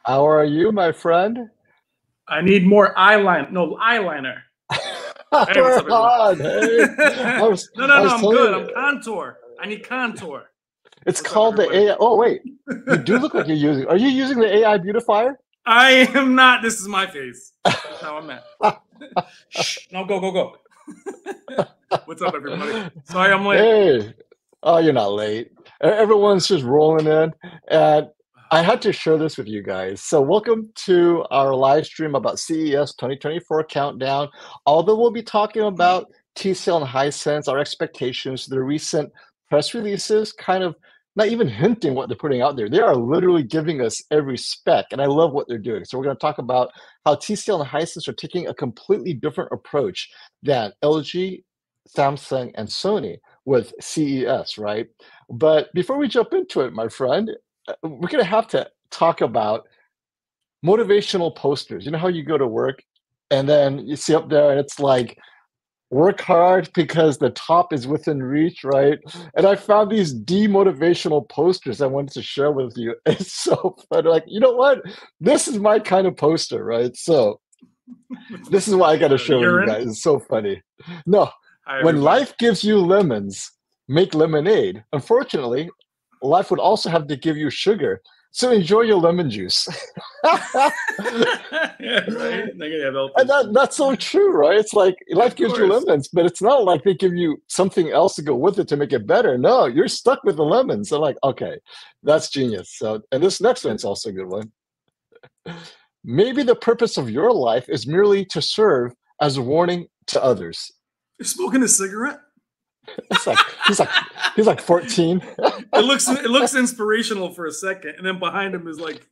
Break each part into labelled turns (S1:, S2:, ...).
S1: How are you, my friend?
S2: I need more eyeliner. No, eyeliner. Hey, what's up,
S1: We're on. Hey,
S2: everyone? No,
S1: I
S2: no, no,
S1: was
S2: I'm
S1: telling
S2: good.
S1: you,
S2: I'm contour. I need contour.
S1: it's
S2: What's up,
S1: called the
S2: everybody?
S1: AI. Oh, wait, you do look like you're using. Are you using the AI beautifier?
S2: I am not. This is my face. That's how I'm at. Shh. No, go. What's up, everybody? Sorry, I'm late.
S1: Hey, oh, you're not late. Everyone's just rolling in, and I had to share this with you guys. So, welcome to our live stream about CES 2024 countdown. Although we'll be talking about TCL and Hisense, our expectations, the recent press releases, kind of not even hinting what they're putting out there. They are literally giving us every spec, and I love what they're doing. So, we're going to talk about how TCL and Hisense are taking a completely different approach than LG, Samsung, and Sony with CES, right? But before we jump into it, my friend, we're going to have to talk about motivational posters. You know how you go to work and then you see up there and it's like, work hard because the top is within reach, right? And I found these demotivational posters I wanted to share with you. It's so fun. Like, you know what? This is my kind of poster, right? So this is why I got to share with you
S2: Urine.
S1: guys. It's so funny. No,
S2: Hi,
S1: when
S2: everybody.
S1: life gives you lemons, make lemonade. Unfortunately, life would also have to give you sugar. So enjoy your lemon juice.
S2: Yeah, right. Negative health
S1: And
S2: issues.
S1: that's so true, right? It's like life
S2: Of
S1: gives you
S2: course.
S1: lemons, but it's not like they give you something else to go with it to make it better. No, you're stuck with the lemons. So like, okay, that's genius. So, and this next one's also a good one. Maybe the purpose of your life is merely to serve as a warning to others.
S2: You're smoking a cigarette?
S1: It's like he's like 14.
S2: It looks inspirational for a second, and then behind him is like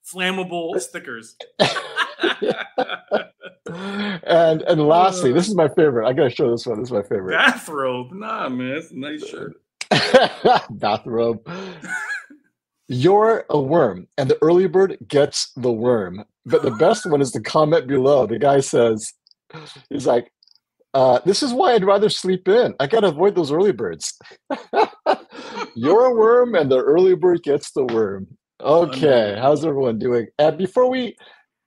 S2: flammable stickers.
S1: And lastly, this is my favorite. I gotta show this one. This is my favorite.
S2: Bathrobe? Nah, man, it's a nice shirt.
S1: Bathrobe. You're a worm, and the early bird gets the worm. But the best one is the comment below. The guy says, he's like, this is why I'd rather sleep in. I gotta avoid those early birds. You're a worm, and the early bird gets the worm. Okay, how's everyone doing? And before we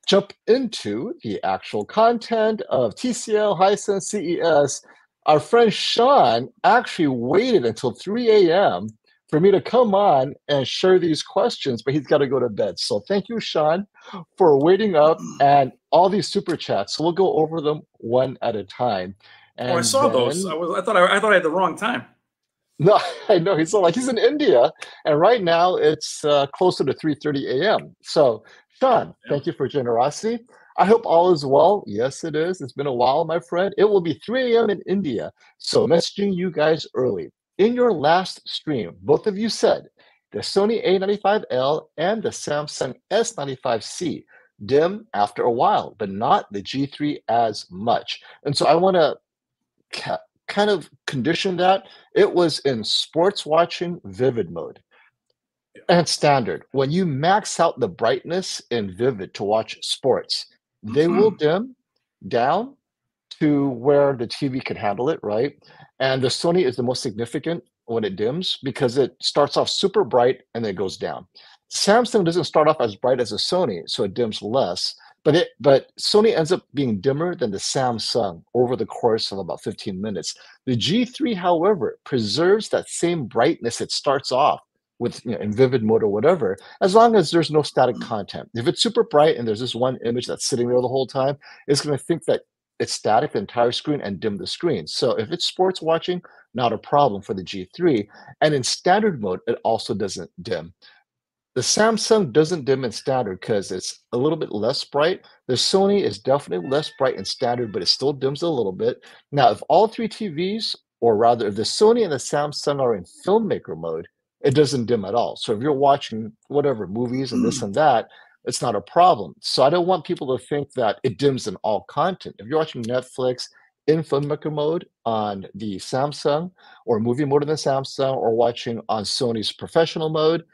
S1: jump into the actual content of TCL, Hisense, CES, our friend Sean actually waited until 3 a.m. for me to come on and share these questions, but he's got to go to bed. So thank you, Sean, for waiting up and all these super chats. So we'll go over them one at a time. And
S2: I saw those. I thought I had the wrong time.
S1: No, I know he's in India, and right now it's closer to 3:30 a.m. So, Sean, thank you for generosity. I hope all is well. Yes, it is. It's been a while, my friend. It will be 3 a.m. in India. So, messaging you guys early. In your last stream, both of you said the Sony A95L and the Samsung S95C dim after a while, but not the G3 as much. And so I want to kind of condition that. It was in sports watching vivid mode and standard. When you max out the brightness in vivid to watch sports, they will dim down to where the TV can handle it, right? And the Sony is the most significant when it dims because it starts off super bright and then it goes down. Samsung doesn't start off as bright as a Sony, so it dims less. But Sony ends up being dimmer than the Samsung over the course of about 15 minutes. The G3, however, preserves that same brightness it starts off with, in vivid mode or whatever, as long as there's no static content. If it's super bright and there's this one image that's sitting there the whole time, it's going to think that it's static the entire screen and dim the screen. So if it's sports watching, not a problem for the G3. And in standard mode, it also doesn't dim. The Samsung doesn't dim in standard because it's a little bit less bright. The Sony is definitely less bright in standard, but it still dims a little bit. Now, if all three TVs, or rather, if the Sony and the Samsung are in filmmaker mode, it doesn't dim at all. So if you're watching whatever movies and this and that, it's not a problem. So I don't want people to think that it dims in all content. If you're watching Netflix in filmmaker mode on the Samsung, or movie mode in the Samsung, or watching on Sony's professional mode,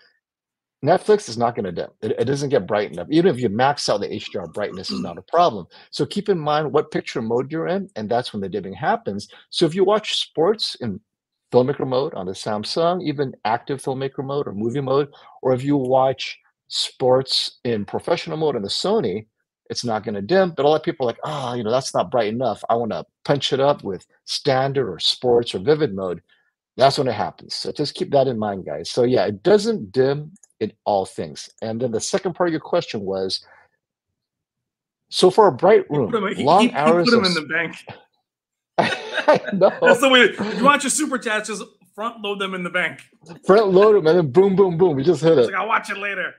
S1: Netflix is not going to dim. It doesn't get bright enough. Even if you max out the HDR brightness is not a problem. So keep in mind what picture mode you're in, and that's when the dimming happens. So if you watch sports in filmmaker mode on the Samsung, even active filmmaker mode or movie mode, or if you watch sports in professional mode in the Sony, it's not going to dim. But a lot of people are like, oh, that's not bright enough. I want to punch it up with standard or sports or vivid mode. That's when it happens. So just keep that in mind, guys. So yeah, it doesn't dim in all things. And then the second part of your question was, so for a bright room, long
S2: he
S1: hours
S2: put
S1: of
S2: them in the bank.
S1: no.
S2: That's the way. If you want your super chats, just front load them in the bank.
S1: Front load them and then boom, boom, boom. We just hit it.
S2: Like, I'll watch it later.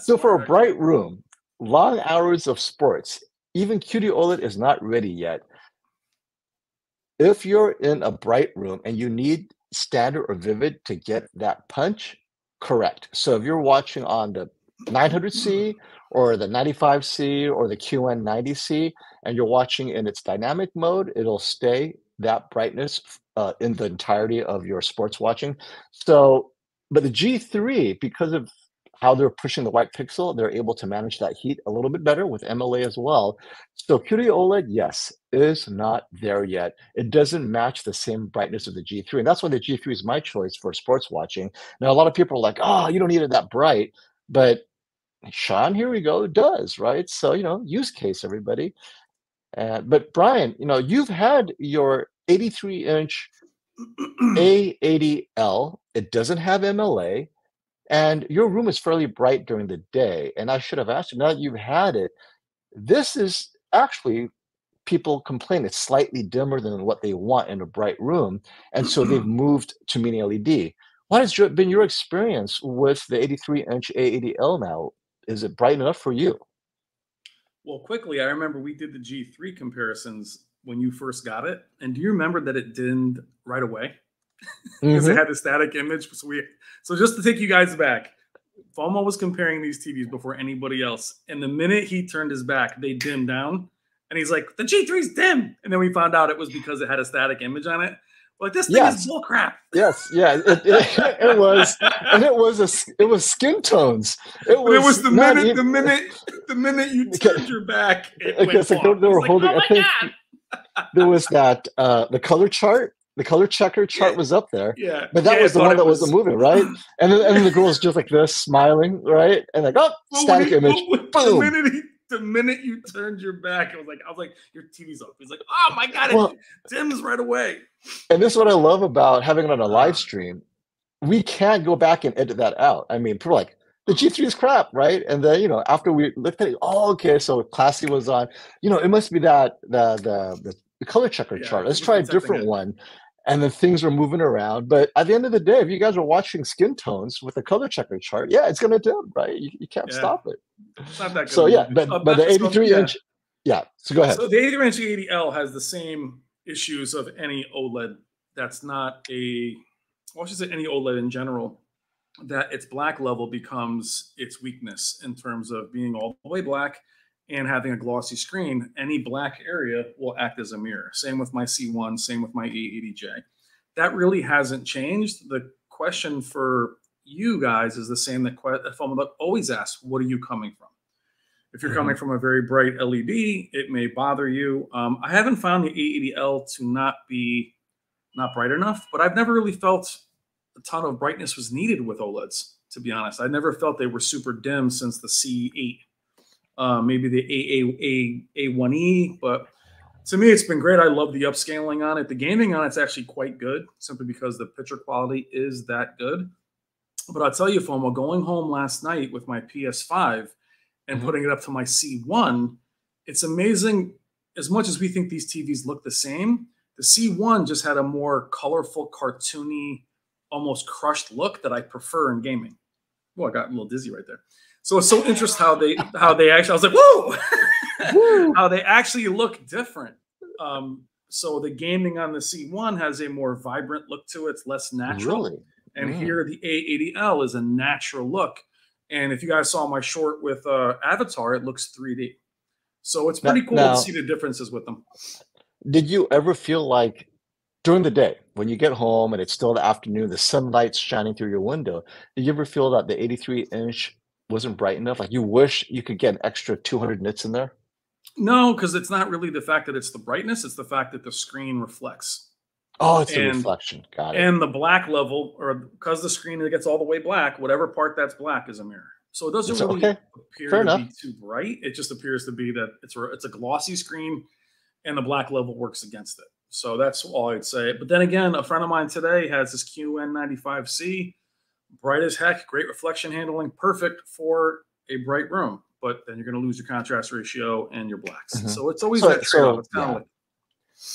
S1: So for a bright room, long hours of sports, even QD OLED is not ready yet. If you're in a bright room and you need standard or vivid to get that punch, correct. So if you're watching on the 900C or the 95C or the QN90C and you're watching in its dynamic mode, it'll stay that brightness in the entirety of your sports watching. So, but the G3, because of how they're pushing the white pixel, they're able to manage that heat a little bit better with MLA as well. So QD OLED, yes, is not there yet. It doesn't match the same brightness of the G3. And that's why the G3 is my choice for sports watching. Now, a lot of people are like, oh, you don't need it that bright. But Sean, here we go, it does, right? So, use case, everybody. But Brian, you've had your 83-inch A80L. It doesn't have MLA. And your room is fairly bright during the day. And I should have asked you, now that you've had it, this is actually, people complain it's slightly dimmer than what they want in a bright room. And so they've moved to mini LED. What has been your experience with the 83-inch A80L now? Is it bright enough for you?
S2: Well, quickly, I remember we did the G3 comparisons when you first got it. And do you remember that it dimmed right away? Because it had a static image. So just to take you guys back, FOMO was comparing these TVs before anybody else. And the minute he turned his back, they dimmed down. And he's like, the G3's dim. And then we found out it was because it had a static image on it. Like, this thing is bull crap.
S1: Yes, yeah, it was, and it was skin tones. It was
S2: the minute you turned your back, it went off.
S1: They were holding.
S2: Oh
S1: I think there was that the color chart. The color checker chart was up there, but that was the one that wasn't moving, right? And then the girl's just like this, smiling, right? And like, oh, static image, boom.
S2: The minute you turned your back, I was like, your TV's up. He's like, oh my god, it dims right away.
S1: And this is what I love about having it on a live stream. We can't go back and edit that out. I mean, people are like, the G3 is crap, right? And then after we looked at it, oh, okay, so Classy was on. It must be that the color checker chart. Let's try a different one. And then things were moving around. But at the end of the day, if you guys are watching skin tones with the color checker chart, it's going to dim, right? You can't stop it.
S2: It's not that good.
S1: So, but the 83-inch, so go ahead.
S2: So the 83-inch A80L has the same issues of any OLED that's not any OLED in general, that its black level becomes its weakness in terms of being all the way black and having a glossy screen. Any black area will act as a mirror. Same with my C1, same with my A80J. That really hasn't changed. The question for you guys is the same that FOMO always asks, what are you coming from? If you're coming from a very bright LED, it may bother you. I haven't found the A80L to not bright enough, but I've never really felt a ton of brightness was needed with OLEDs, to be honest. I never felt they were super dim since the C8. Maybe the A1E, but to me, it's been great. I love the upscaling on it. The gaming on it's actually quite good, simply because the picture quality is that good. But I'll tell you, FOMO, going home last night with my PS5 and putting it up to my C1, it's amazing. As much as we think these TVs look the same, the C1 just had a more colorful, cartoony, almost crushed look that I prefer in gaming. Oh, I got a little dizzy right there. So it's so interesting how they actually, I was like, whoa, how they actually look different. So the gaming on the C1 has a more vibrant look to it. It's less natural.
S1: Really?
S2: And here the A80L is a natural look. And if you guys saw my short with Avatar, it looks 3D. So it's pretty cool to see the differences with them.
S1: Did you ever feel like during the day, when you get home and it's still the afternoon, the sunlight's shining through your window, did you ever feel that the 83-inch wasn't bright enough? Like you wish you could get an extra 200 nits in there?
S2: No, because it's not really the fact that it's the brightness. It's the fact that the screen reflects.
S1: Oh, it's the reflection. Got it.
S2: And the black level, or because the screen gets all the way black, whatever part that's black is a mirror. So it doesn't
S1: So,
S2: really
S1: okay,
S2: appear
S1: fair
S2: to
S1: enough.
S2: be too bright. It just appears to be that it's a glossy screen, and the black level works against it. So that's all I'd say. But then again, a friend of mine today has this QN95C, bright as heck, great reflection handling, perfect for a bright room. But then you're going to lose your contrast ratio and your blacks.
S1: Mhm.
S2: So it's always
S1: So
S2: that trade off.
S1: so,
S2: It's kind of
S1: yeah.
S2: like,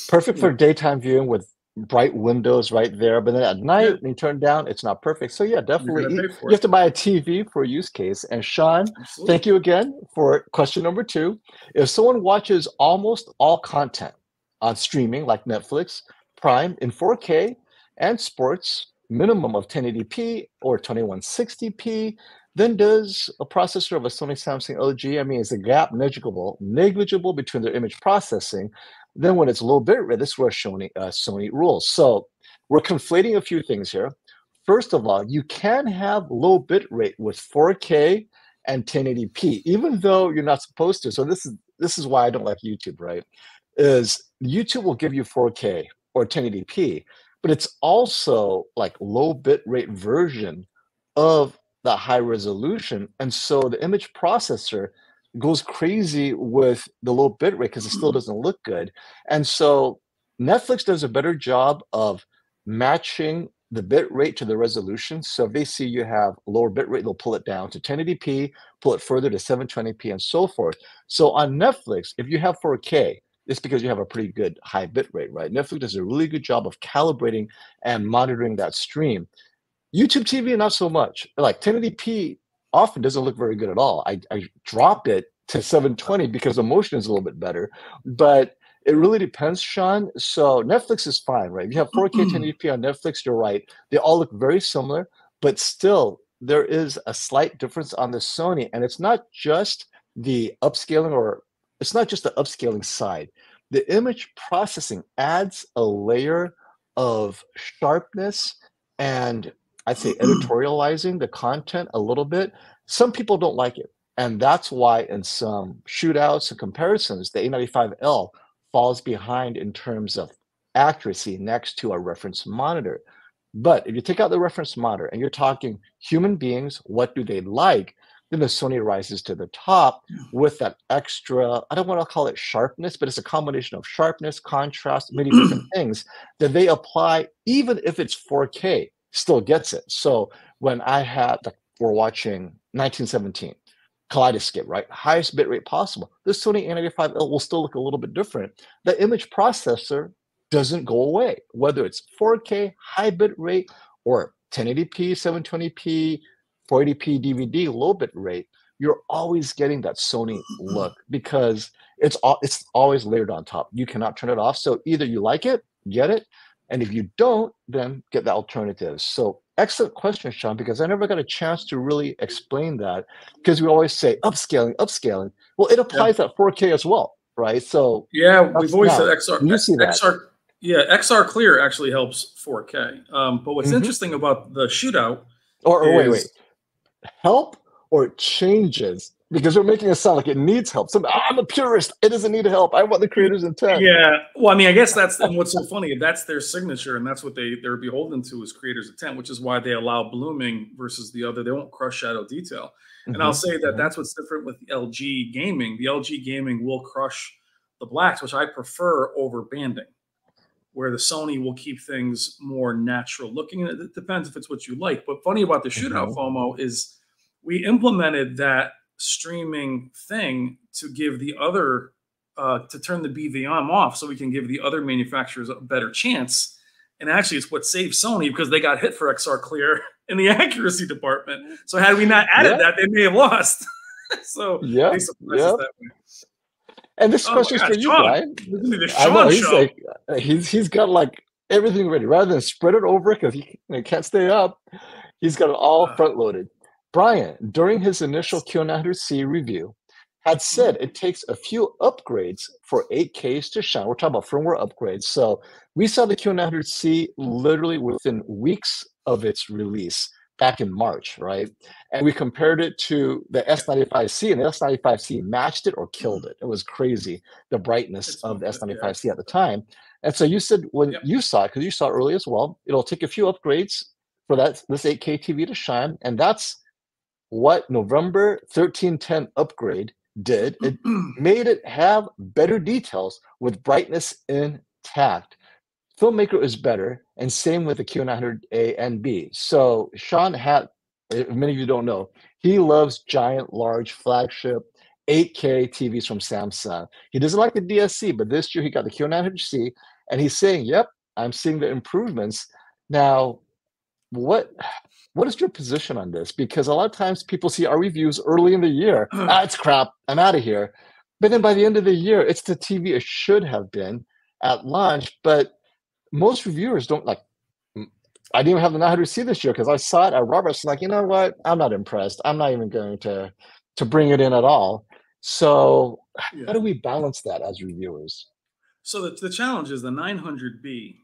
S1: Perfect
S2: you
S1: for
S2: know,
S1: daytime viewing with bright windows right there, but then at
S2: yeah,
S1: night, when you turn down, it's not perfect. So yeah,
S2: you're
S1: definitely
S2: going to
S1: you
S2: pay for
S1: you
S2: it.
S1: have to buy a TV for a use case. And Sean,
S2: Absolutely.
S1: thank you again for question number two. If someone watches almost all content on streaming like Netflix, Prime in 4K and sports, minimum of 1080p or 2160p, then does a processor of a Sony, Samsung, LG, I mean, is the gap negligible between their image processing? Then when it's low bit rate, this is where Sony rules. So we're conflating a few things here. First of all, you can have low bit rate with 4K and 1080p, even though you're not supposed to. So this is why I don't like YouTube, right? Is YouTube will give you 4K or 1080p, but it's also like low bit rate version of the high resolution. And so the image processor goes crazy with the low bit rate because it still doesn't look good. And so Netflix does a better job of matching the bit rate to the resolution. So if they see you have lower bit rate, they'll pull it down to 1080p, pull it further to 720p, and so forth. So on Netflix, if you have 4K, it's because you have a pretty good high bit rate, right? Netflix does a really good job of calibrating and monitoring that stream. YouTube TV, not so much. Like 1080p often doesn't look very good at all. I drop it to 720 because the motion is a little bit better, but it really depends, Sean. So Netflix is fine, right? If you have 4K 1080p on Netflix, you're right. They all look very similar, but still there is a slight difference on the Sony, and it's not just the upscaling or it's not just the upscaling side. The image processing adds a layer of sharpness and I'd say editorializing the content a little bit. Some people don't like it. And that's why in some shootouts and comparisons, the A95L falls behind in terms of accuracy next to a reference monitor. But if you take out the reference monitor and you're talking human beings, what do they like? Then the Sony rises to the top with that extra, I don't want to call it sharpness, but it's a combination of sharpness, contrast, many different things that they apply, even if it's 4K, still gets it. So when we're watching 1917, Kaleidoscape, right? Highest bit rate possible. This Sony A95L will still look a little bit different. The image processor doesn't go away, whether it's 4K, high bit rate, or 1080p, 720p, 480p DVD, low bit rate. You're always getting that Sony look because it's always layered on top. You cannot turn it off. So either you like it, get it, and if you don't, then get the alternatives. So excellent question, Sean, because I never got a chance to really explain that because we always say upscaling, upscaling. Well, it
S2: Yeah.
S1: applies at 4K as well, right? So
S2: Yeah, we've always said
S1: now, do you see that?
S2: Yeah, XR Clear actually helps 4K. But what's
S1: Hmm.
S2: interesting about the shootout
S1: Or wait,
S2: is,
S1: help or changes? Because we're making it sound like it needs help. I'm a purist. It doesn't need help. I want the creator's intent.
S2: yeah. Well, I mean, I guess and what's so funny, that's their signature, and that's what they're beholden to is creator's intent, which is why they allow blooming versus the other. They won't crush shadow detail. And I'll
S1: Hmm.
S2: say that
S1: Hmm.
S2: that's what's different with LG gaming. The LG gaming will crush the blacks, which I prefer over banding, where the Sony will keep things more natural looking. And it depends if it's what you like. But funny about the shootout
S1: Hmm.
S2: FOMO is we implemented that streaming thing to give the other to turn the BVM off so we can give the other manufacturers a better chance. And actually, it's what saved Sony because they got hit for XR Clear in the accuracy department. So had we not added
S1: Yeah,
S2: that, they may have lost. So
S1: yeah,
S2: they surprised us
S1: yeah.
S2: that way.
S1: And this
S2: Oh my
S1: question is
S2: God,
S1: for you,
S2: Sean!
S1: Brian.
S2: This is the
S1: I know
S2: Sean
S1: he's
S2: show.
S1: like he's got like everything ready. Rather than spread it over because he can't stay up, he's got it all
S2: Uh,
S1: front loaded. Brian, during his initial
S2: yes.
S1: Q900C review, had
S2: Mhm.
S1: said it takes a few upgrades for 8Ks to shine. We're talking about firmware upgrades. So we saw the Q900C literally within weeks of its release back in March, right? And we compared it to the
S2: Yeah.
S1: S95C, and the S95C matched it or killed it. It was crazy, the brightness
S2: It's
S1: of the
S2: yeah,
S1: S95C
S2: it's
S1: at the time. And so you said when
S2: yep.
S1: you saw it, because you saw it early as well, it'll take a few upgrades for this 8K TV to shine, and that's what November 1310 upgrade did. It made it have better details with brightness intact. Filmmaker is better, and same with the Q900A and B. So Sean had, many of you don't know, he loves giant, large flagship 8K TVs from Samsung. He doesn't like the DSC, but this year he got the Q900C, and he's saying, "Yep, I'm seeing the improvements." Now, what is your position on this? Because a lot of times people see our reviews early in the year. It's crap. I'm out of here. But then by the end of the year, it's the TV it should have been at launch. But most reviewers don't like. I didn't even have the 900C this year because I saw it at Roberts. Like, you know what? I'm not impressed. I'm not even going to bring it in at all. So how do we balance that as reviewers?
S2: So the challenge is the 900B.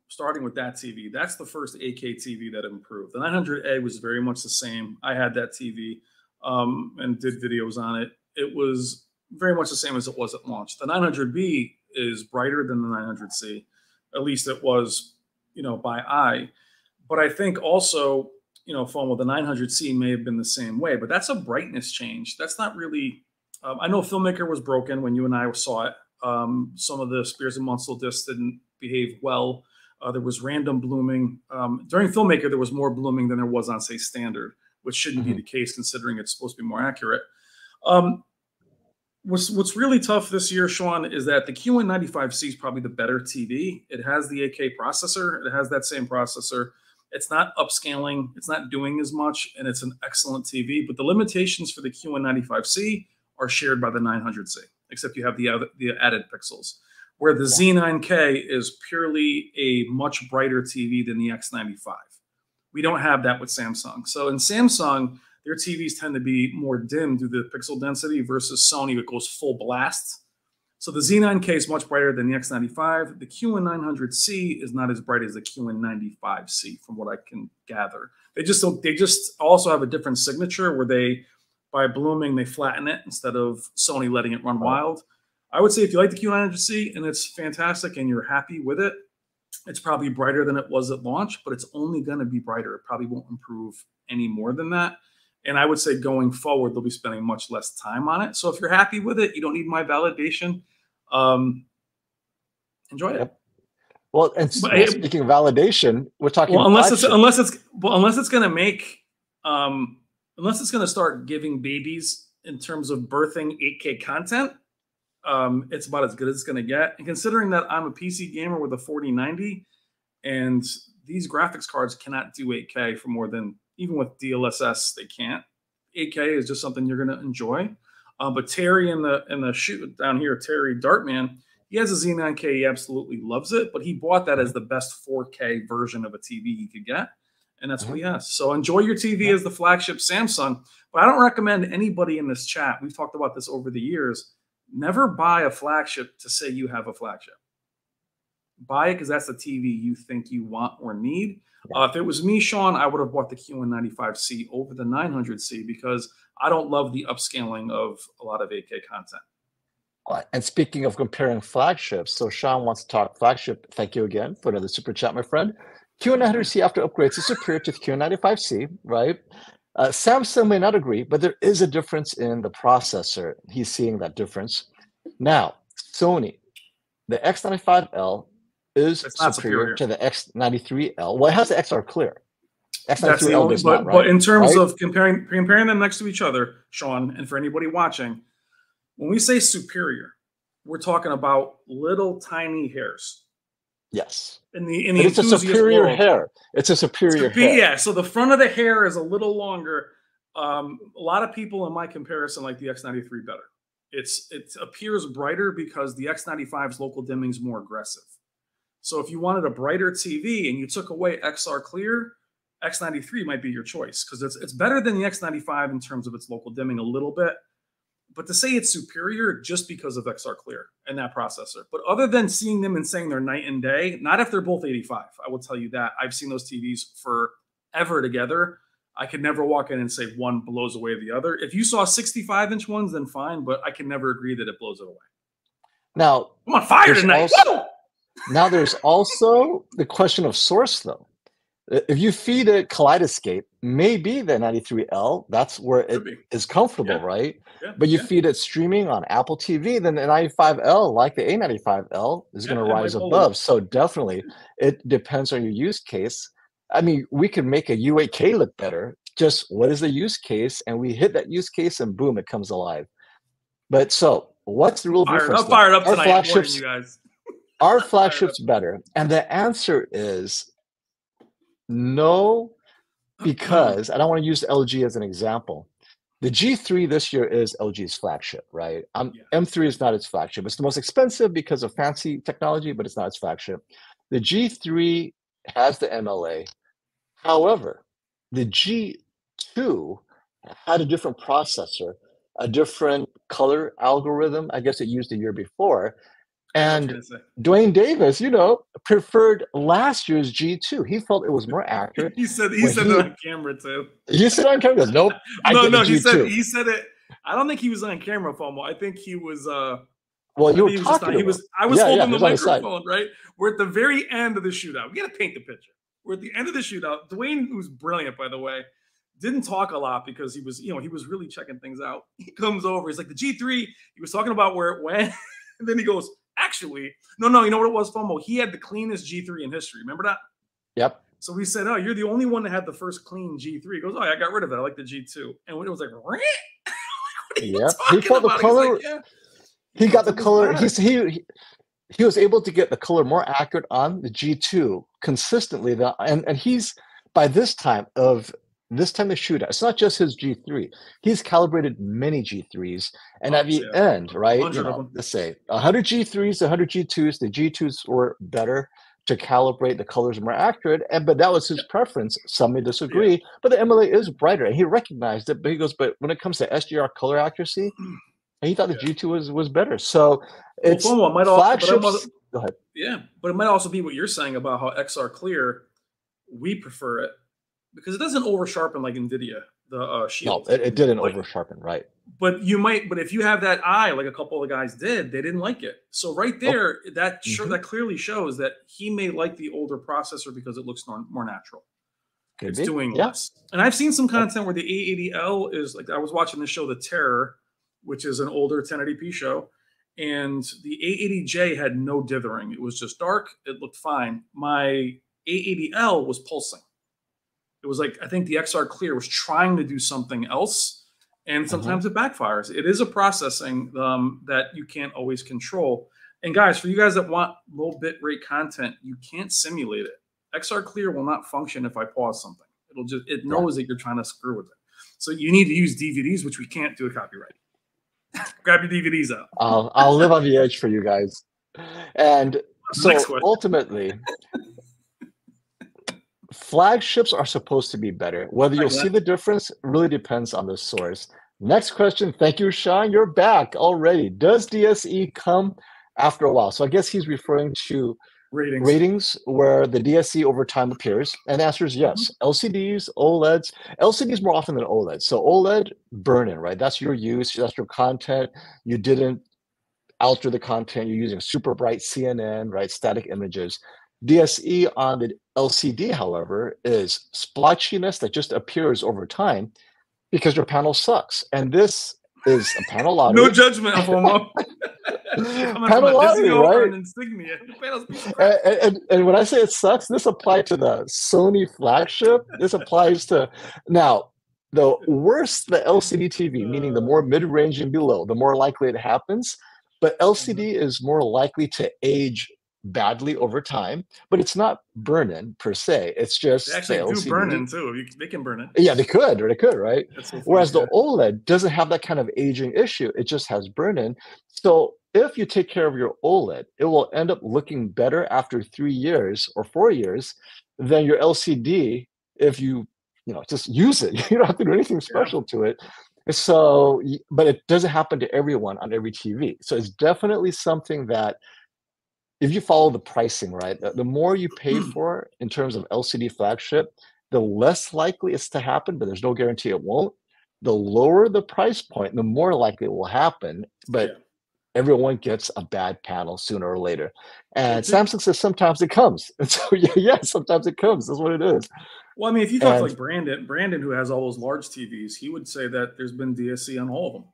S2: Starting with that TV, that's the first 8K TV that improved. The 900A was very much the same. I had that TV and did videos on it. It was very much the same as it was at launch. The 900B is brighter than the 900C. At least it was, by eye. But I think also, phone with the 900C may have been the same way, but that's a brightness change. That's not really, I know Filmmaker was broken when you and I saw it. Some of the Spears and Munsell discs didn't behave well. There was random blooming. During Filmmaker, there was more blooming than there was on, say, Standard, which shouldn't be the case considering it's supposed to be more accurate. What's really tough this year, Sean, is that the Q195C is probably the better TV. It has the 8K processor. It has that same processor. It's not upscaling. It's not doing as much, and it's an excellent TV. But the limitations for the Q195C are shared by the 900C, except you have the added pixels, where the Z9K is purely a much brighter TV than the X95. We don't have that with Samsung. So in Samsung, their TVs tend to be more dim due to the pixel density versus Sony, it goes full blast. So the Z9K is much brighter than the X95. The Q1900C is not as bright as the Q195C, from what I can gather. They just also have a different signature where by blooming, they flatten it instead of Sony letting it run wild. I would say if you like the Q900C and it's fantastic and you're happy with it, it's probably brighter than it was at launch, but it's only going to be brighter. It probably won't improve any more than that. And I would say going forward, they'll be spending much less time on it. So if you're happy with it, you don't need my validation. Enjoy it.
S1: Well, and speaking of validation, we're talking
S2: unless it's going to make unless it's going to start giving babies in terms of birthing 8K content. It's about as good as it's going to get. And considering that I'm a PC gamer with a 4090 and these graphics cards cannot do 8K for more than, even with DLSS, they can't. 8K is just something you're going to enjoy. But Terry in the shoot down here, Terry Dartman, he has a Z9K. He absolutely loves it, but he bought that as the best 4K version of a TV he could get. And that's what he has. So enjoy your TV as the flagship Samsung. But I don't recommend anybody in this chat, we've talked about this over the years, never buy a flagship to say you have a flagship. Buy it because that's the TV you think you want or need. If it was me, Sean, I would have bought the Q195C over the 900C because I don't love the upscaling of a lot of 8K content.
S1: And speaking of comparing flagships, so Sean wants to talk flagship. Thank you again for another super chat, my friend. Q900C after upgrades is superior to the Q95C, right? Samsung may not agree, but there is a difference in the processor. He's seeing that difference. Now, Sony, the X95L is superior to the X93L. Well, it has the XR Clear. X93L does not, right?
S2: But in terms of comparing them next to each other, Sean, and for anybody watching, when we say superior, we're talking about little tiny hairs.
S1: Yes.
S2: It's
S1: a superior hair. It's a superior hair.
S2: Yeah. So the front of the hair is a little longer. A lot of people in my comparison like the X93 better. It appears brighter because the X95's local dimming is more aggressive. So if you wanted a brighter TV and you took away XR Clear, X93 might be your choice because it's better than the X95 in terms of its local dimming a little bit. But to say it's superior just because of XR Clear and that processor. But other than seeing them and saying they're night and day, not if they're both 85. I will tell you that. I've seen those TVs forever together. I could never walk in and say one blows away the other. If you saw 65-inch ones, then fine, but I can never agree that it blows it away.
S1: Now,
S2: I'm on fire tonight.
S1: Now, there's also the question of source, though. If you feed it Kaleidoscape, maybe the 93L, that's where it
S2: Could be.
S1: is comfortable,
S2: Yeah.
S1: right?
S2: Yeah.
S1: But you
S2: Yeah.
S1: feed it streaming on Apple TV, then the 95L, like the A95L, is going to
S2: Yeah. It might
S1: rise
S2: bully.
S1: above. So definitely, it depends on your use case. I mean, we could make a U8K look better. Just what is the use case? And we hit that use case, and boom, it comes alive. But so, what's the real difference?
S2: I'm fired up
S1: Our
S2: tonight. I'm warning
S1: flagships,
S2: you guys.
S1: our
S2: I'm fired up.
S1: flagships better, and the answer is no, because I don't want to use LG as an example. The G3 this year is LG's flagship, right?
S2: Yeah.
S1: M3 is not its flagship. It's the most expensive because of fancy technology, but it's not its flagship. The G3 has the MLA. However, the G2 had a different processor, a different color algorithm. I guess it used the year before.
S2: I know what
S1: And
S2: you're gonna say.
S1: Dwayne Davis, preferred last year's G2. He felt it was more accurate.
S2: He said
S1: when
S2: it on camera too.
S1: You said on camera, he goes, nope, I
S2: No,
S1: get the
S2: no,
S1: G2.
S2: he said it. I don't think he was on camera, FOMO. I think he was
S1: Well, you were
S2: he was
S1: talking to him.
S2: I was
S1: Yeah,
S2: holding
S1: he
S2: the
S1: was on his side.
S2: microphone, right? We're at the very end of the shootout. We gotta paint the picture. We're at the end of the shootout. Dwayne, who's brilliant, by the way, didn't talk a lot because he was, he was really checking things out. He comes over, he's like, the G3, he was talking about where it went, and then he goes, actually, no, you know what it was, FOMO? He had the cleanest G3 in history. Remember that?
S1: Yep.
S2: So we said, oh, you're the only one that had the first clean G3. He goes, oh, I got rid of it. I like the G2. And when it was like, what
S1: Yeah, he felt the color.
S2: Like, yeah.
S1: He got the color. He was able to get the color more accurate on the G2 consistently. And he's by this time of the shootout, it's not just his G3. He's calibrated many G3s, and at the end, right? Let's say 100 G3s, 100 G2s. The G2s were better to calibrate, the colors more accurate, but that was his preference. Some may disagree, but the MLA is brighter, and he recognized it. But he goes, but when it comes to SDR color accuracy, and he thought the G2 was better. So it's flagships. Go ahead.
S2: Yeah, but it might also be what you're saying about how XR Clear, we prefer it because it doesn't over sharpen like NVIDIA, the Shield.
S1: No, it didn't over sharpen, right?
S2: But if you have that eye, like a couple of guys did, they didn't like it. So right there, that clearly shows that he may like the older processor because it looks more natural. It's doing less. And I've seen some content where the A80L is like, I was watching the show The Terror, which is an older 1080p show, and the A80J had no dithering. It was just dark. It looked fine. My A80L was pulsing. It was like, I think the XR Clear was trying to do something else, and sometimes it backfires. It is a processing that you can't always control. And guys, for you guys that want low bit rate content, you can't simulate it. XR Clear will not function if I pause something. It knows that you're trying to screw with it. So you need to use DVDs, which we can't do a copyright. Grab your DVDs out.
S1: I'll live on the edge for you guys. And so ultimately, flagships are supposed to be better. Whether you'll see the difference really depends on the source. Next question. Thank you, Sean. You're back already. Does DSE come after a while? So I guess he's referring to ratings where the DSE over time appears. And the answer is yes. LCDs, OLEDs, LCDs more often than OLEDs. So OLED, burn in, right? That's your use. That's your content. You didn't alter the content. You're using super bright CNN, right? Static images. DSE on the LCD, however, is splotchiness that just appears over time because your panel sucks. And this is a panel lottery.
S2: No judgment, FOMO.
S1: Panel lottery, right? And when I say it sucks, this applies to the Sony flagship. This applies to now. The worse the LCD TV, meaning the more mid-range and below, the more likely it happens. But LCD is more likely to age badly over time, but it's not burn-in per se. It's just
S2: they actually do burn-in too. They can burn it.
S1: Yeah, they could, right? So whereas the OLED doesn't have that kind of aging issue. It just has burn-in. So if you take care of your OLED, it will end up looking better after 3 years or 4 years than your LCD if you just use it. You don't have to do anything special to it. So, but it doesn't happen to everyone on every TV. So it's definitely something that if you follow the pricing, right, the more you pay for in terms of LCD flagship, the less likely it's to happen, but there's no guarantee it won't. The lower the price point, the more likely it will happen. But everyone gets a bad panel sooner or later.
S2: Well,
S1: And Samsung says sometimes it comes. And so yeah, sometimes it comes. That's what it is.
S2: well, I mean, if you talk to
S1: And
S2: like Brandon, who has all those large TVs, he would say that there's been DSC on all of them.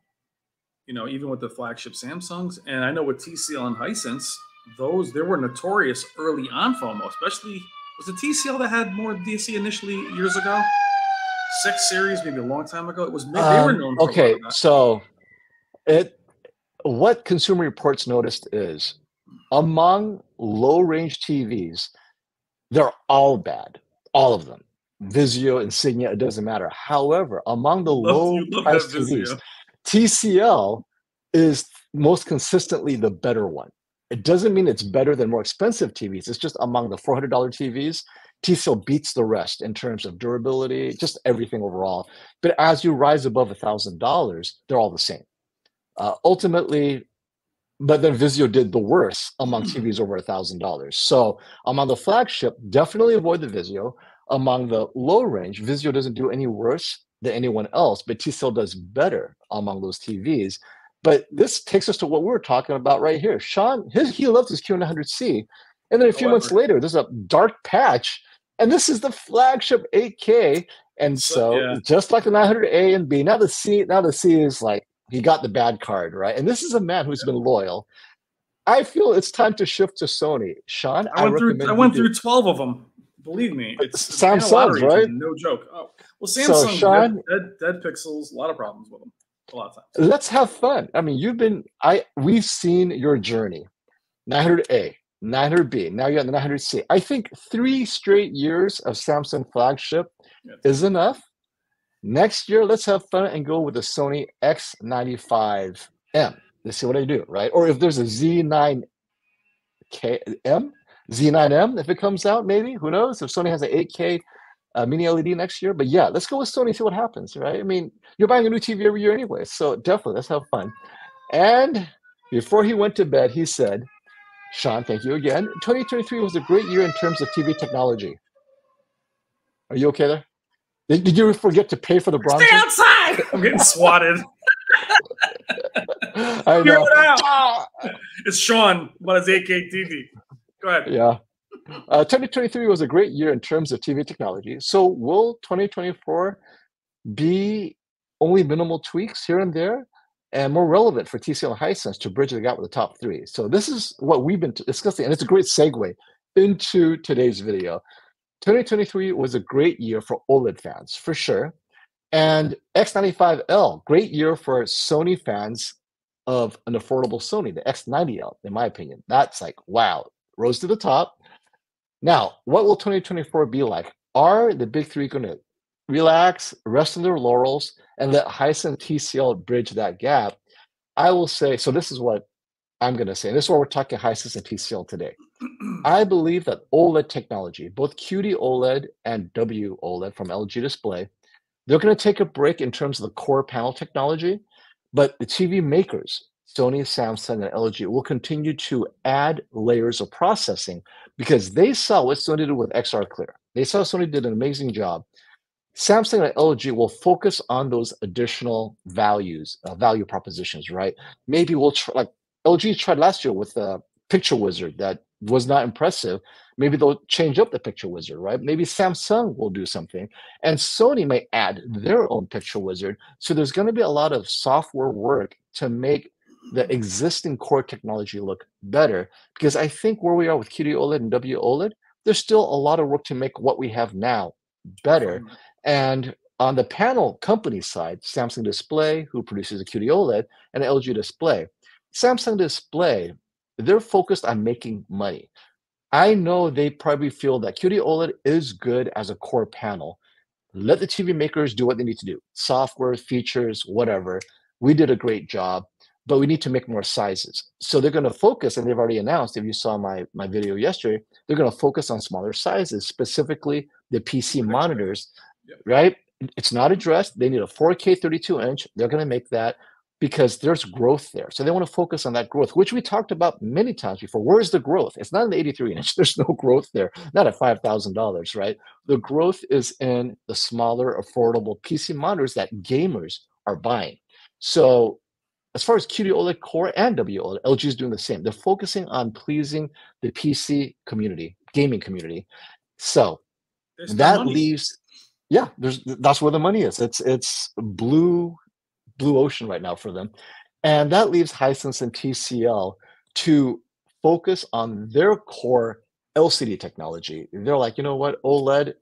S2: You know, even with the flagship Samsungs, and I know with TCL and Hisense, those they were notorious early on FOMO. Especially was it TCL that had more DSC initially years ago? 6 series, maybe a long time ago. It was they were known for a lot
S1: okay,
S2: of that.
S1: so what Consumer Reports noticed is among low-range TVs, they're all bad, all of them. Vizio, Insignia, it doesn't matter. However, among the
S2: You love that
S1: low-priced TVs,
S2: Vizio.
S1: TCL is most consistently the better one. It doesn't mean it's better than more expensive TVs. It's just among the $400 TVs, TCL beats the rest in terms of durability, just everything overall. But as you rise above $1,000, they're all the same. Ultimately, but then Vizio did the worst among TVs over $1,000. So among the flagship, definitely avoid the Vizio. Among the low range, Vizio doesn't do any worse than anyone else, but TCL does better among those TVs. But this takes us to what we're talking about right here. Sean, he loves his Q900C. And then a few months later, there's a dark patch, and this is the flagship 8K. And so
S2: yeah,
S1: just like the 900A and B, now the C is like, he got the bad card, right? And this is a man who's been loyal. I feel it's time to shift to Sony. Sean, I recommend
S2: I went through 12 of them. Believe me, it's
S1: Samsung's, right?
S2: No joke. Oh, well, Samsung,
S1: So Sean,
S2: dead pixels, a lot of problems with them, a lot of times.
S1: Let's have fun. I mean, we've seen your journey. 900A, 900B, now you're on the 900C. I think 3 straight years of Samsung flagship is enough. Next year, let's have fun and go with the Sony X95M. Let's see what I do, right? Or if there's a Z9M, Z9M, if it comes out, maybe, who knows? If Sony has an 8K mini LED next year. But yeah, let's go with Sony, see what happens, right? I mean, you're buying a new TV every year anyway, so definitely, let's have fun. And before he went to bed, he said, Sean, thank you again. 2023 was a great year in terms of TV technology. Are you okay there? Did you forget to pay for the bronzer?
S2: Stay outside! I'm getting swatted.
S1: I know.
S2: It's Sean about his 8K TV. Go ahead.
S1: Yeah. 2023 was a great year in terms of TV technology. So will 2024 be only minimal tweaks here and there and more relevant for TCL and Hisense to bridge the gap with the top 3? So this is what we've been discussing, and it's a great segue into today's video. 2023 was a great year for OLED fans, for sure. And X95L, great year for Sony fans of an affordable Sony, the X90L, in my opinion. That's like, wow, rose to the top. Now, what will 2024 be like? Are the big 3 going to relax, rest on their laurels, and let Hisense and TCL bridge that gap? I will say, so this is what I'm going to say, and this is why we're talking Hisense and TCL today. I believe that OLED technology, both QD OLED and W OLED from LG Display, they're going to take a break in terms of the core panel technology, but the TV makers, Sony, Samsung, and LG, will continue to add layers of processing because they saw what Sony did with XR Clear. They saw Sony did an amazing job. Samsung and LG will focus on those additional value propositions, right? Maybe we'll try, like LG tried last year with the Picture Wizard that was not impressive. Maybe they'll change up the Picture Wizard, right? Maybe Samsung will do something, and Sony may add their own Picture Wizard. So there's going to be a lot of software work to make the existing core technology look better, because I think where we are with QD OLED and W OLED, there's still a lot of work to make what we have now better. And on the panel company side, Samsung Display, who produces a QD OLED, and LG Display. Samsung Display, they're focused on making money. I know they probably feel that QD OLED is good as a core panel. Let the TV makers do what they need to do. Software, features, whatever. We did a great job, but we need to make more sizes. So they're going to focus, and they've already announced, if you saw my video yesterday, they're going to focus on smaller sizes, specifically the PC monitors, right? It's not addressed. They need a 4K 32-inch. They're going to make that because there's growth there. So they want to focus on that growth, which we talked about many times before. Where's the growth? It's not in the 83-inch. There's no growth there, not at $5,000, right? The growth is in the smaller, affordable PC monitors that gamers are buying. So as far as QD-OLED Core and WOLED, LG is doing the same. They're focusing on pleasing the PC community, gaming community. So
S2: There's their
S1: that
S2: money.
S1: leaves, yeah, that's where the money is. It's blue ocean right now for them. And that leaves Hisense and TCL to focus on their core LCD technology. They're like, you know what, OLED,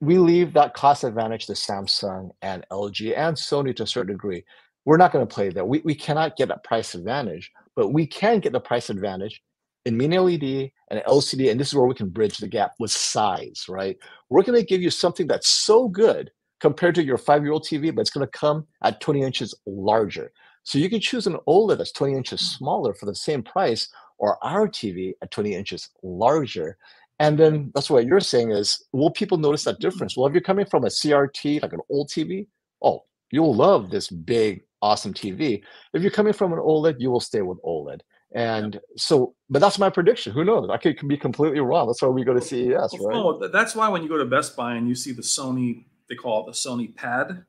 S1: we leave that cost advantage to Samsung and LG and Sony to a certain degree. We're not going to play there. We cannot get that price advantage, but we can get the price advantage in mini LED and LCD. And this is where we can bridge the gap with size, right? We're going to give you something that's so good compared to your 5-year-old TV, but it's going to come at 20 inches larger. So you can choose an OLED that's 20 inches smaller for the same price, or our TV at 20 inches larger. And then that's what you're saying is, will people notice that difference? Well, if you're coming from a CRT, like an old TV, oh, you'll love this big, awesome TV. If you're coming from an OLED, you will stay with OLED. And so, but that's my prediction. Who knows? I could be completely wrong. That's why we go to CES, right?
S2: Oh, that's why when you go to Best Buy and you see the Sony, they call it the Sony Pad.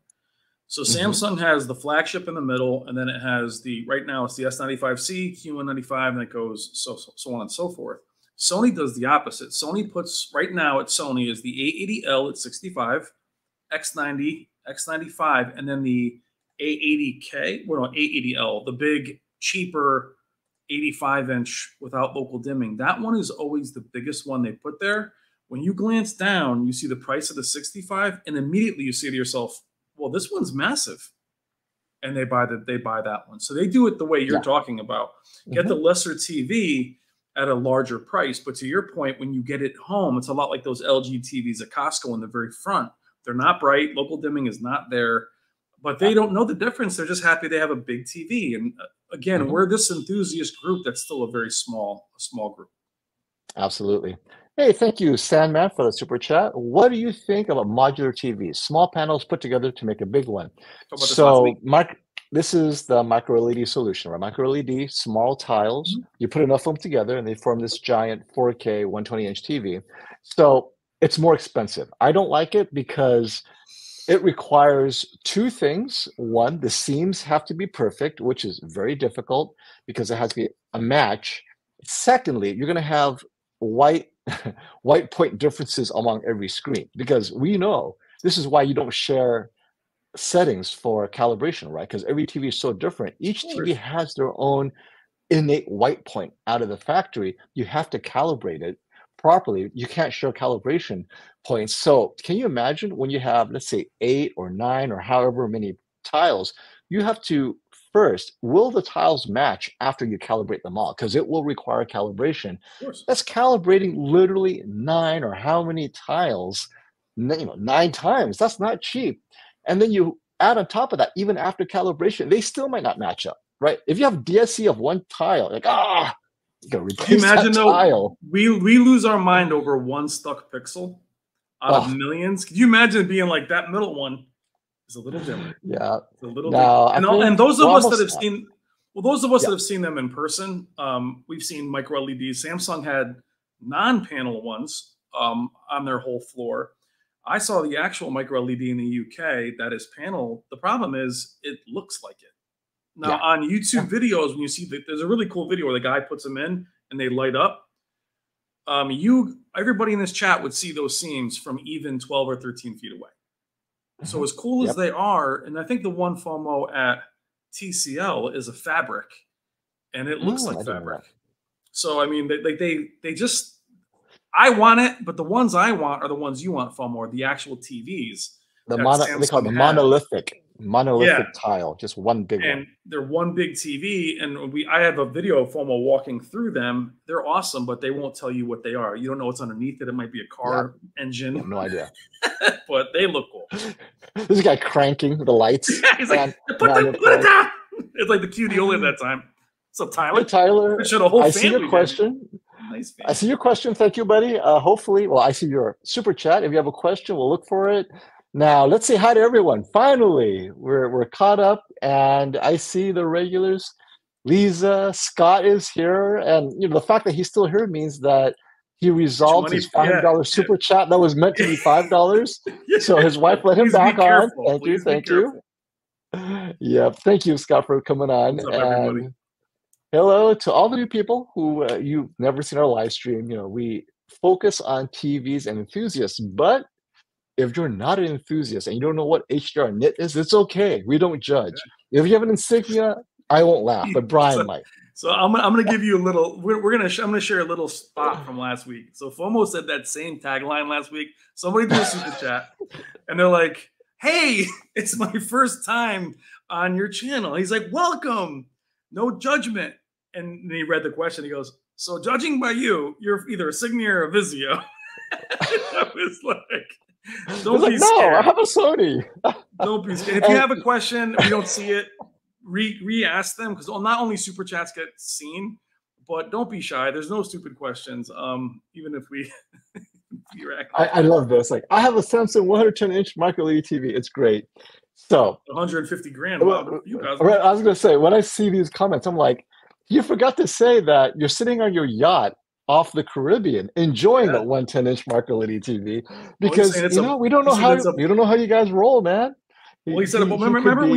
S2: So Samsung has the flagship in the middle, and then it has right now it's the S95C, Q195, and it goes so on and so forth. Sony does the opposite. Sony puts, right now at Sony, is the A80L at 65, X90, X95, and then the A80K, well, no, A80L, the big, cheaper 85-inch without local dimming. That one is always the biggest one they put there. When you glance down, you see the price of the 65, and immediately you say to yourself, well, this one's massive. And they buy that one. So they do it the way you're talking about. Get the lesser TV at a larger price. But to your point, when you get it home, it's a lot like those LG TVs at Costco in the very front. They're not bright. Local dimming is not there. But they don't know the difference. They're just happy they have a big TV. And again, we're this enthusiast group that's still a very small group.
S1: Absolutely. Hey, thank you, Sandman, for the super chat. What do you think about modular TVs? Small panels put together to make a big one. So, this is the micro LED solution, right? Micro LED, small tiles. You put enough of them together, and they form this giant 4K 120-inch TV. So it's more expensive. I don't like it because it requires two things. One, the seams have to be perfect, which is very difficult because it has to be a match. Secondly, you're going to have white point differences among every screen, because we know this is why you don't share settings for calibration, right? Because every TV is so different. Each TV has their own innate white point out of the factory. You have to calibrate it properly. You can't share calibration points. So can you imagine when you have, let's say, 8 or 9 or however many tiles, you have to first, will the tiles match after you calibrate them all? Because it will require calibration. That's calibrating literally 9 or how many tiles, 9 times. That's not cheap. And then you add on top of that, even after calibration, they still might not match up, right? If you have DSC of one tile, like, you gotta replace
S2: Can you imagine,
S1: that tile.
S2: We lose our mind over one stuck pixel out of millions. Could you imagine being like, that middle one is a little dimmer?
S1: Yeah.
S2: It's a little dimmer. And those of us that have seen, those of us that have seen them in person, we've seen micro LEDs. Samsung had non-panel ones on their whole floor. I saw the actual micro LED in the UK that is panel. The problem is it looks like it. Now on YouTube videos, when you see there's a really cool video where the guy puts them in and they light up. Everybody in this chat would see those seams from even 12 or 13 feet away. So as cool as they are, and I think the one FOMO at TCL is a fabric, and it looks like fabric. So I mean, they just, I want it, but the ones I want are the ones you want, FOMO, the actual TVs.
S1: They call it the monolithic tile, just one big one.
S2: And they're one big TV, and I have a video of FOMO walking through them. They're awesome, but they won't tell you what they are. You don't know what's underneath it. It might be a car engine.
S1: I have no idea.
S2: But they look cool.
S1: This guy cranking the lights.
S2: He's like, put it down. It's like the QD OLED at that time. So Tyler.
S1: Hey, Tyler, I see your question.
S2: Nice
S1: I see your question. Thank you, buddy. Hopefully, I see your super chat. If you have a question, we'll look for it. Now, let's say hi to everyone. Finally, we're caught up, and I see the regulars. Lisa, Scott is here, and the fact that he's still here means that he resolved his $500 super chat that was meant to be $5. So his wife let him back on. Thank you. Yeah, thank you, Scott, for coming on.
S2: What's up, everybody?
S1: And hello to all the new people who you've never seen our live stream. You know, we focus on TVs and enthusiasts, but if you're not an enthusiast and you don't know what HDR nit is, it's okay. We don't judge. If you have an insignia, I won't laugh, but Brian
S2: So,
S1: might.
S2: so I'm gonna give you a little. I'm gonna share a little spot from last week. So FOMO said that same tagline last week. Somebody did a super chat, and they're like, "Hey, it's my first time on your channel." He's like, "Welcome, no judgment." And then he read the question. He goes, "So judging by you, you're either a Signia or a Vizio." I was like, "Don't be
S1: No,
S2: scared.
S1: I have a Sony."
S2: Don't be scared. If you have a question, we don't see it, re-ask them, because not only super chats get seen, but don't be shy. There's no stupid questions. Even if we
S1: I love this. Like, I have a Samsung 110-inch micro LED TV. It's great. So
S2: 150 grand. Wow, you guys.
S1: Right, I was gonna say, when I see these comments, I'm like, you forgot to say that you're sitting on your yacht off the Caribbean enjoying that 110-inch micro LED TV, because we don't know how you guys roll, man.
S2: Well, he said, remember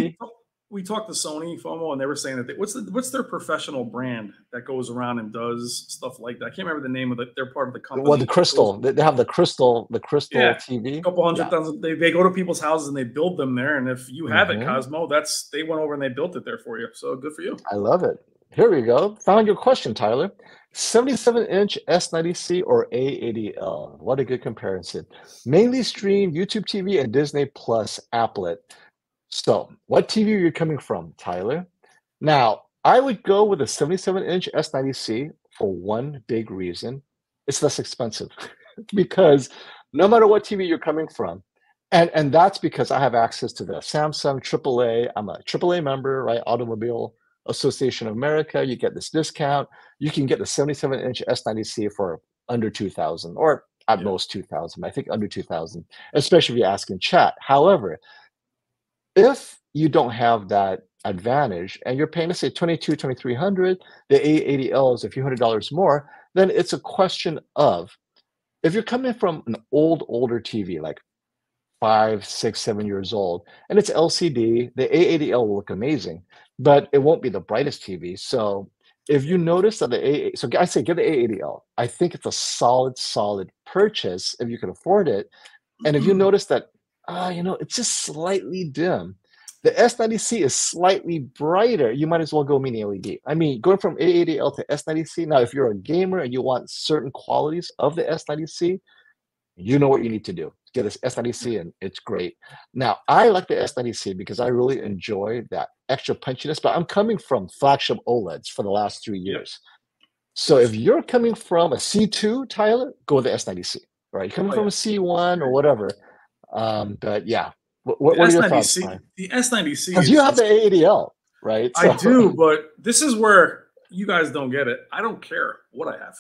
S2: we talked to Sony, FOMO, and they were saying that what's their professional brand that goes around and does stuff like that? I can't remember the name of it. They're part of the company.
S1: Well, the Crystal. They have the Crystal TV.
S2: A couple $100,000. They go to people's houses and they build them there. And if you have it, Cosmo, they went over and they built it there for you. So good for you.
S1: I love it. Here we go. Found your question, Tyler. 77-inch S90C or A80L. What a good comparison. Mainly stream YouTube TV and Disney Plus applet. So, what TV are you coming from, Tyler? Now, I would go with a 77-inch S90C for one big reason. It's less expensive because no matter what TV you're coming from, and that's because I have access to the Samsung AAA. I'm a AAA member, right? Automobile Association of America. You get this discount. You can get the 77-inch S90C for under $2,000 or at most $2,000. I think under $2,000, especially if you ask in chat. However, if you don't have that advantage and you're paying, let's say, $2,300, the A80L is a few $100s more, then it's a question of, if you're coming from an older TV, like 5, 6, 7 years old, and it's LCD, the A80L will look amazing, but it won't be the brightest TV. So if you notice that so I say get the A80L. I think it's a solid purchase if you can afford it. And if you notice that, it's just slightly dim, the S90C is slightly brighter, you might as well go mini LED. I mean, going from A80L to S90C, now if you're a gamer and you want certain qualities of the S90C, you know what you need to do. Get this S90C and it's great. Now, I like the S90C because I really enjoy that extra punchiness, but I'm coming from flagship OLEDs for the last 3 years. So if you're coming from a C2, Tyler, go with the S90C, right? You're coming from a C1 or whatever. But yeah, what are your thoughts, Brian?
S2: The S90C.
S1: Because you have the A80L, right?
S2: So. I do, but this is where you guys don't get it. I don't care what I have.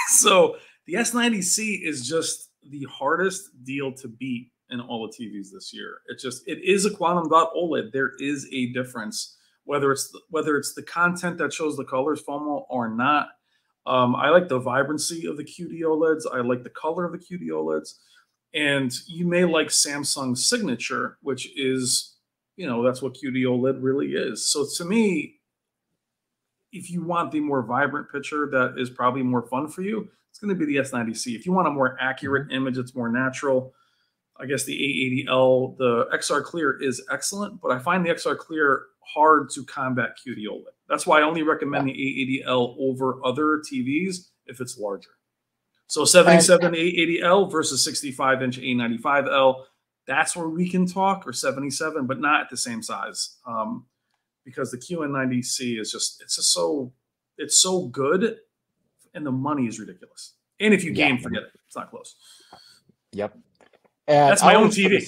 S2: So the S90C is just the hardest deal to beat in all the TVs this year. It is a quantum dot OLED. There is a difference, whether it's the content that shows the colors, FOMO, or not. I like the vibrancy of the QD OLEDs. I like the color of the QD OLEDs. And you may like Samsung's signature, which is, that's what QD OLED really is. So to me, if you want the more vibrant picture that is probably more fun for you, it's going to be the S90C. If you want a more accurate image, it's more natural, I guess the A80L, the XR Clear is excellent, but I find the XR Clear hard to combat QD OLED. That's why I only recommend the A80L over other TVs if it's larger. So 77 A80L versus 65-inch A95L, that's where we can talk, or 77, but not at the same size. Because the QN90C is it's so good, and the money is ridiculous. And if you game, forget it. It's not close.
S1: Yep. And
S2: that's my own TV.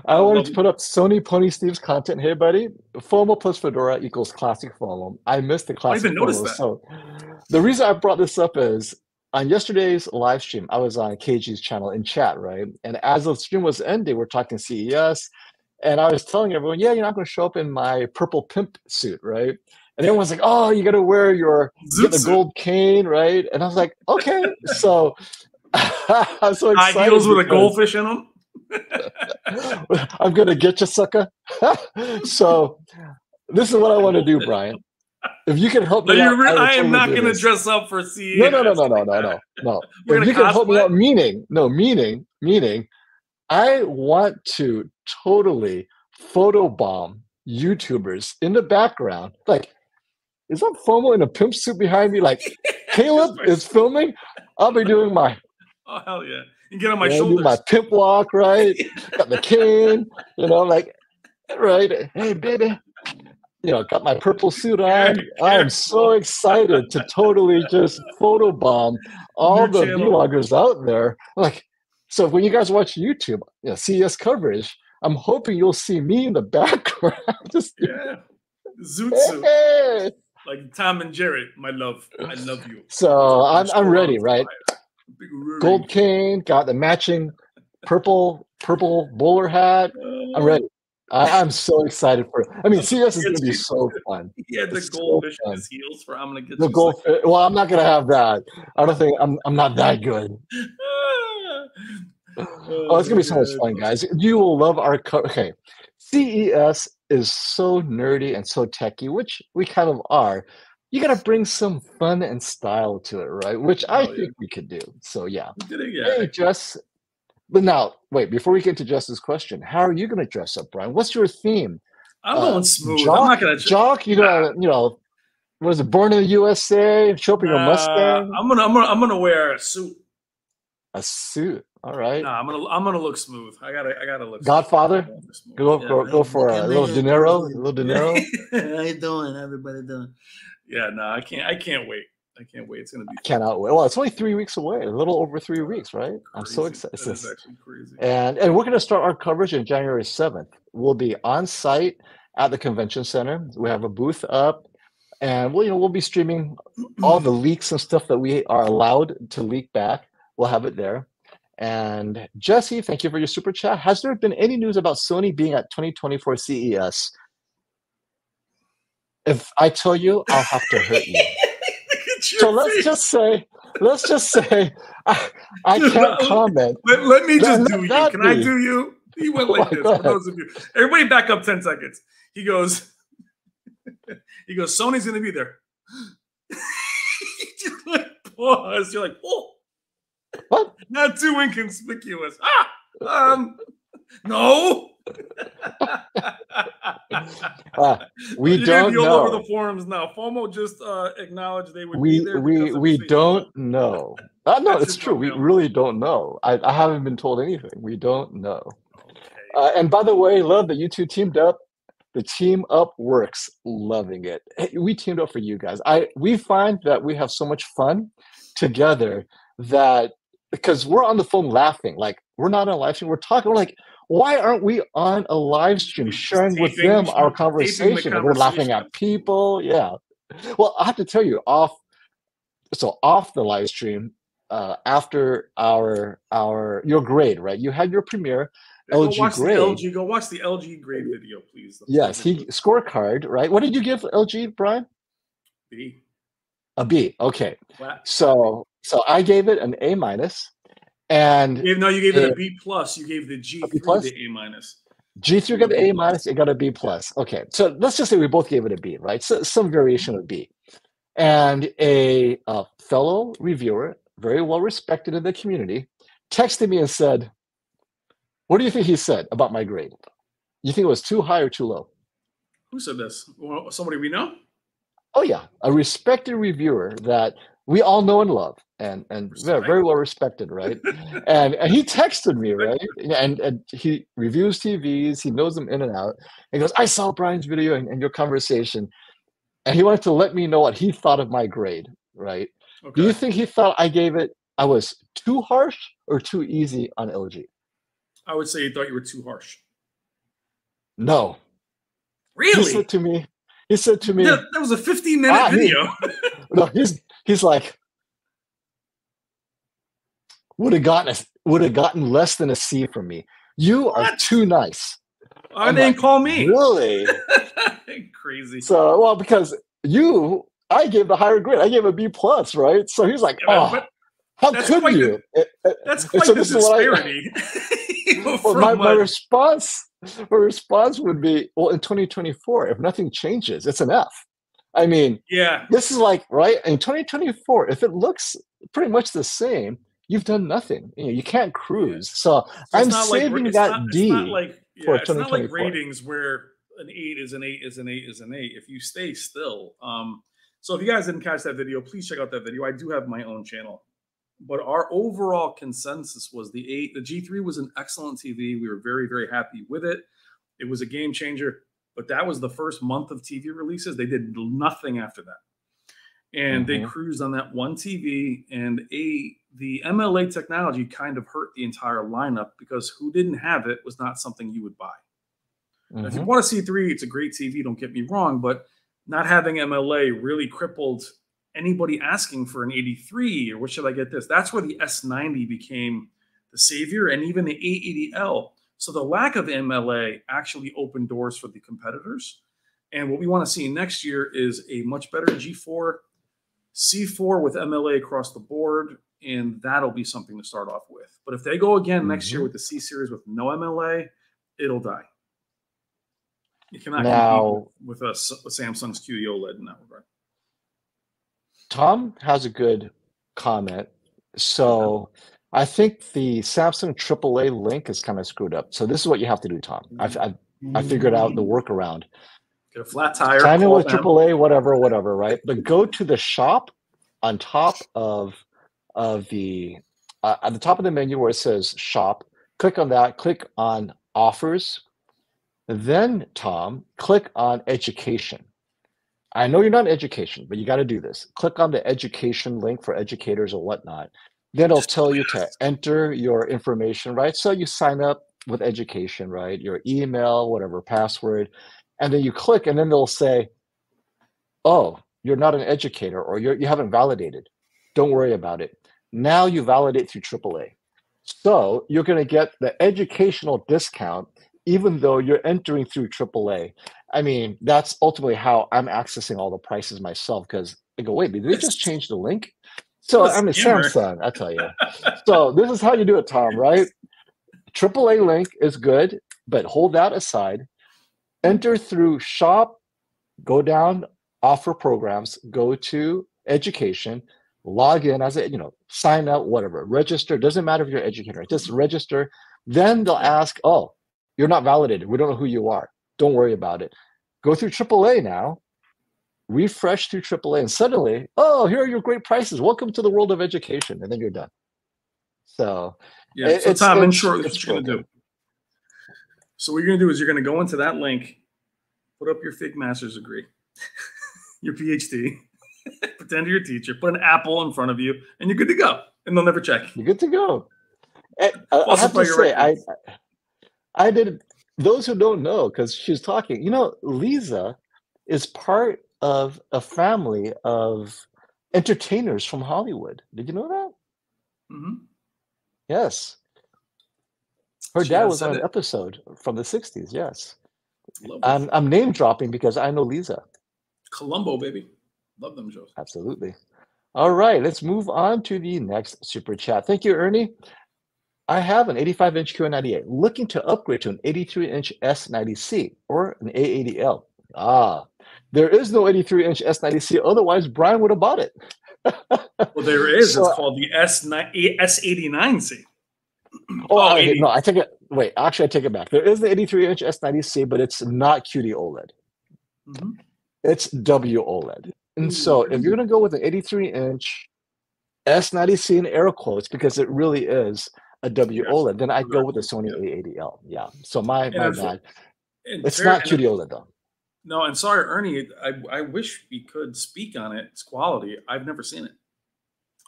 S1: I wanted to put up Sony Pony Steve's content here, buddy. FOMO plus Fedora equals classic FOMO. I missed the classic
S2: FOMO. I didn't notice that.
S1: So the reason I brought this up is on yesterday's live stream, I was on KG's channel in chat, right? And as the stream was ending, we're talking CES. And I was telling everyone, yeah, I'm going to show up in my purple pimp suit, right? And everyone's like, oh, you got to wear the gold cane, right? And I was like, okay. So I'm so excited.
S2: High heels with a goldfish in them?
S1: I'm gonna get you, sucker. So this is what I want to do, Brian. If you can help me out,
S2: I am
S1: totally
S2: not
S1: do
S2: going to
S1: this.
S2: dress up for CES.
S1: No.
S2: You're
S1: If you
S2: gonna
S1: can help me
S2: cosplay?
S1: out, meaning, I want to totally photobomb YouTubers in the background. Like, is that FOMO in a pimp suit behind me? Like, Caleb is filming. I'll be doing my
S2: Oh hell yeah! You get on my shoulders.
S1: my pimp walk, right? Got the cane, like, right? Hey, baby. Got my purple suit on. I am so excited to totally just photobomb all
S2: New
S1: the
S2: channel.
S1: vloggers out there. Like, so when you guys watch YouTube, CES coverage, I'm hoping you'll see me in the background. Just
S2: zoot suit.
S1: Hey.
S2: Like Tom and Jerry, my love, I love you.
S1: So I'm ready, right? Gold cane, got the matching purple bowler hat. I'm ready. I'm so excited for it. I mean, CES is going to be so fun.
S2: He had the goldfish in his heels for I'm going to get
S1: the goldfish. Well, I'm not going to have that. I don't think I'm not that good. Oh, it's going to be so much fun, guys. You will love our okay. CES is so nerdy and so techy, which we kind of are. You got to bring some fun and style to it, right? Which I think we could do. So yeah. Hey, Jess. But now, wait, before we get to Jess's question, how are you going to dress up, Brian? What's your theme?
S2: I'm going smooth.
S1: Jock,
S2: I'm not going to
S1: jock. What is it? Born in the USA? Show up in your Mustang?
S2: I'm gonna wear a suit.
S1: A suit. All right.
S2: Nah, I'm gonna look smooth. I gotta look.
S1: Godfather.
S2: Smooth.
S1: Go for a little De Niro.
S3: How you doing? Everybody doing?
S2: Yeah, no, I can't wait. I can't wait. It's gonna be.
S1: Cannot wait. Well, it's only 3 weeks away. A little over 3 weeks, right? Crazy. I'm so excited.
S2: That is actually crazy.
S1: And we're going to start our coverage on January 7th. We'll be on site at the convention center. We have a booth up, and we'll be streaming all the leaks and stuff that we are allowed to leak back. We'll have it there. And Jesse, thank you for your super chat. Has there been any news about Sony being at 2024 CES? If I tell you, I'll have to hurt you. So let's just say I can't comment.
S2: Let me just do you. Can I do you? He went like this. For those of you, everybody, back up 10 seconds. He goes. Sony's gonna be there. You just like pause. You're like, oh,
S1: what?
S2: Not too inconspicuous. No.
S1: We don't know.
S2: All over the forums now. FOMO just acknowledged they would be there.
S1: We don't know. No, it's true. We really don't know. I haven't been told anything. We don't know. Okay. And by the way, love that you two teamed up. The team up works. Loving it. Hey, we teamed up for you guys. We find that we have so much fun together that because we're on the phone laughing, like we're not on a live stream. We're talking. We're like, why aren't we on a live stream sharing with them our conversation? We're laughing at people. Yeah. Well, I have to tell you, off the live stream, after your grade, right? You had your premiere. LG grade.
S2: Go watch the LG grade video, please.
S1: Yes, scorecard, right? What did you give LG, Brian?
S2: B.
S1: A B. Okay. So I gave it an A minus. And
S2: you gave it a B plus. You gave the G3 the A minus.
S1: G3 got the A minus. It got a B plus. Okay, so let's just say we both gave it a B, right? So some variation of B. And a fellow reviewer, very well respected in the community, texted me and said, "What do you think he said about my grade? You think it was too high or too low?"
S2: Who said this? Somebody we know?
S1: Oh yeah, a respected reviewer that we all know and love. And very well respected, right? and he texted me, right? And he reviews TVs, he knows them in and out. And he goes, "I saw Brian's video and your conversation." And he wanted to let me know what he thought of my grade, right? Okay. Do you think he thought I was too harsh or too easy on LG?
S2: I would say he thought you were too harsh.
S1: No.
S2: Really?
S1: He said to me,
S2: that was a 15-minute video.
S1: No, he's like, would have gotten less than a C from me. You are too nice.
S2: I didn't call me.
S1: Really?
S2: Crazy.
S1: So, well, because I gave the higher grade. I gave a B plus, right? So he's like, how could you?
S2: That's quite the disparity.
S1: Well, my response would be, well, in 2024, if nothing changes, it's an F. I mean,
S2: yeah,
S1: this is like, right, in 2024, if it looks pretty much the same, you've done nothing. You can't cruise. So I'm saving that D for
S2: it's not like
S1: 2024.
S2: ratings where an 8 is an 8 is an 8 is an 8. If you stay still, so if you guys didn't catch that video, please check out that video. I do have my own channel, but our overall consensus was the G3 was an excellent TV. We were very, very happy with it. It was a game changer, but that was the first month of TV releases. They did nothing after that. And they cruised on that one TV, and the MLA technology kind of hurt the entire lineup because who didn't have it was not something you would buy. Now, if you want a C3, it's a great TV, don't get me wrong, but not having MLA really crippled anybody asking for an 83 or what should I get this? That's where the S90 became the savior, and even the A80L. So the lack of MLA actually opened doors for the competitors. And what we want to see next year is a much better G4, C4 with MLA across the board, and that'll be something to start off with. But if they go again next year with the C series with no MLA, it'll die. You cannot compete with Samsung's QD OLED in that regard.
S1: Tom has a good comment. So I think the Samsung AAA link is kind of screwed up. So this is what you have to do, Tom. I figured out the workaround.
S2: Get a flat tire.
S1: Sign in with AAA, whatever, right? But go to the shop on top of the at the top of the menu where it says shop. Click on that. Click on offers. Then, Tom, click on education. I know you're not in education, but you got to do this. Click on the education link for educators or whatnot. Then it'll tell you to enter your information, right? So you sign up with education, right? Your email, whatever, password. And then you click, and then they'll say, oh, you're not an educator, or you haven't validated. Don't worry about it. Now you validate through AAA. So you're going to get the educational discount even though you're entering through AAA. I mean, that's ultimately how I'm accessing all the prices myself, because I go, wait, did they just change the link? So I'm a Samsung, I tell you. So this is how you do it, Tom, right? AAA link is good, but hold that aside. Enter through shop, go down, offer programs, go to education, log in as a, sign up, whatever, register. Doesn't matter if you're an educator, just register. Then they'll ask, oh, you're not validated. We don't know who you are. Don't worry about it. Go through AAA now, refresh through AAA, and suddenly, oh, here are your great prices. Welcome to the world of education. And then you're done. So,
S2: yeah. So Tom, in short, what you're going to do. So what you're going to do is you're going to go into that link, put up your fake master's degree, your PhD, pretend you're a teacher, put an apple in front of you, and you're good to go. And they'll never check.
S1: You're good to go. I have to say, I did, those who don't know, because she was talking, Lisa is part of a family of entertainers from Hollywood. Did you know that? Yes. Her dad was on an episode from the 60s, yes. I'm name dropping because I know Lisa.
S2: Columbo, baby. Love them shows.
S1: Absolutely. All right, let's move on to the next super chat. Thank you, Ernie. I have an 85-inch QN98 looking to upgrade to an 83-inch S90C or an A80L. There is no 83-inch S90C, otherwise Brian would have bought it.
S2: Well, there is. It's called the S89C.
S1: Oh, okay, no, I take it. Wait, actually, I take it back. There is the 83-inch S90C, but it's not QD OLED. It's W OLED. And so if you're going to go with an 83-inch S90C in air quotes, because it really is a W OLED, then I'd go with the Sony A80L. Yeah. So my bad. It's not QD OLED though.
S2: No, and sorry, Ernie, I wish we could speak on it. Its quality. I've never seen it.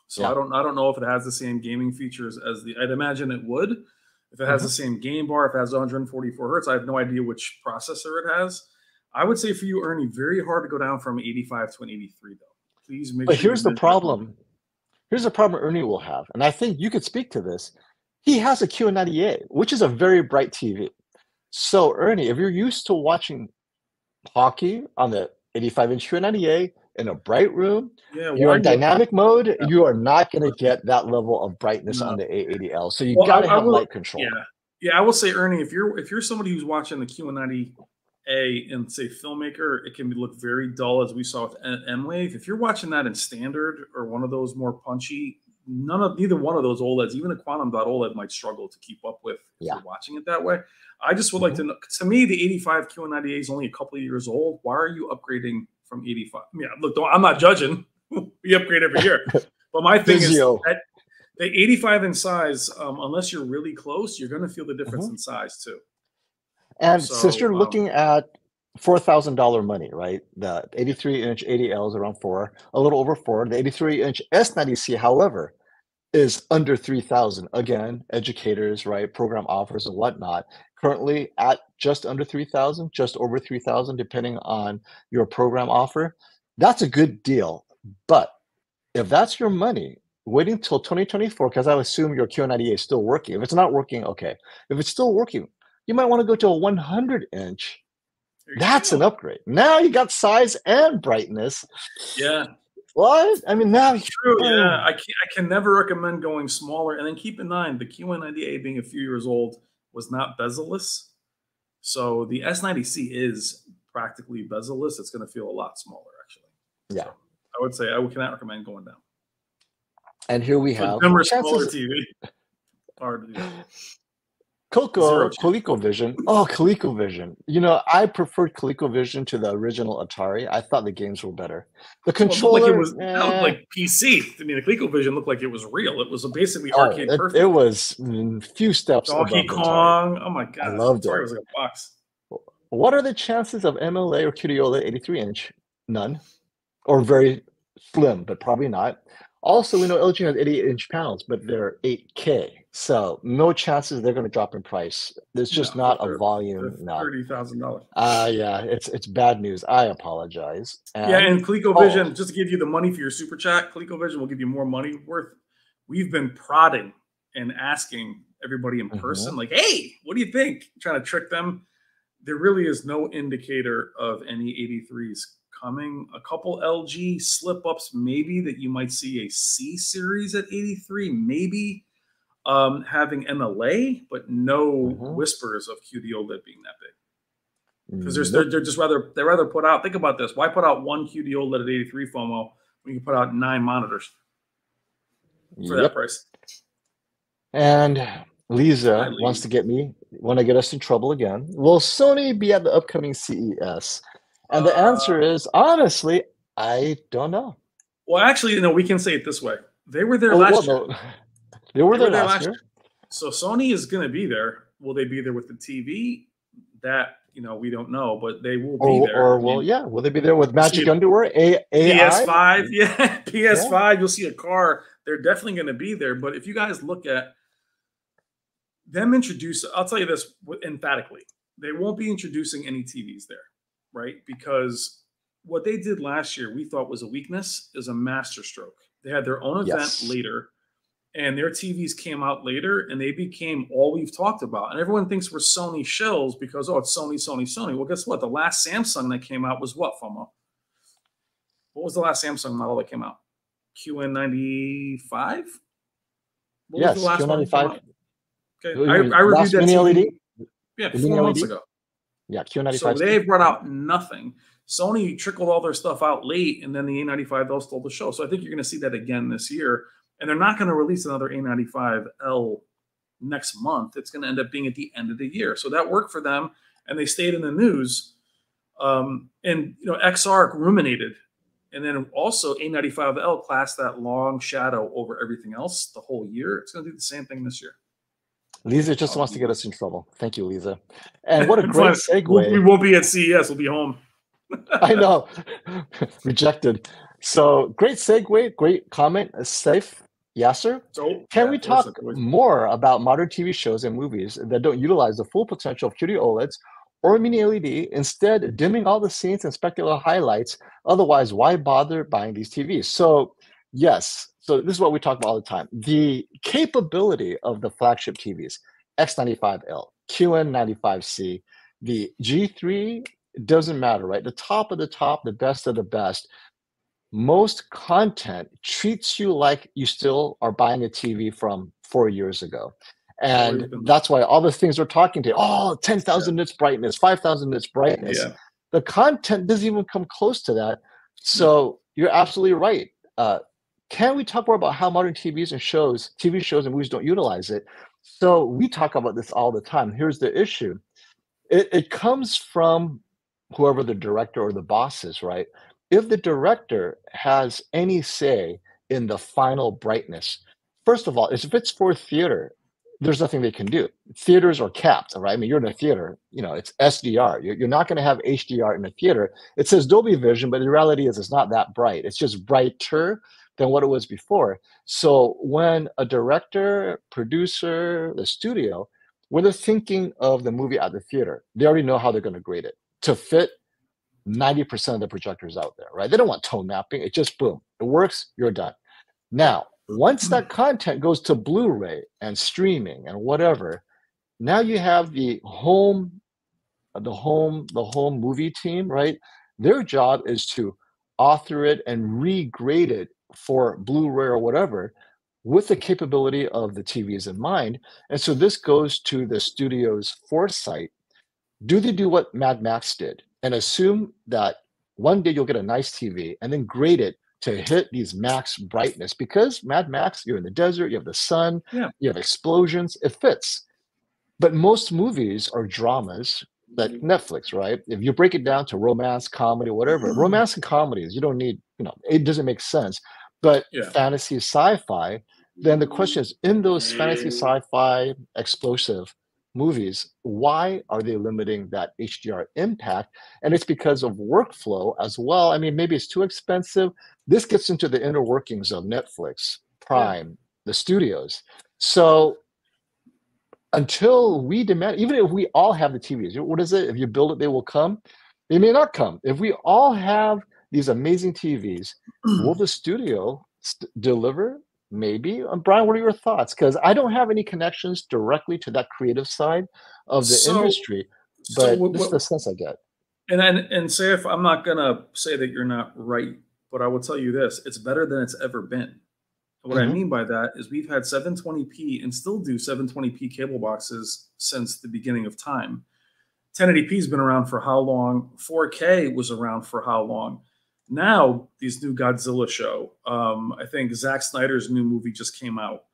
S2: So I don't know if it has the same gaming features as I'd imagine it would. If it has the same game bar, if it has 144 hertz, I have no idea which processor it has. I would say for you, Ernie, very hard to go down from 85 to an 83 though. Please make sure.
S1: But here's the problem. Here's the problem Ernie will have, and I think you could speak to this. He has a QN98, which is a very bright TV. So Ernie, if you're used to watching hockey on the 85-inch QN98 in a bright room, you're in dynamic mode, you are not going to get that level of brightness on the A80L. So you got to have light control.
S2: Yeah, I will say, Ernie, if you're somebody who's watching the Q90A and say filmmaker, it can look very dull, as we saw with M-Wave. If you're watching that in standard or one of those more punchy, neither one of those OLEDs, even a Quantum.OLED, might struggle to keep up with if you're watching it that way. I just would like to know. To me, the 85 Q90A is only a couple of years old. Why are you upgrading from 85? Yeah, look, I'm not judging. We upgrade every year, but my thing is that the 85 in size, unless you're really close, you're going to feel the difference in size too.
S1: And so, since you're looking at $4,000 money, right? The 83-inch 80L is around a little over 4. The 83-inch S90C, however, is under 3,000. Again, educators, right? Program offers and whatnot. Currently at just under 3,000, just over 3,000, depending on your program offer. That's a good deal. But if that's your money, waiting till 2024, because I assume your Q90A is still working. If it's not working, okay. If it's still working, you might want to go to a 100-inch. That's an upgrade. Now you got size and brightness.
S2: Yeah.
S1: What? I mean, now.
S2: True. Yeah. I can never recommend going smaller. And then keep in mind, the Q90A being a few years old was not bezel-less. So the S90C is practically bezel-less. It's going to feel a lot smaller, actually.
S1: Yeah.
S2: So I would say I cannot recommend going down.
S1: And here we have
S2: smaller TV. Hard to do.
S1: ColecoVision. Oh, ColecoVision. You know, I preferred ColecoVision to the original Atari. I thought the games were better. The controller,
S2: it looked like PC. I mean, the ColecoVision looked like it was real. It was basically arcade perfect.
S1: It was few steps
S2: Donkey Kong. Oh my god,
S1: I loved it.
S2: Atari was like a box.
S1: What are the chances of MLA or QD-OLED 83-inch? None, or very slim, but probably not. Also, we know LG has 88-inch panels, but they're 8K. So no chances they're going to drop in price. There's just not a volume.
S2: $30,000.
S1: Yeah, it's bad news. I apologize.
S2: And ColecoVision, just to give you the money for your super chat, ColecoVision will give you more money worth. We've been prodding and asking everybody in person, like, hey, what do you think? Trying to trick them. There really is no indicator of any 83s coming. A couple LG slip-ups, maybe, that you might see a C series at 83, maybe having MLA, but no whispers of QD-OLED being that big. Because they're rather put out. Think about this. Why put out one QD-OLED at 83 FOMO when you can put out 9 monitors for that price?
S1: And Lisa wants to get us in trouble again. Will Sony be at the upcoming CES? And the answer is, honestly, I don't know.
S2: Well, actually, we can say it this way. They were there last year.
S1: They were there last year.
S2: So Sony is going to be there. Will they be there with the TV? That, we don't know, but they will be there.
S1: Will they be there with Magic Underwear? AI?
S2: PS5? Yeah, PS5. Yeah. You'll see a car. They're definitely going to be there. But if you guys look at them I'll tell you this emphatically. They won't be introducing any TVs there. Right? Because what they did last year, we thought was a weakness, is a masterstroke. They had their own event later, and their TVs came out later, and they became all we've talked about. And everyone thinks we're Sony shills because, it's Sony, Sony, Sony. Well, guess what? The last Samsung that came out was what, FOMO? What was the last Samsung model that came out? QN95?
S1: Yes, QN95.
S2: Okay, I reviewed that TV. Yeah, 4 months ago.
S1: Yeah, Q95.
S2: So they brought out nothing. Sony trickled all their stuff out late, and then the A95 L stole the show. So I think you're going to see that again this year. And they're not going to release another A95L next month. It's going to end up being at the end of the year. So that worked for them, and they stayed in the news. XR ruminated. And then also A95L cast that long shadow over everything else the whole year. It's going to do the same thing this year.
S1: Lisa just wants to get us in trouble. Thank you, Lisa. And what a great segue.
S2: We won't be at CES. We'll be home.
S1: I know. Rejected. So great segue. Great comment. Safe. Yasser. Can we talk more about modern TV shows and movies that don't utilize the full potential of QD OLEDs or mini LED, instead dimming all the scenes and spectacular highlights? Otherwise, why bother buying these TVs? So yes. So this is what we talk about all the time. The capability of the flagship TVs, X95L, QN95C, the G3, doesn't matter, right? The top of the top, the best of the best. Most content treats you like you still are buying a TV from 4 years ago. And that's why all the things we're talking to, 10,000 nits brightness, 5,000 nits brightness.
S2: Yeah.
S1: The content doesn't even come close to that. So you're absolutely right. Can we talk more about how modern TVs and TV shows and movies don't utilize it? So we talk about this all the time. Here's the issue. It comes from whoever the director or the boss is, right? If the director has any say in the final brightness, first of all, if it's for theater, there's nothing they can do. Theaters are capped, right? I mean, you're in a theater, it's SDR. You're not going to have HDR in a theater. It says Dolby Vision, but the reality is it's not that bright. It's just brighter than what it was before. So when a director, producer, the studio, when they're thinking of the movie at the theater, they already know how they're going to grade it to fit 90% of the projectors out there, right? They don't want tone mapping. It just, boom, it works, you're done. Now, once that content goes to Blu-ray and streaming and whatever, now you have the home movie team, right? Their job is to author it and regrade it for Blu-ray or whatever with the capability of the TVs in mind. And so this goes to the studio's foresight. Do they do what Mad Max did and assume that one day you'll get a nice TV and then grade it to hit these max brightness? Because Mad Max, you're in the desert, you have the sun, you have explosions, it fits. But most movies are dramas, like Netflix, right? If you break it down to romance, comedy, whatever, romance and comedies, you don't need, it doesn't make sense. But fantasy, sci-fi, then the question is, in those fantasy, sci-fi, explosive movies, why are they limiting that HDR impact? And it's because of workflow as well. I mean, maybe it's too expensive. This gets into the inner workings of Netflix, Prime, the studios. So until we demand, even if we all have the TVs, what is it? If you build it, they will come. They may not come. If we all have these amazing TVs, will the studio deliver? Maybe. Brian, what are your thoughts? Because I don't have any connections directly to that creative side of the industry, but this is the sense I get.
S2: And say, if I'm not going to say that you're not right, but I will tell you this, it's better than it's ever been. What I mean by that is we've had 720p and still do 720p cable boxes since the beginning of time. 1080p has been around for how long? 4K was around for how long? Now, these new Godzilla show, I think Zack Snyder's new movie just came out.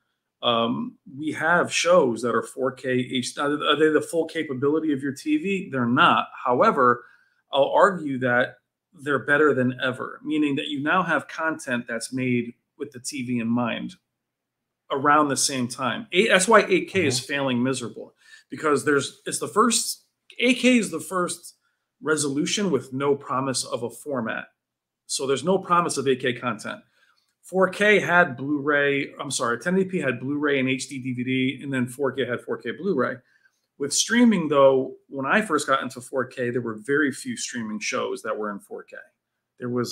S2: We have shows that are 4K HD. Are they the full capability of your TV? They're not. However, I'll argue that they're better than ever, meaning that you now have content that's made with the TV in mind around the same time. That's why 8K is failing miserable, because 8K is the first resolution with no promise of a format. So there's no promise of 8K content. 4K had Blu-ray, 1080p had Blu-ray and HD DVD, and then 4K had 4K Blu-ray. With streaming, though, when I first got into 4K, there were very few streaming shows that were in 4K. There was,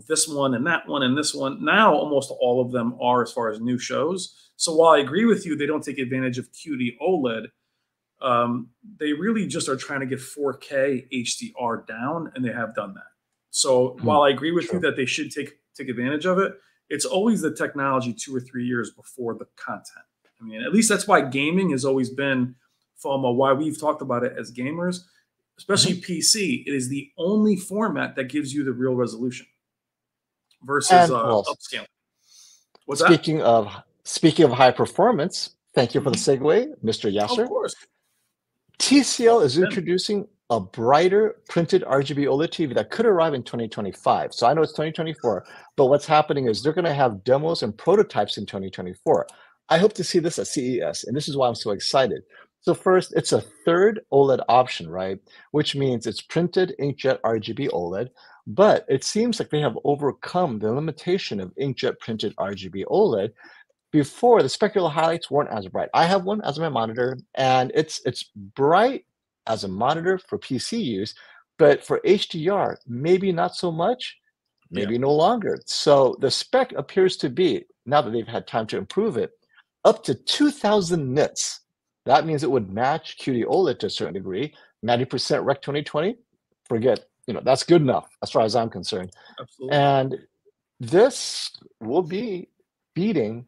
S2: this one and that one and this one. Now, almost all of them are, as far as new shows. So while I agree with you, they don't take advantage of QD OLED. They really just are trying to get 4K HDR down, and they have done that. So while I agree with you that they should take advantage of it, it's always the technology 2 or 3 years before the content. I mean, at least that's why gaming has always been, from why we've talked about it as gamers, especially PC. It is the only format that gives you the real resolution versus upscaling.
S1: Speaking of high performance, thank you for the segue, Mr. Yasser.
S2: Of course.
S1: TCL is introducing a brighter printed RGB OLED TV that could arrive in 2025. So I know it's 2024, but what's happening is they're going to have demos and prototypes in 2024. I hope to see this at CES, and this is why I'm so excited. So first, it's a third OLED option, right? Which means it's printed inkjet RGB OLED, but it seems like they have overcome the limitation of inkjet printed RGB OLED. Before, the specular highlights weren't as bright. I have one as my monitor, and it's bright as a monitor for PC use, but for HDR, maybe not so much, maybe no longer. So the spec appears to be, now that they've had time to improve it, up to 2,000 nits. That means it would match QD OLED to a certain degree. 90% Rec 2020, forget, that's good enough as far as I'm concerned.
S2: Absolutely.
S1: And this will be beating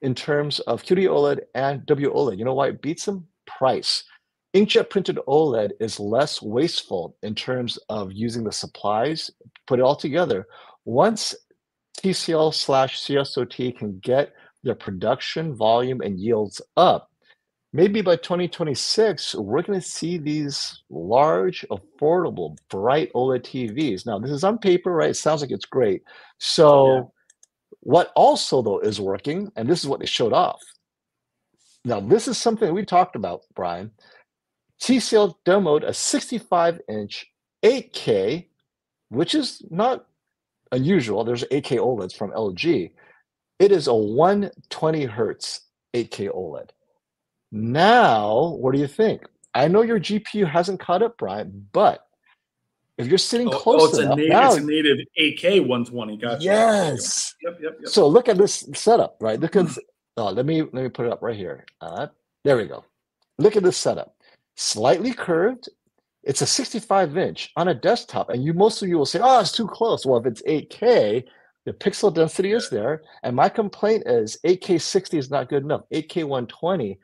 S1: in terms of QD-OLED and WOLED. You know why it beats them? Price. Inkjet printed OLED is less wasteful in terms of using the supplies. Put it all together. Once TCL/CSOT can get their production volume and yields up, maybe by 2026, we're going to see these large, affordable, bright OLED TVs. Now, this is on paper, right? It sounds like it's great. So, what also, though, is working, and this is what they showed off. Now, this is something we talked about, Brian. TCL demoed a 65-inch 8K, which is not unusual. There's 8K OLEDs from LG. It is a 120 hertz 8K OLED. Now, what do you think? I know your GPU hasn't caught up, Brian, but if you're sitting close enough,
S2: it's a native 8K 120. Gotcha.
S1: Yes.
S2: Yep.
S1: So look at this setup, right? Look at this. Let me put it up right here. There we go. Look at this setup. Slightly curved. It's a 65-inch on a desktop, and most of you will say, "Oh, it's too close." Well, if it's 8K, the pixel density is there, and my complaint is 8K 60 is not good enough. 8K 120.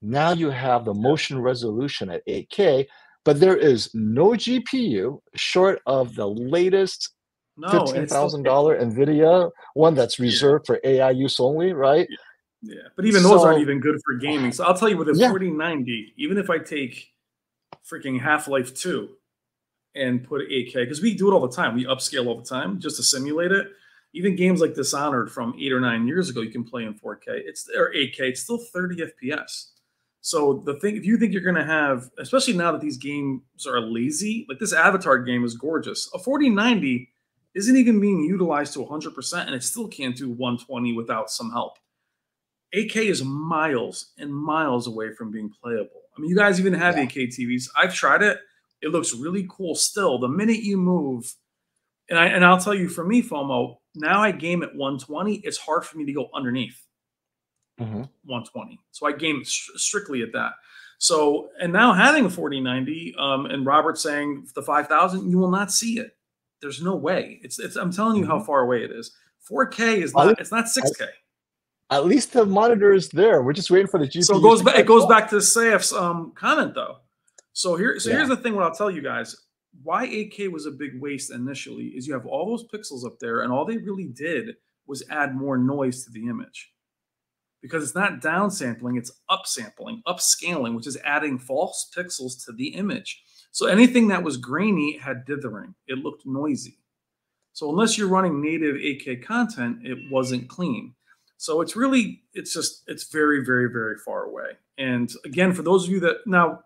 S1: Now you have the motion resolution at 8K, but there is no GPU short of the latest $15,000 NVIDIA one that's reserved for AI use only, right?
S2: Yeah, but even those aren't even good for gaming. So I'll tell you, with a 4090, even if I take freaking Half-Life 2 and put 8K, because we do it all the time. We upscale all the time just to simulate it. Even games like Dishonored from 8 or 9 years ago, you can play in 4K. Or 8K. It's still 30 FPS. So the thing, if you think you're going to have, especially now that these games are lazy, like this Avatar game is gorgeous. A 4090 isn't even being utilized to 100%, and it still can't do 120 without some help. 8K is miles and miles away from being playable. I mean, you guys even have 8K TVs. I've tried it. It looks really cool still. The minute you move, and I'll tell you, for me, FOMO, now I game at 120. It's hard for me to go underneath 120. So I game strictly at that. So, and now having a 4090, and Robert saying the 5000, you will not see it. There's no way. I'm telling you how far away it is. 4K is not, it's not 6K.
S1: At least the monitor is there. We're just waiting for the GPU.
S2: So it goes back to Saif's comment, though. So here's the thing. What I'll tell you guys, why 8K was a big waste initially is you have all those pixels up there, and all they really did was add more noise to the image, because it's not downsampling, it's upsampling, upscaling, which is adding false pixels to the image. So anything that was grainy had dithering. It looked noisy. So unless you're running native 8K content, it wasn't clean. So it's very, very, very far away. And again, for those of you that, now,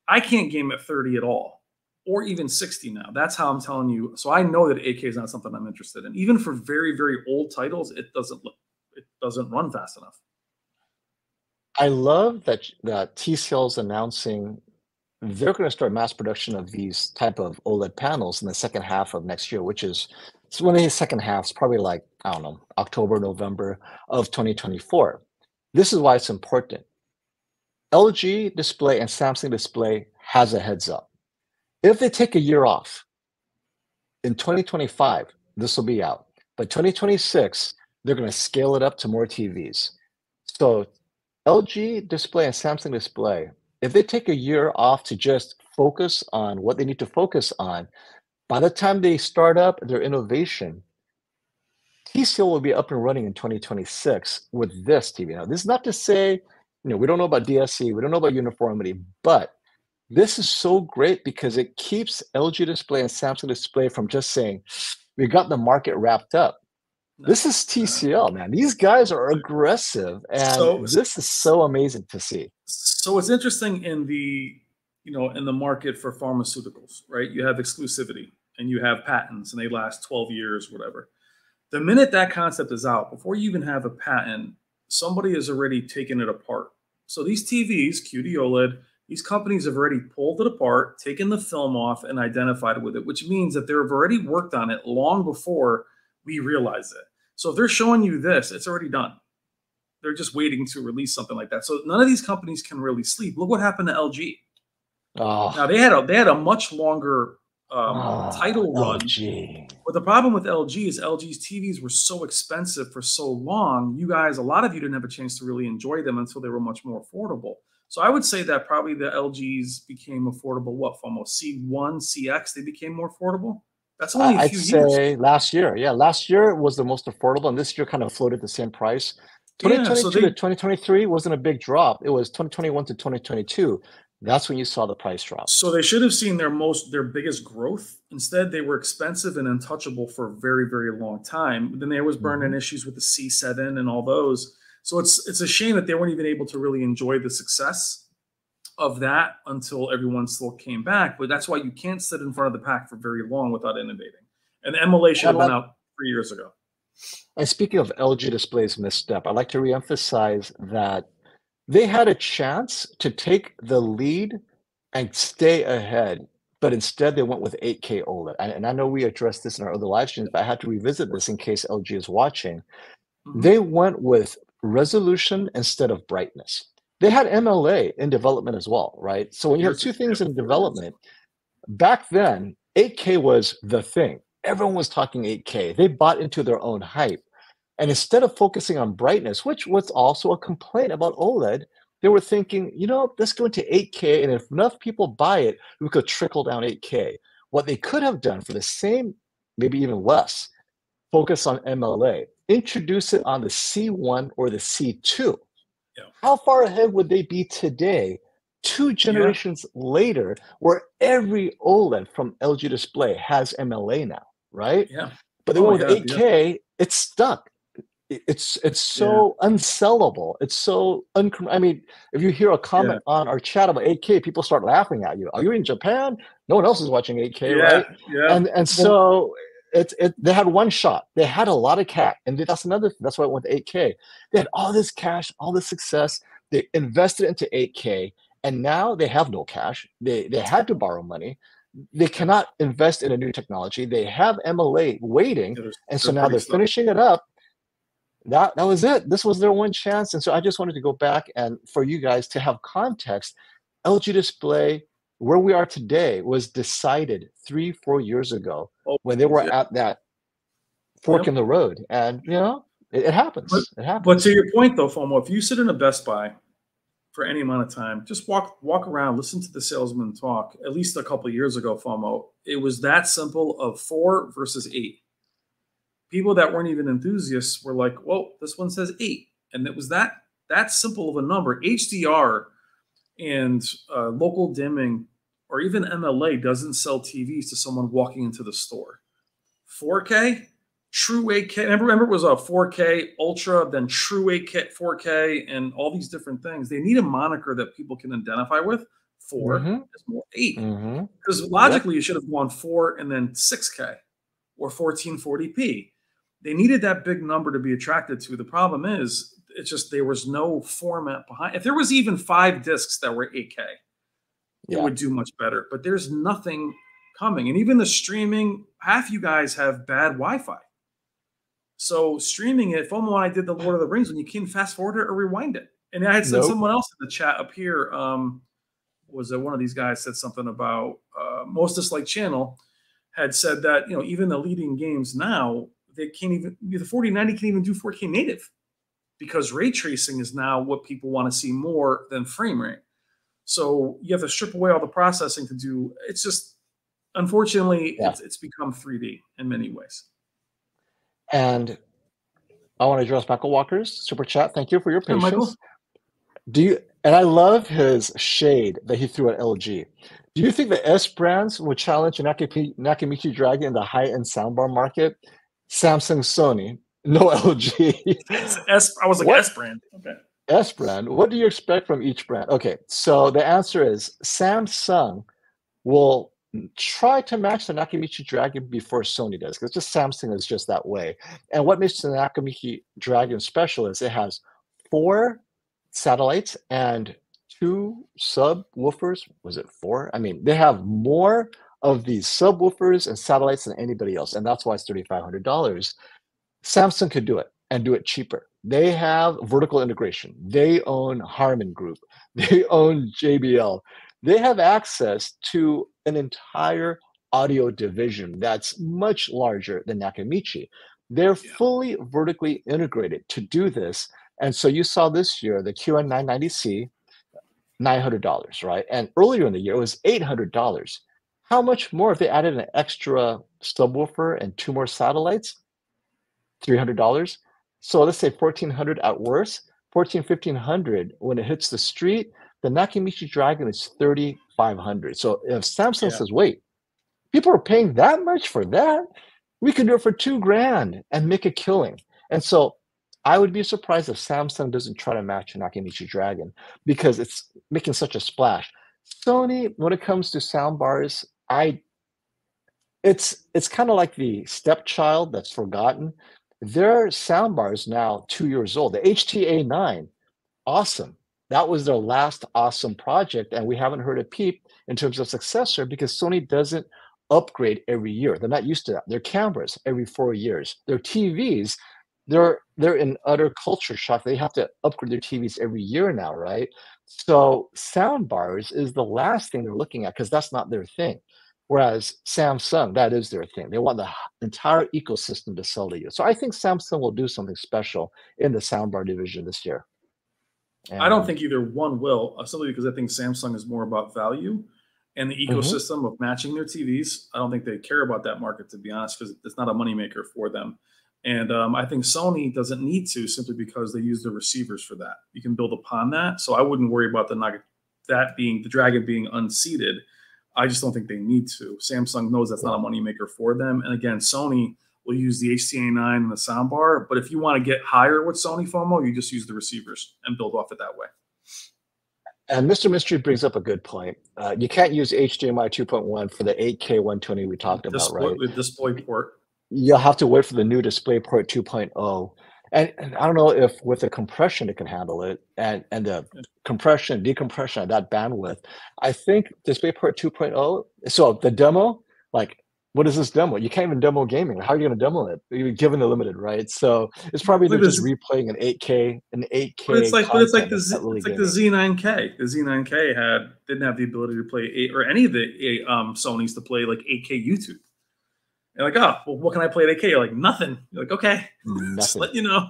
S2: I can't game at 30 at all, or even 60 now. That's how I'm telling you. So I know that 8K is not something I'm interested in. Even for very, very old titles, it doesn't run fast enough.
S1: I love that TCL is announcing they're going to start mass production of these type of OLED panels in the second half of next year, which is, so when I say second half, it's probably like, I don't know, October, November of 2024. This is why it's important. LG Display and Samsung Display has a heads up. If they take a year off, in 2025, this will be out. But 2026, they're going to scale it up to more TVs. So LG Display and Samsung Display, if they take a year off to just focus on what they need to focus on, by the time they start up their innovation, TCL will be up and running in 2026 with this TV. Now, this is not to say, we don't know about DSC, we don't know about uniformity, but this is so great because it keeps LG Display and Samsung Display from just saying, we got the market wrapped up. This is TCL, man. These guys are aggressive, and this is so amazing to see.
S2: So it's interesting in the market for pharmaceuticals, right? You have exclusivity and you have patents, and they last 12 years, whatever. The minute that concept is out, before you even have a patent, somebody has already taken it apart. So these TVs, QD OLED, these companies have already pulled it apart, taken the film off, and identified with it, which means that they've already worked on it long before we realize it. So if they're showing you this, it's already done. They're just waiting to release something like that. So none of these companies can really sleep. Look what happened to LG. Now they had a much longer title run.
S1: LG.
S2: But the problem with LG is LG's TVs were so expensive for so long. You guys, a lot of you didn't have a chance to really enjoy them until they were much more affordable. So I would say that probably the LGs became affordable, what, from almost C1, CX, they became more affordable? That's only a
S1: I'd
S2: few years.
S1: say last year. Yeah, last year was the most affordable, and this year kind of floated the same price.
S2: Yeah, so
S1: 2022 to 2023 wasn't a big drop. It was 2021 to 2022. That's when you saw the price drop.
S2: So they should have seen their biggest growth. Instead, they were expensive and untouchable for a very, very long time. Then there was burn-in issues with the C7 and all those. So it's a shame that they weren't even able to really enjoy the success of that until everyone still came back. But that's why you can't sit in front of the pack for very long without innovating. And the MLA should have been out 3 years ago.
S1: And speaking of LG Display's misstep, I'd like to reemphasize that they had a chance to take the lead and stay ahead, but instead they went with 8K OLED. And I know we addressed this in our other live streams, but I had to revisit this in case LG is watching. They went with resolution instead of brightness. They had MLA in development as well, right? So when you have two things in development, back then, 8K was the thing. Everyone was talking 8K. They bought into their own hype. And instead of focusing on brightness, which was also a complaint about OLED, they were thinking, let's go into 8K, and if enough people buy it, we could trickle down 8K. What they could have done for the same, maybe even less, focus on MLA, introduce it on the C1 or the C2.
S2: Yeah.
S1: How far ahead would they be today, 2 generations later, where every OLED from LG Display has MLA now, right?
S2: Yeah.
S1: But they went with 8K, it's stuck. It's so unsellable. It's so I mean, if you hear a comment on our chat about 8K, people start laughing at you. Are you in Japan? No one else is watching 8K, right?
S2: Yeah.
S1: And so they had one shot. They had a lot of cash, and that's another thing. That's why I went to 8K. They had all this cash, all this success. They invested into 8K, and now they have no cash. They had to borrow money. They cannot invest in a new technology. They have MLA waiting, and so now they're finishing it up. That was it. This was their one chance. And so I just wanted to go back and for you guys to have context, LG Display, where we are today, was decided 3-4 years ago when they were at that fork in the road. And, it happens. It happens.
S2: But to your point, though, FOMO, if you sit in a Best Buy for any amount of time, just walk around, listen to the salesman talk. At least a couple of years ago, FOMO, it was that simple of 4 versus 8. People that weren't even enthusiasts were like, well, this one says 8. And it was that simple of a number. HDR and local dimming or even MLA doesn't sell TVs to someone walking into the store. 4K, true 8K. Remember it was a 4K Ultra, then true 8K, 4K, and all these different things. They need a moniker that people can identify with. 4 is more 8. Because logically, you should have gone 4 and then 6K or 1440p. They needed that big number to be attracted to. The problem is, it's just there was no format behind. If there was even 5 discs that were 8K, it would do much better. But there's nothing coming. And even the streaming, half you guys have bad Wi-Fi. So streaming it, FOMO, when I did the Lord of the Rings, when you can fast forward it or rewind it. And I had said someone else in the chat up here, was one of these guys said something about Most Disliked Channel had said that, even the leading games now, they can't even, the 4090 can't even do 4K native because ray tracing is now what people want to see more than frame rate. So you have to strip away all the processing to do. It's just, unfortunately, it's become 3D in many ways.
S1: And I want to address Michael Walker's super chat. Thank you for your patience.
S2: Michael?
S1: And I love his shade that he threw at LG. Do you think the S brands would challenge Nakamichi Dragon in the high-end soundbar market? Samsung, Sony, no LG.
S2: I was like, S brand. Okay.
S1: S brand. What do you expect from each brand? Okay, so the answer is Samsung will try to match the Nakamichi Dragon before Sony does, because just Samsung is just that way. And what makes the Nakamichi Dragon special is it has 4 satellites and 2 subwoofers. Was it 4? I mean, they have more of these subwoofers and satellites than anybody else, and that's why it's $3,500. Samsung could do it and do it cheaper. They have vertical integration. They own Harman Group. They own JBL. They have access to an entire audio division that's much larger than Nakamichi. They're fully vertically integrated to do this. And so you saw this year, the QN990C, $900, right? And earlier in the year, it was $800. How much more if they added an extra subwoofer and 2 more satellites? $300. So let's say 1,400 at worst, 1,500 when it hits the street. The Nakamichi Dragon is 3,500. So if Samsung says, wait, people are paying that much for that, we could do it for $2,000 and make a killing. And so I would be surprised if Samsung doesn't try to match a Nakamichi Dragon because it's making such a splash. Sony, when it comes to sound bars, it's kind of like the stepchild that's forgotten. Their sound bars now 2 years old. The HTA9, awesome. That was their last awesome project, and we haven't heard a peep in terms of successor because Sony doesn't upgrade every year. They're not used to that. Their cameras every 4 years. Their TVs, they're in utter culture shock. They have to upgrade their TVs every year now, right? So sound bars is the last thing they're looking at because that's not their thing. Whereas Samsung, that is their thing. They want the entire ecosystem to sell to you. So I think Samsung will do something special in the soundbar division this year. And
S2: I don't think either one will, simply because I think Samsung is more about value and the ecosystem of matching their TVs. I don't think they care about that market, to be honest, because it's not a moneymaker for them. And I think Sony doesn't need to simply because they use the receivers for that. You can build upon that. So I wouldn't worry about the Dragon being unseated. I just don't think they need to. Samsung knows that's not a moneymaker for them. And again, Sony will use the HTA9 and the soundbar. But if you want to get higher with Sony FOMO, you just use the receivers and build off it that way.
S1: And Mr. Mystery brings up a good point. You can't use HDMI 2.1 for the 8K 120 we talked about, right?
S2: The display port.
S1: You'll have to wait for the new DisplayPort 2.0. And I don't know if with the compression it can handle it and the compression, decompression at that bandwidth. I think DisplayPort 2.0, so the demo, like, what is this demo? You can't even demo gaming. How are you going to demo it? You're given the limited, right? So it's probably just replaying an 8K.
S2: But it's like the Z9K. The Z9K didn't have the ability to play or any of the Sonys to play like 8K YouTube. You're like, oh, well, what can I play at 8K? You're like, nothing. You're like, okay, just let you know.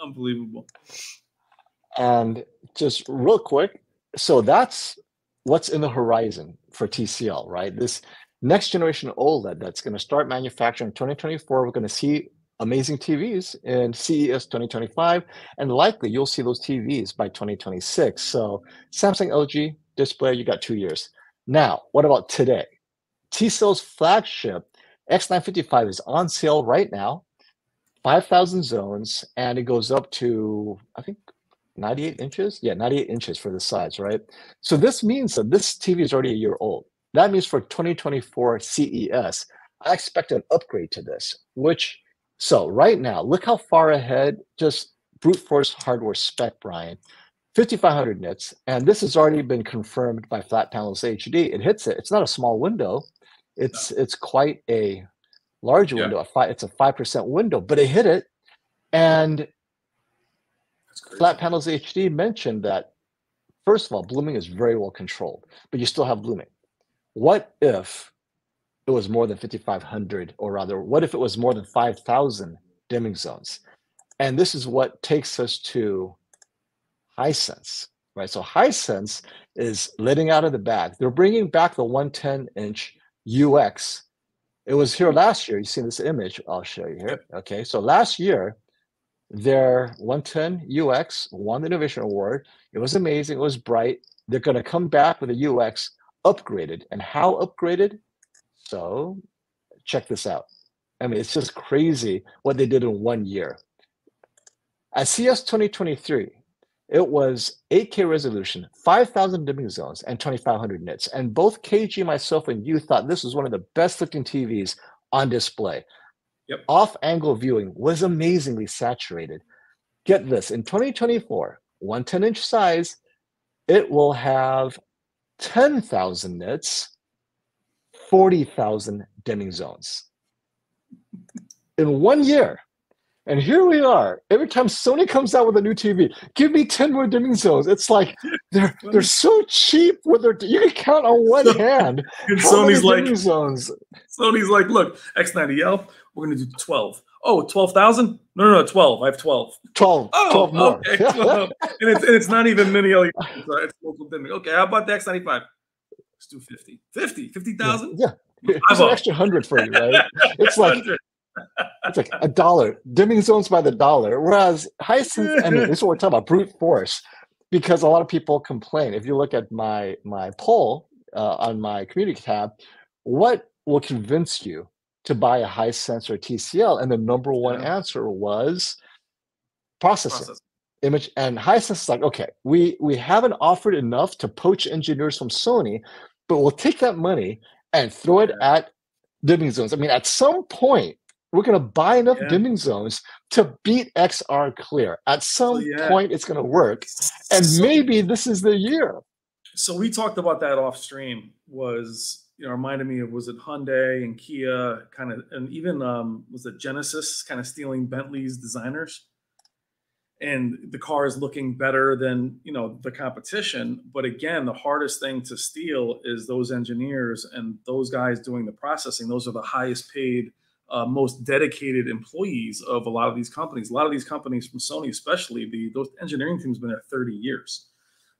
S2: Unbelievable.
S1: And just real quick, so that's what's in the horizon for TCL, right? This next generation OLED that's going to start manufacturing in 2024. We're going to see amazing TVs in CES 2025, and likely you'll see those TVs by 2026. So Samsung, LG display, you got 2 years. Now, what about today? TCL's flagship X955 is on sale right now, 5,000 zones, and it goes up to, I think, 98 inches? Yeah, 98 inches for the size, right? So this means that this TV is already a year old. That means for 2024 CES, I expect an upgrade to this, so right now, look how far ahead, just brute force hardware spec, Brian. 5,500 nits, and this has already been confirmed by Flat Panels HD. It hits it. It's not a small window. It's quite a large window. It's a 5% window, but it hit it. And Flat Panels HD mentioned that, first of all, blooming is very well controlled, but you still have blooming. What if it was more than 5,500, or rather, what if it was more than 5,000 dimming zones? And this is what takes us to Hisense, right? So Hisense is letting out of the bag. They're bringing back the 110-inch UX. It was here last year. You see this image? I'll show you here. Okay, so last year, their 110 UX won the Innovation Award. It was amazing. It was bright. They're going to come back with a UX upgraded. And how upgraded? So check this out. I mean, it's just crazy what they did in 1 year. At CES 2023, it was 8K resolution, 5,000 dimming zones, and 2,500 nits. And both KG, myself, and you thought this was one of the best looking TVs on display.
S2: Yep.
S1: Off-angle viewing was amazingly saturated. Get this, in 2024, 110-inch size, it will have 10,000 nits, 40,000 dimming zones. In 1 year, And here we are. Every time Sony comes out with a new TV, give me 10 more dimming zones. It's like they're so cheap. You can count on one hand
S2: And
S1: how many
S2: Sony's like,
S1: dimming zones.
S2: Sony's like, look, X90L, we're going to do 12. Oh, 12,000? No, 12. I have 12.
S1: 12 more.
S2: Okay, 12. And it's not even mini LED. It's local dimming. Okay, how about the X95? Let's do 50. 50,000?
S1: Yeah. It's an extra 100 for you, right? It's like $1. Dimming zones by the dollar. Whereas Hisense, I mean, this is what we're talking about, brute force, because a lot of people complain. If you look at my poll on my community tab, what will convince you to buy a Hisense or TCL? And the number one answer was processing. Image. And Hisense is like, okay, we haven't offered enough to poach engineers from Sony, but we'll take that money and throw it at dimming zones. I mean, at some point, we're going to buy enough dimming zones to beat XR clear. At some point, it's going to work. And maybe this is the year.
S2: So we talked about that off stream, was, reminded me of, was it Hyundai and Kia kind of, and even was it Genesis kind of stealing Bentley's designers? And the car is looking better than, the competition. But again, the hardest thing to steal is those engineers and those guys doing the processing. Those are the highest paid, most dedicated employees of a lot of these companies. A lot of these companies from Sony, especially, those engineering teams have been there 30 years.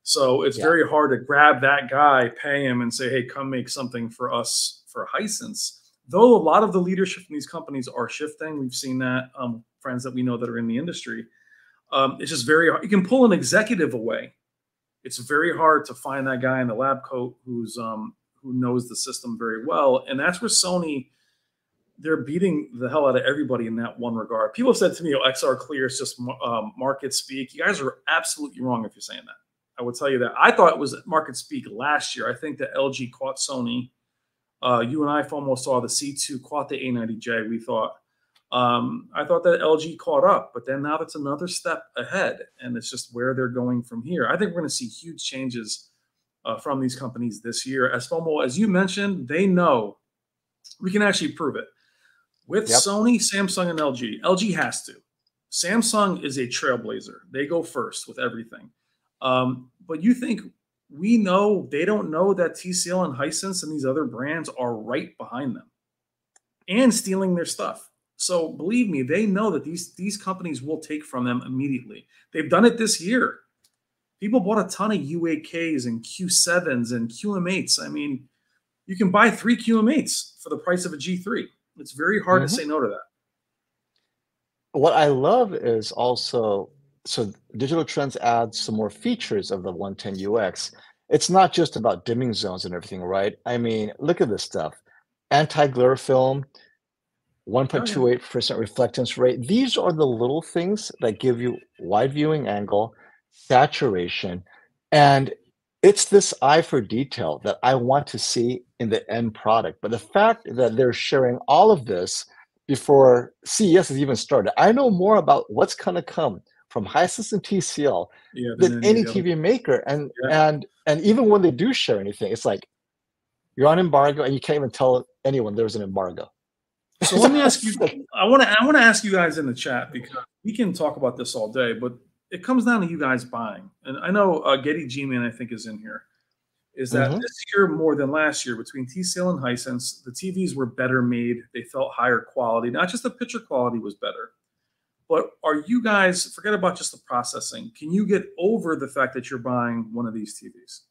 S2: So it's very hard to grab that guy, pay him, and say, hey, come make something for us for Hisense. Though a lot of the leadership in these companies are shifting. We've seen that, friends that we know that are in the industry. It's just very hard. You can pull an executive away. It's very hard to find that guy in the lab coat who knows the system very well. And that's where Sony, they're beating the hell out of everybody in that one regard. People have said to me, XR clear is just market speak. You guys are absolutely wrong if you're saying that. I would tell you that. I thought it was market speak last year. I think that LG caught Sony. You and I almost saw the C2 caught the A90J, we thought. I thought that LG caught up, but then now that's another step ahead, and it's just where they're going from here. I think we're going to see huge changes from these companies this year. As FOMO, as you mentioned, they know we can actually prove it. With Sony, Samsung, and LG, LG has to. Samsung is a trailblazer. They go first with everything. But you think we know they don't know that TCL and Hisense and these other brands are right behind them and stealing their stuff. So believe me, they know that these companies will take from them immediately. They've done it this year. People bought a ton of U8Ks and Q7s and QM8s. I mean, you can buy 3 QM8s for the price of a G3. It's very hard to say no to that.
S1: What I love is also, so Digital Trends adds some more features of the 110 UX. It's not just about dimming zones and everything, right? I mean, look at this stuff. Anti-glare film, 1.28% reflectance rate. These are the little things that give you wide viewing angle, saturation, and it's this eye for detail that I want to see in the end product. But the fact that they're sharing all of this before CES has even started, I know more about what's going to come from Hisense and TCL than any TV maker. And even when they do share anything, it's like you're on embargo and you can't even tell anyone there's an embargo.
S2: So let me ask you, I want to ask you guys in the chat, because we can talk about this all day, but it comes down to you guys buying. And I know Getty G-Man, I think, is in here. Is that this year more than last year between TCL and Hisense, the TVs were better made. They felt higher quality. Not just the picture quality was better, but are you guys, forget about just the processing, can you get over the fact that you're buying one of these TVs?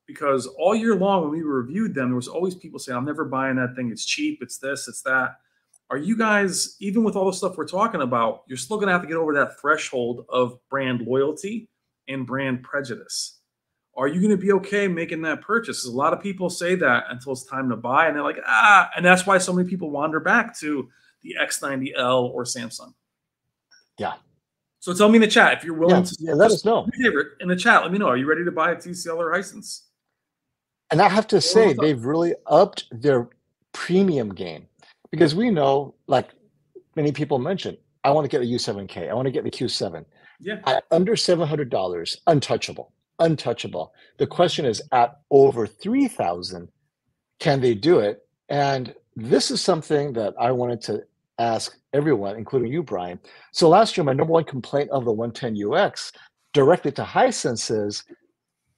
S2: Because all year long when we reviewed them, there was always people saying, I'm never buying that thing. It's cheap. It's this, it's that. Are you guys, even with all the stuff we're talking about, you're still going to have to get over that threshold of brand loyalty and brand prejudice? Are you going to be okay making that purchase? A lot of people say that until it's time to buy, and they're like, and that's why so many people wander back to the X90L or Samsung.
S1: Yeah.
S2: So tell me in the chat if you're willing to.
S1: Let us know.
S2: In the chat, let me know. Are you ready to buy a TCL or Hisense?
S1: And I have to say, they've really upped their premium game. Because we know, like many people mentioned, I want to get a U7K. I want to get the Q7.
S2: Yeah.
S1: At under $700, untouchable. Untouchable. The question is, at over $3,000, can they do it? And this is something that I wanted to ask everyone, including you, Brian. So last year, my number one complaint of the 110 UX directly to Hisense is,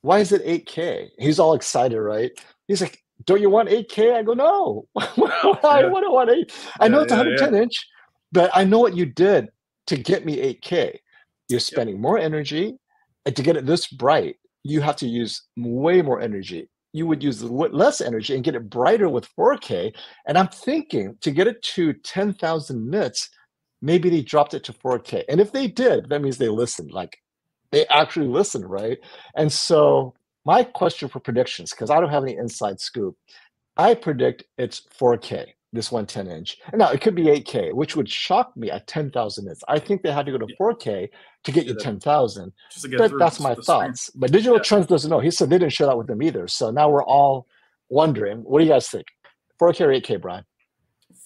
S1: why is it 8K? He's all excited, right? He's like, don't you want 8K? I go, no. I wouldn't want 8. I know it's 110 inch, but I know what you did to get me 8K. You're spending more energy, and to get it this bright, you have to use way more energy. You would use less energy and get it brighter with 4K. And I'm thinking to get it to 10,000 nits, maybe they dropped it to 4K. And if they did, that means they listened. Like, they actually listened, right? And so my question for predictions, because I don't have any inside scoop, I predict it's 4K, this 110 inch. And now it could be 8K, which would shock me at 10,000 nits. I think they had to go to 4K to get you 10,000. But that's my thoughts. But Digital Trends doesn't know. He said they didn't share that with them either. So now we're all wondering, what do you guys think? 4K or 8K, Brian?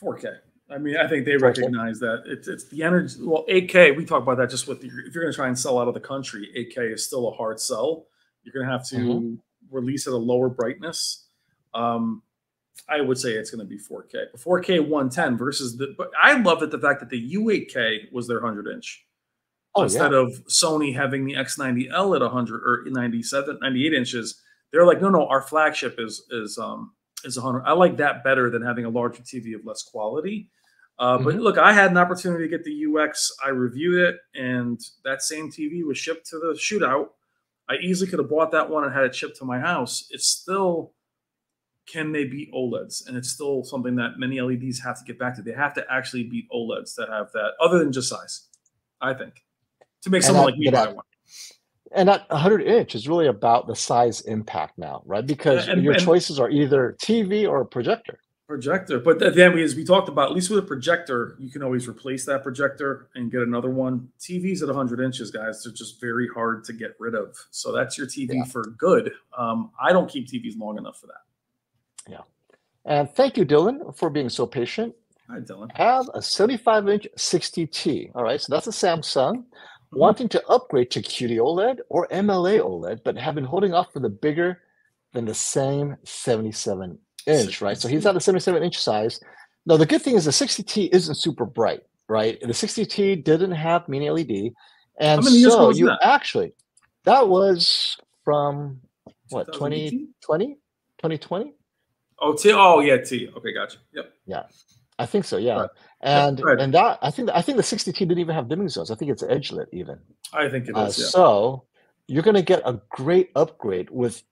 S2: 4K. I mean, I think they recognize that it's the energy. Well, 8K, we talk about that just with if you're going to try and sell out of the country, 8K is still a hard sell. You're going to have to release at a lower brightness. I would say it's going to be 4K. But 4K 110 versus but I love the fact that the U8K was their 100 inch. Instead of Sony having the X90L at 100 or 98 inches, they're like, no, our flagship is 100. I like that better than having a larger TV of less quality. But look, I had an opportunity to get the UX. I reviewed it, and that same TV was shipped to the shootout. I easily could have bought that one and had it shipped to my house. It's still, can they beat OLEDs? And it's still something that many LEDs have to get back to. They have to actually beat OLEDs that have that, other than just size, I think, to make someone like me buy one.
S1: And that 100 inch is really about the size impact now, right? Because your choices are either TV or projector.
S2: Projector. But then, as we talked about, at least with a projector, you can always replace that projector and get another one. TVs at 100 inches, guys, they're just very hard to get rid of. So that's your TV for good. I don't keep TVs long enough for that.
S1: Yeah. And thank you, Dylan, for being so patient.
S2: Hi, Dylan.
S1: I have a 75-inch 60T. All right, so that's a Samsung. Wanting to upgrade to QD OLED or MLA OLED, but have been holding off for the bigger than the same 77-inch, right? So he's at a 77-inch size. Now, the good thing is the 60T isn't super bright, right? The 60T didn't have mini LED. And so you actually, that was from, what, 2020? 2020?
S2: Oh, yeah, T. Okay, gotcha. Yep.
S1: Yeah. I think so, yeah. Right. And that I think the 60T didn't even have dimming zones. I think it's edge lit even.
S2: I think it is.
S1: So you're going to get a great upgrade with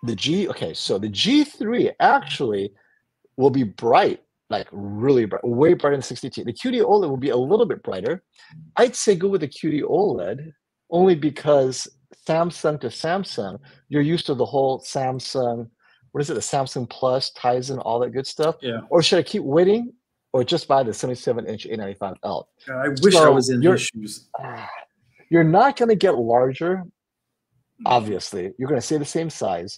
S1: the G. Okay, so the G3 actually will be bright, like really bright, way brighter than 60T. The QD OLED will be a little bit brighter. I'd say go with the QD OLED only because Samsung to Samsung, you're used to the whole Samsung. What is it? The Samsung Plus, Tizen, all that good stuff.
S2: Yeah.
S1: Or should I keep waiting? Or just buy the 77-inch 895L.
S2: I wish I was in your shoes.
S1: You're not going to get larger, obviously. You're going to stay the same size.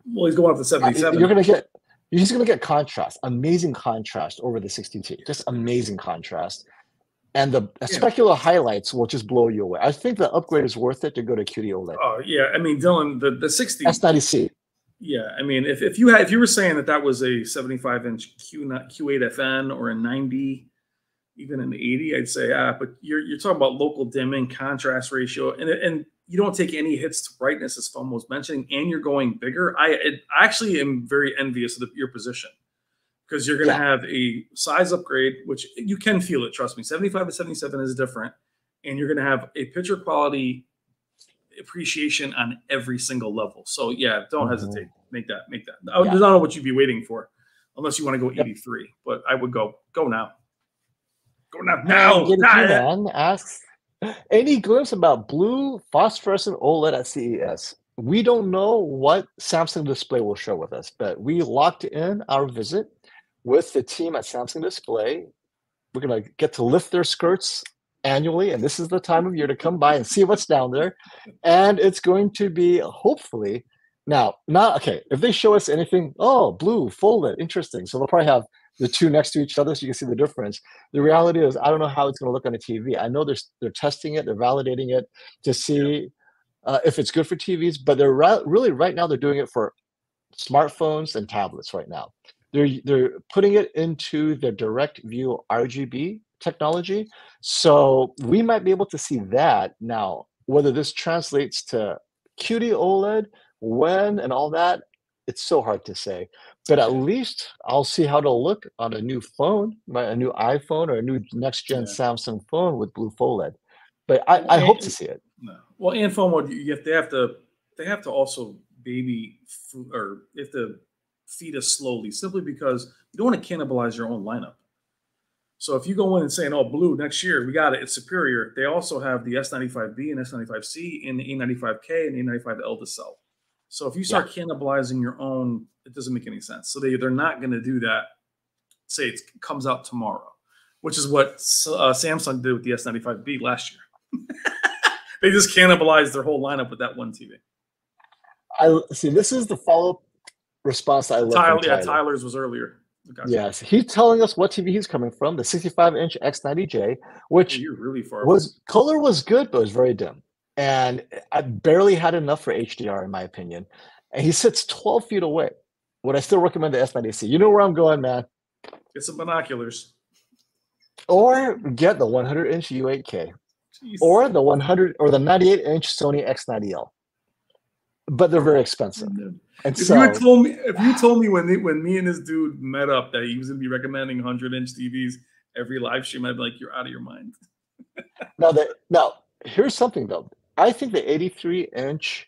S2: Well, he's going up to 77.
S1: He's going to get contrast, amazing contrast over the 60T. Just amazing contrast. And the specular highlights will just blow you away. I think the upgrade is worth it to go to QD OLED.
S2: Oh, yeah. I mean, Dylan, the 60.
S1: S90C.
S2: Yeah, I mean, if you were saying that was a 75-inch Q8 FN or a 90, even an 80, I'd say, but you're talking about local dimming, contrast ratio, and you don't take any hits to brightness, as Fum was mentioning, and you're going bigger. I actually am very envious of your position because you're going to have a size upgrade, which you can feel it. Trust me, 75 to 77 is different, and you're going to have a picture quality appreciation on every single level. So yeah, don't hesitate. Make that. I don't know what you'd be waiting for, unless you want to go 83. But I would go now. Go now.
S1: Man asks, any glimpse about blue phosphorescent OLED at CES? We don't know what Samsung Display will show with us, but we locked in our visit with the team at Samsung Display. We're gonna get to lift their skirts annually, and this is the time of year to come by and see what's down there. And it's going to be hopefully if they show us anything, blue folded, interesting, so they'll probably have the two next to each other so you can see the difference. The reality is I don't know how it's going to look on a TV. I know they're testing it, they're validating it to see if it's good for TVs, but they're really right now they're doing it for smartphones and tablets right now. They're putting it into the direct view RGB technology. So we might be able to see that now. Whether this translates to QD OLED, when and all that, it's so hard to say. But at
S2: Yeah.
S1: least I'll see how to look on a new phone, a new iPhone or a new next gen
S2: Yeah.
S1: Samsung phone with blue OLED. But
S2: Well,
S1: I hope to see it.
S2: no. Well, and phone mode, they have to also or they have to feed us slowly, simply because you don't want to cannibalize your own lineup. So if you go in and saying, "Oh, blue next year, we got it, it's superior," they also have the S95B and S95C and the A95K and A95L to sell. So if you start cannibalizing your own, it doesn't make any sense. So they're not going to do that. Say it comes out tomorrow, which is what Samsung did with the S95B last year. They just cannibalized their whole lineup with that one TV.
S1: I see. This is the follow-up response I love from Tyler.
S2: Tyler's was earlier. Gotcha.
S1: Yes, he's telling us what TV he's coming from, the 65-inch X90J, which
S2: you're really far
S1: color was good, but it was very dim. And I barely had enough for HDR, in my opinion. And he sits 12 feet away. Would I still recommend the S90C? You know where I'm going, man.
S2: Get some binoculars.
S1: Or get the 100-inch U8K.
S2: Jeez.
S1: Or the 100 or the 98-inch Sony X90L. But they're very expensive. And
S2: if you told me when me and this dude met up that he was going to be recommending 100-inch TVs every live stream, I'd be like, you're out of your mind.
S1: Now here's something though. I think the 83-inch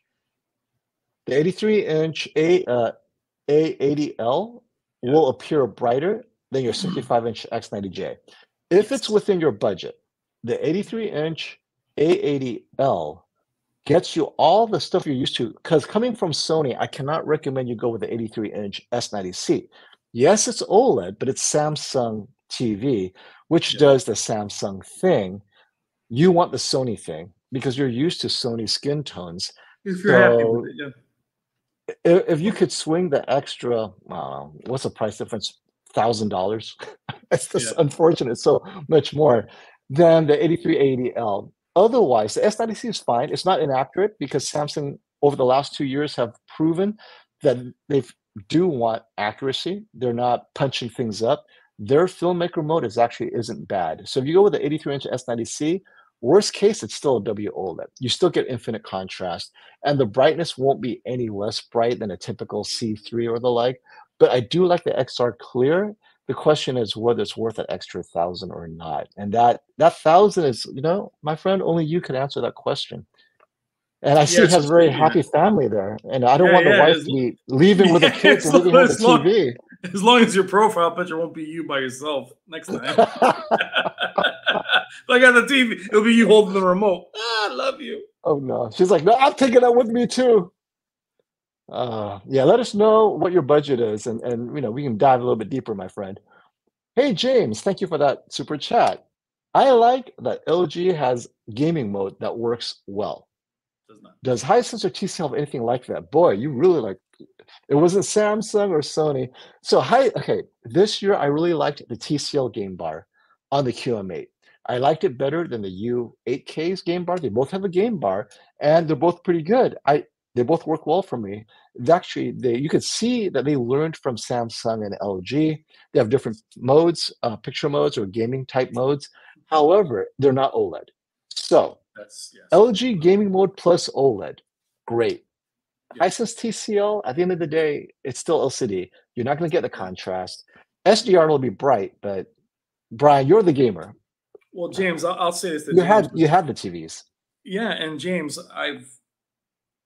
S1: A80L will appear brighter than your 65-inch X90J. If it's within your budget, the 83-inch A80L gets you all the stuff you're used to. Because coming from Sony, I cannot recommend you go with the 83-inch S90C. Yes, it's OLED, but it's Samsung TV, which does the Samsung thing. You want the Sony thing because you're used to Sony skin tones.
S2: If you're happy with it,
S1: if you could swing the extra, what's the price difference? $1,000. It's just unfortunate. So much more than the 8380L. Otherwise, the S90C is fine. It's not inaccurate because Samsung over the last 2 years have proven that they do want accuracy. They're not punching things up. Their filmmaker mode isn't bad. So if you go with the 83-inch S90C, worst case, it's still a WOLED. You still get infinite contrast, and the brightness won't be any less bright than a typical C3 or the like. But I do like the XR Clear. The question is whether it's worth an extra 1,000 or not. And that 1,000 is, my friend, only you can answer that question. And I see he has a very happy family there. And I don't want the wife to be leaving with the kids and leaving with the TV.
S2: As long as your profile picture won't be you by yourself next time. Like on the TV, it'll be you holding the remote. I love you.
S1: Oh, no. She's like, no, I'm taking that with me too. Let us know what your budget is, and we can dive a little bit deeper, my friend. Hey, James, thank you for that super chat. I like that LG has gaming mode that works well. Does Hisense or TCL have anything like that? Boy, you really like it. Wasn't Samsung or Sony. So this year I really liked the TCL game bar on the QM8. I liked it better than the U8K's game bar. They both have a game bar, and they're both pretty good. They both work well for me. Actually, you could see that they learned from Samsung and LG. They have different modes, picture modes or gaming type modes. However, they're not OLED. So LG gaming mode plus OLED, great. Hisense TCL, at the end of the day, it's still LCD. You're not going to get the contrast. SDR will be bright, but Brian, you're the gamer.
S2: Well, James, I'll say this.
S1: You had the TVs.
S2: Yeah, and James,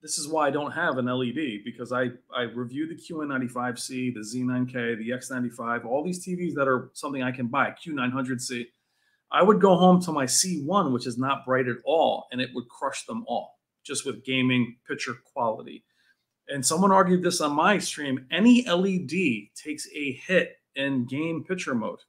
S2: this is why I don't have an LED, because I reviewed the QN95C, the Z9K, the X95, all these TVs that are something I can buy, Q900C. I would go home to my C1, which is not bright at all, and it would crush them all just with gaming picture quality. And someone argued this on my stream. Any LED takes a hit in game picture mode.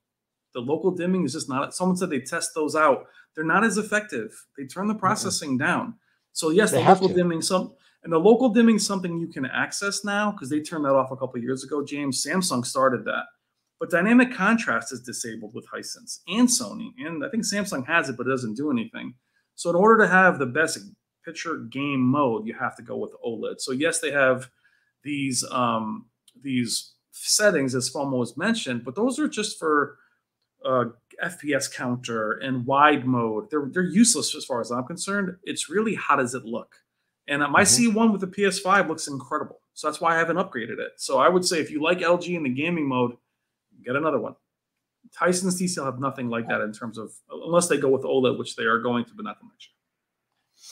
S2: The local dimming is just not, someone said they test those out. They're not as effective. They turn the processing down. So yes, the local dimming, the local dimming is something you can access now because they turned that off a couple of years ago, James. Samsung started that. But dynamic contrast is disabled with Hisense and Sony. And I think Samsung has it, but it doesn't do anything. So in order to have the best picture game mode, you have to go with OLED. So yes, they have these settings, as FOMO was mentioned, but those are just for FPS counter and wide mode. They're useless as far as I'm concerned. It's really how does it look? And my C1 with the PS5 looks incredible. So that's why I haven't upgraded it. So I would say if you like LG in the gaming mode, get another one. Hisense TCL have nothing like that in terms of, unless they go with OLED, which they are going to, but not the next year.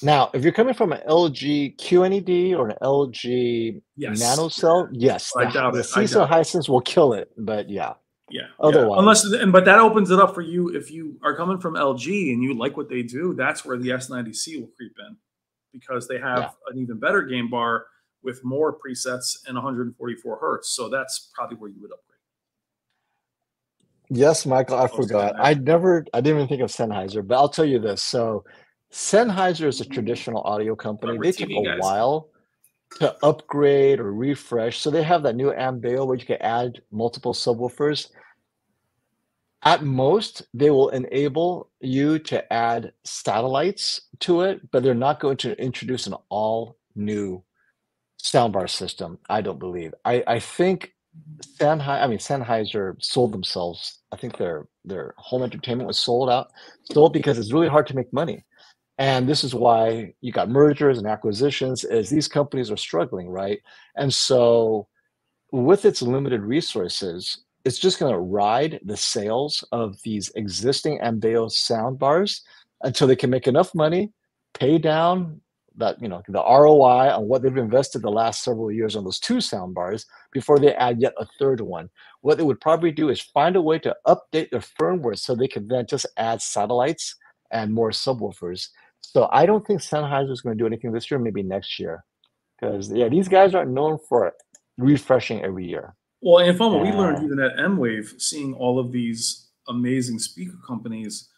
S1: Now, if you're coming from an LG QNED or an LG Nano Cell, yes,
S2: I doubt
S1: the
S2: it.
S1: CES Hisense will kill it. But yeah.
S2: Otherwise, but that opens it up for you if you are coming from LG and you like what they do. That's where the S90C will creep in, because they have an even better game bar with more presets and 144 hertz. So that's probably where you would upgrade.
S1: Yes, Michael, I forgot. I didn't even think of Sennheiser, but I'll tell you this. So Sennheiser is a traditional audio company. They took a while to upgrade or refresh. So they have that new Ambeo where you can add multiple subwoofers. At most, they will enable you to add satellites to it, but they're not going to introduce an all new soundbar system, I don't believe. I think Sennheiser sold themselves. I think their home entertainment was sold because it's really hard to make money. And this is why you got mergers and acquisitions, is these companies are struggling, right? And so with its limited resources, it's just going to ride the sales of these existing Ambeo soundbars until they can make enough money, pay down that, the ROI on what they've invested the last several years on those two soundbars before they add yet a third one. What they would probably do is find a way to update their firmware so they can then just add satellites and more subwoofers. So I don't think Sennheiser is going to do anything this year, maybe next year. Because, these guys aren't known for refreshing every year.
S2: Well, and FOMO, we learned even at M-Wave, seeing all of these amazing speaker companies,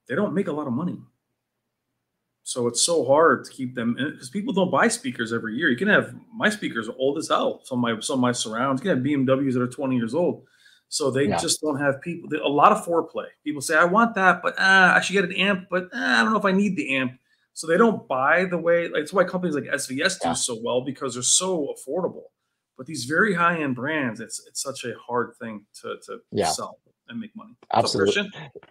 S2: they don't make a lot of money. So it's so hard to keep them in, because people don't buy speakers every year. You can have, my speakers are old as hell. Some of my surrounds, you can have BMWs that are 20 years old. So they just don't have people. A lot of foreplay. People say, I want that, but I should get an amp, but I don't know if I need the amp. So they don't buy the way. That's why companies like SVS do so well, because they're so affordable. But these very high-end brands, it's such a hard thing to sell and make money.
S1: Absolutely. What's up, Christian?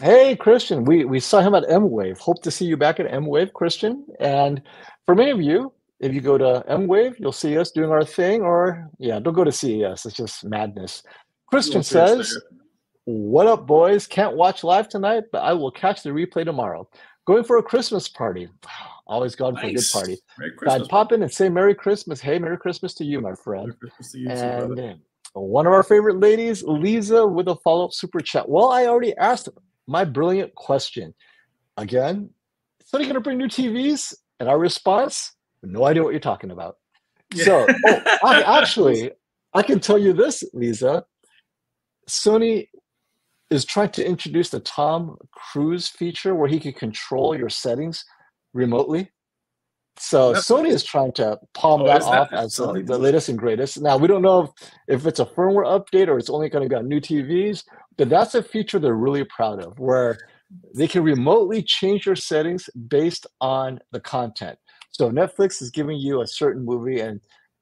S1: Hey, Christian. We saw him at M-Wave. Hope to see you back at M-Wave, Christian. And for many of you, if you go to M-Wave, you'll see us doing our thing. Or, don't go to CES. It's just madness. Christian says, what up, boys? Can't watch live tonight, but I will catch the replay tomorrow. Going for a Christmas party. Always gone for a good party. I'd pop in and say Merry Christmas. Hey, Merry Christmas to you, my friend.
S2: Merry Christmas to you too, brother.
S1: One of our favorite ladies, Lisa, with a follow-up super chat. Well, I already asked my brilliant question. Again, Sony going to bring new TVs? And our response, no idea what you're talking about. So, actually, I can tell you this, Lisa. Sony is trying to introduce the Tom Cruise feature where he can control your settings remotely. So Sony is trying to palm that off as the latest and greatest. Now, we don't know if it's a firmware update or it's only going to be on new TVs, but that's a feature they're really proud of, where they can remotely change your settings based on the content. So Netflix is giving you a certain movie, and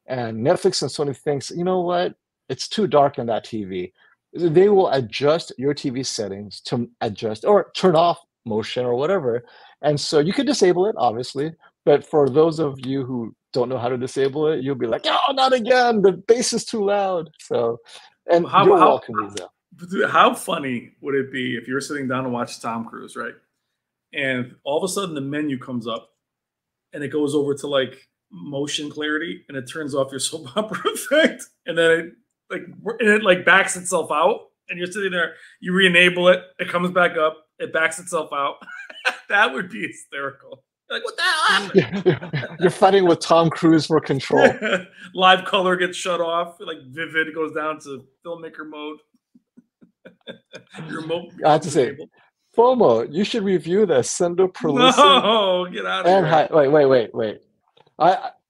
S1: Netflix and Sony thinks, you know what, it's too dark on that TV. They will adjust your TV settings to adjust or turn off motion or whatever. And so you could disable it, obviously. But for those of you who don't know how to disable it, you'll be like, oh, not again. The bass is too loud. So, and you're welcome, Lisa.
S2: How funny would it be if you're sitting down to watch Tom Cruise, right? And all of a sudden the menu comes up and it goes over to like motion clarity and it turns off your soap opera effect. And then it backs itself out, and you're sitting there, you re-enable it, it comes back up, it backs itself out. That would be hysterical. Like, what the hell happened?
S1: You're fighting with Tom Cruise for control.
S2: Live color gets shut off, like vivid goes down to filmmaker mode.
S1: I have to say, FOMO, you should review the Sendo Perlucid.
S2: No, get out of here.
S1: Wait.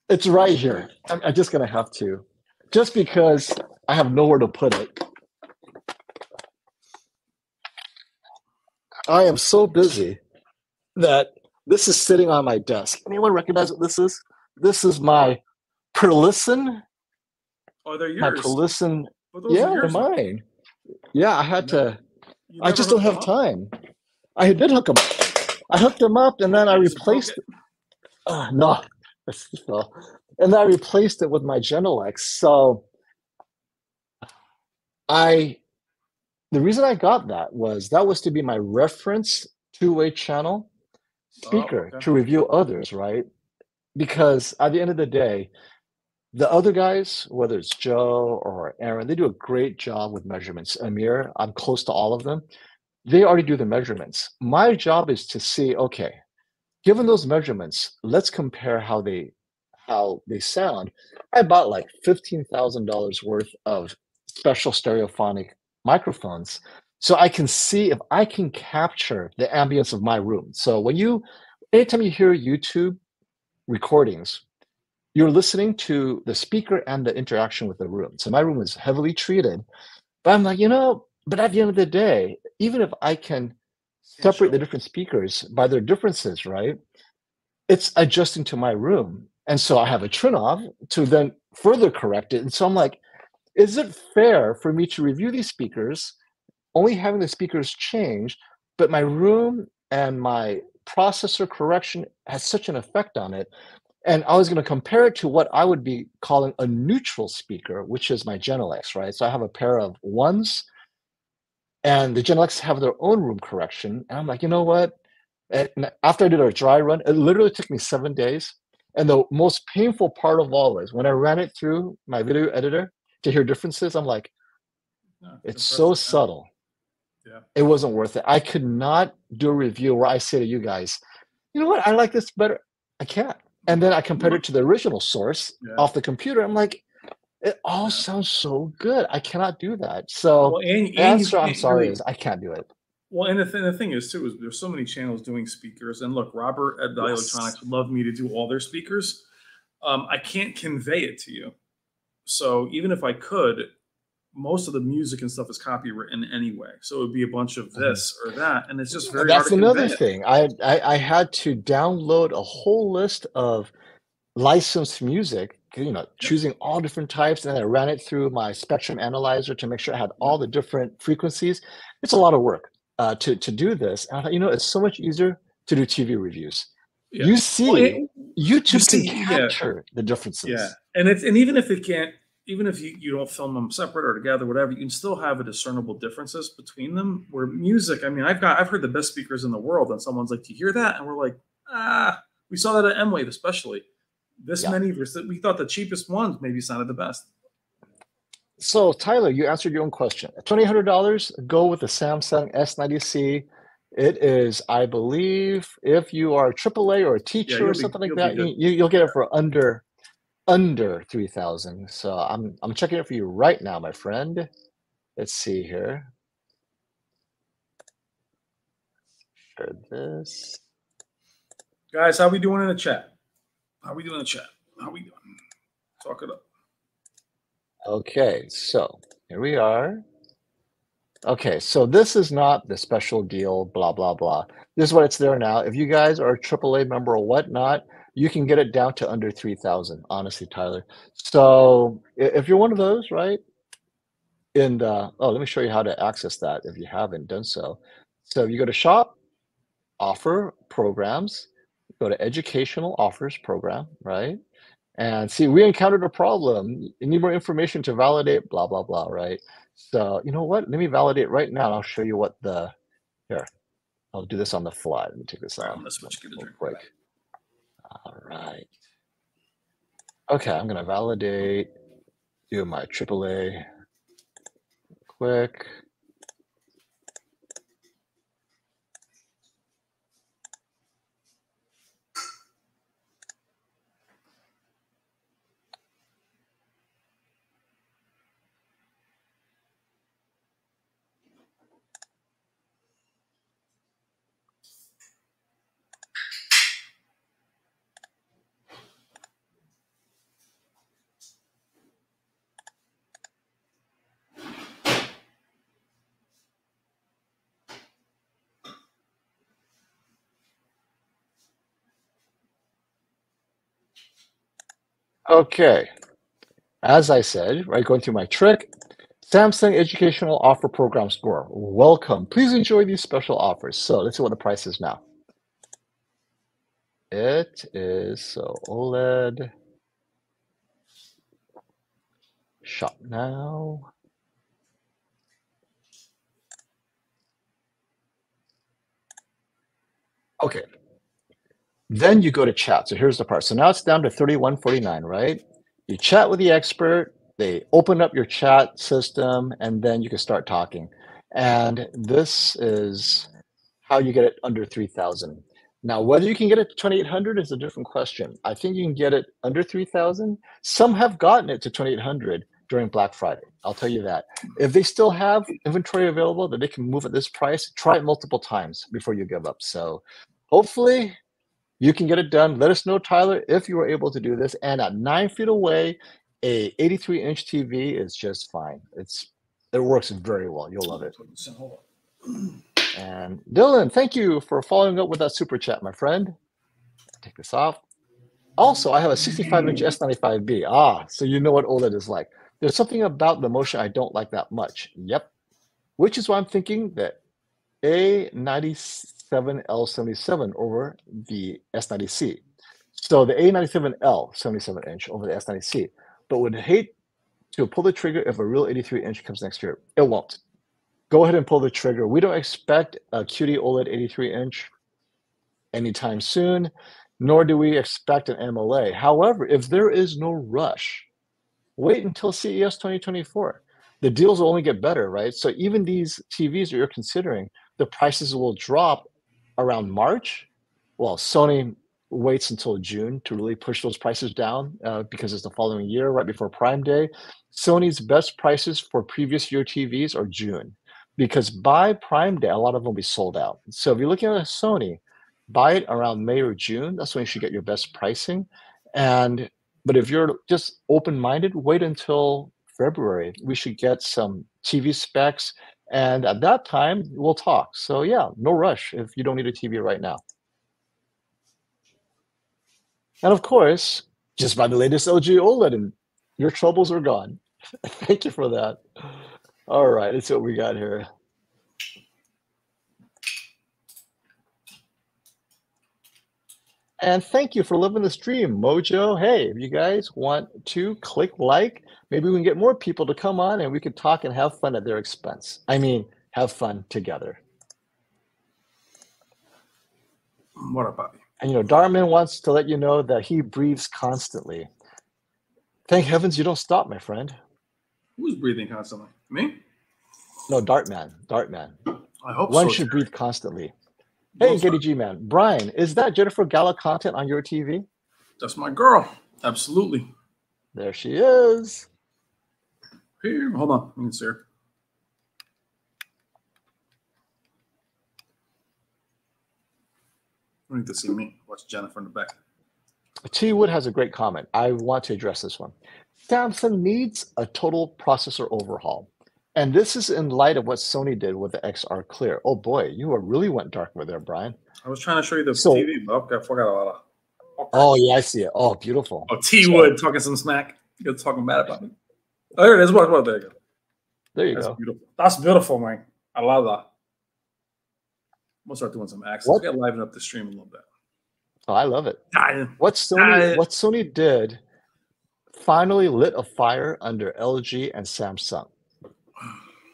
S1: It's right here. I'm just going to have to. Just because I have nowhere to put it. I am so busy that this is sitting on my desk. Anyone recognize what this is? This is my Perlucid.
S2: Oh, they're yours.
S1: My Perlucid
S2: But those are
S1: they're
S2: yours now.
S1: mine. Yeah, I had to.
S2: You
S1: I
S2: never
S1: just don't
S2: hooked them
S1: have
S2: up?
S1: time. I did hook them up. I hooked them up, and then I
S2: You just broke
S1: replaced.
S2: it?
S1: No, no. And then I replaced it with my Genelex. So I, the reason I got that was to be my reference two-way channel
S2: Oh,
S1: speaker
S2: okay.
S1: to review others, right? Because at the end of the day, the other guys, whether it's Joe or Aaron, they do a great job with measurements. Amir, I'm close to all of them. They already do the measurements. My job is to see, okay, given those measurements, let's compare how they sound. I bought like $15,000 worth of special stereophonic microphones so I can see if I can capture the ambience of my room. So anytime you hear YouTube recordings, you're listening to the speaker and the interaction with the room. So my room is heavily treated, but I'm like, but at the end of the day, even if I can separate the different speakers by their differences, right? It's adjusting to my room. And so I have a Trinov to then further correct it. And so I'm like, is it fair for me to review these speakers, only having the speakers change, but my room and my processor correction has such an effect on it? And I was going to compare it to what I would be calling a neutral speaker, which is my Genelex, right? So I have a pair of ones, and the Genelex have their own room correction. And I'm like, you know what? And after I did a dry run, it literally took me 7 days. And the most painful part of all is when I ran it through my video editor to hear differences, I'm like, it's so subtle.
S2: Yeah.
S1: It wasn't worth it. I could not do a review where I say to you guys, you know what? I like this better. I can't. And then I compared it to the original source off the computer. I'm like, it all sounds so good. I cannot do that. So the answer, I'm sorry, is I can't do it.
S2: Well, and the thing is too, is there's so many channels doing speakers. And look, Robert at Value Electronics would love me to do all their speakers. I can't convey it to you. So even if I could, most of the music and stuff is copywritten anyway. So it would be a bunch of this or that. And it's just very hard to convey.
S1: That's another thing. I had to download a whole list of licensed music, choosing all different types, and then I ran it through my spectrum analyzer to make sure I had all the different frequencies. It's a lot of work to do this. And I thought, it's so much easier to do TV reviews. Yeah. You see, YouTube can capture the differences.
S2: Yeah, and even if it can't, even if you don't film them separate or together, whatever, you can still have a discernible differences between them. Where music, I mean, I've heard the best speakers in the world, and someone's like, "Do you hear that?" And we're like, we saw that at M-Wave, especially. Many versus we thought the cheapest ones maybe sounded the best.
S1: So Tyler, you answered your own question. $2,800, go with the Samsung S90C. It is, I believe, if you are a AAA or a teacher or something like that, you'll get it for under 3,000. So I'm checking it for you right now, my friend. Let's see here. Share this.
S2: Guys, how we doing in the chat? How we doing in the chat? How we doing? Talk it up.
S1: Okay, so here we are. Okay, so this is not the special deal, blah, blah, blah. This is what it's there now. If you guys are a AAA member or whatnot, you can get it down to under 3,000, honestly, Tyler. So if you're one of those, right? And let me show you how to access that if you haven't done so. So you go to shop, offer programs, go to educational offers program, right? And see, we encountered a problem. You need more information to validate, blah, blah, blah, right? So you know what? Let me validate right now. And I'll show you what here. I'll do this on the fly. Let me take this off.
S2: Let's switch, get a drink.
S1: Quick. All right. Okay, I'm going to validate, do my AAA quick. Okay, as I said, right, going through my trick. Samsung Educational Offer Program Score. Welcome. Please enjoy these special offers. So let's see what the price is now. It is OLED. Shop now. Okay. Then you go to chat. So here's the part. So now it's down to $31.49, right? You chat with the expert. They open up your chat system, and then you can start talking. And this is how you get it under 3,000. Now, whether you can get it to 2,800 is a different question. I think you can get it under 3,000. Some have gotten it to 2,800 during Black Friday. I'll tell you that. If they still have inventory available that they can move at this price, try it multiple times before you give up. So hopefully you can get it done. Let us know, Tyler, if you were able to do this. And at 9 feet away, a 83-inch TV is just fine. It works very well. You'll love it. And Dylan, thank you for following up with that super chat, my friend. Take this off. Also, I have a 65-inch S95B. So you know what OLED is like. There's something about the motion I don't like that much. Yep. Which is why I'm thinking that A97L77 over the S90C. So the A97L 77-inch over the S90C. But would hate to pull the trigger if a real 83-inch comes next year. It won't. Go ahead and pull the trigger. We don't expect a QD OLED 83-inch anytime soon, nor do we expect an MLA. However, if there is no rush, wait until CES 2024. The deals will only get better, right? So even these TVs that you're considering, the prices will drop around March. Well, Sony waits until June to really push those prices down because it's the following year, right before Prime Day. Sony's best prices for previous year TVs are June, because by Prime Day, a lot of them will be sold out. So if you're looking at a Sony, buy it around May or June. That's when you should get your best pricing. But if you're just open-minded, wait until February. We should get some TV specs, and at that time, we'll talk. So yeah, no rush if you don't need a TV right now. And of course, just buy the latest LG OLED and your troubles are gone. Thank you for that. All right, let's see what we got here. And thank you for loving the stream, Mojo. Hey, if you guys want to click like, maybe we can get more people to come on and we can talk and have fun at their expense. I mean, have fun together.
S2: What up, Bobby?
S1: And Darman wants to let you know that he breathes constantly. Thank heavens you don't stop, my friend.
S2: Who's breathing constantly? Me?
S1: No, Dartman.
S2: I hope
S1: One
S2: so.
S1: should breathe constantly. Hey, Getty G Man. Brian, is that Jennifer Gala content on your TV?
S2: That's my girl. Absolutely.
S1: There she is.
S2: Here, hold on. Let me see her. You need to see me. Watch Jennifer in the back.
S1: T. Wood has a great comment. I want to address this one. Samsung needs a total processor overhaul. And this is in light of what Sony did with the XR Clear. Oh boy, you really went dark over there, Brian.
S2: I was trying to show you the TV, but I forgot a lot of.
S1: Oh yeah, I see it. Oh, beautiful.
S2: Oh, T. Wood talking some smack. You're talking bad about me. Oh, here it is. What? There you go.
S1: There you
S2: That's
S1: go.
S2: Beautiful. That's beautiful, man. I love that. We'll start doing some accents. We gotta liven up the stream a little bit.
S1: Oh, I love it. What Sony did finally lit a fire under LG and Samsung.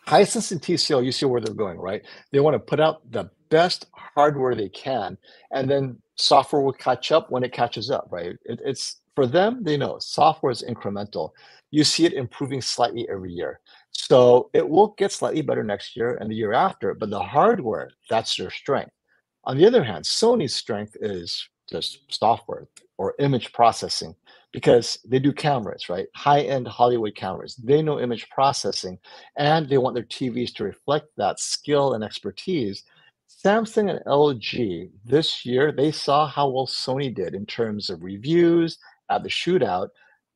S1: Hisense and TCL, you see where they're going, right? They want to put out the best hardware they can, and then software will catch up when it catches up, right? It's for them, they know software is incremental. You see it improving slightly every year. So it will get slightly better next year and the year after, but the hardware, that's their strength. On the other hand, Sony's strength is just software or image processing, because they do cameras, right? High-end Hollywood cameras. They know image processing, and they want their TVs to reflect that skill and expertise. Samsung and LG this year, they saw how well Sony did in terms of reviews at the shootout.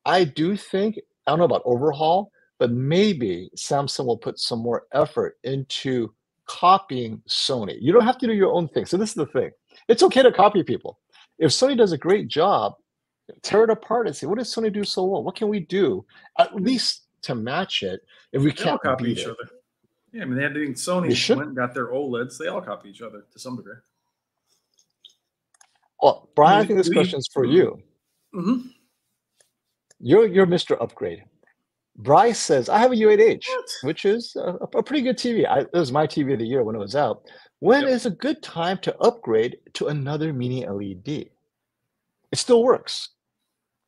S1: I do think, I don't know about overhaul, but maybe Samsung will put some more effort into copying Sony. You don't have to do your own thing. So this is the thing. It's okay to copy people. If Sony does a great job, tear it apart and say, what does Sony do so well? What can we do at least to match it if we
S2: They all
S1: can't
S2: copy
S1: beat
S2: each
S1: it.
S2: other. Yeah, I mean, they had Sony went and got their OLEDs. They all copy each other to some degree.
S1: Well, Brian, I think this question is for you.
S2: Mm-hmm.
S1: You're Mr. Upgrade. Bryce says, I have a U8H, which is a pretty good TV. It was my TV of the year when it was out. When is a good time to upgrade to another mini LED? It still works.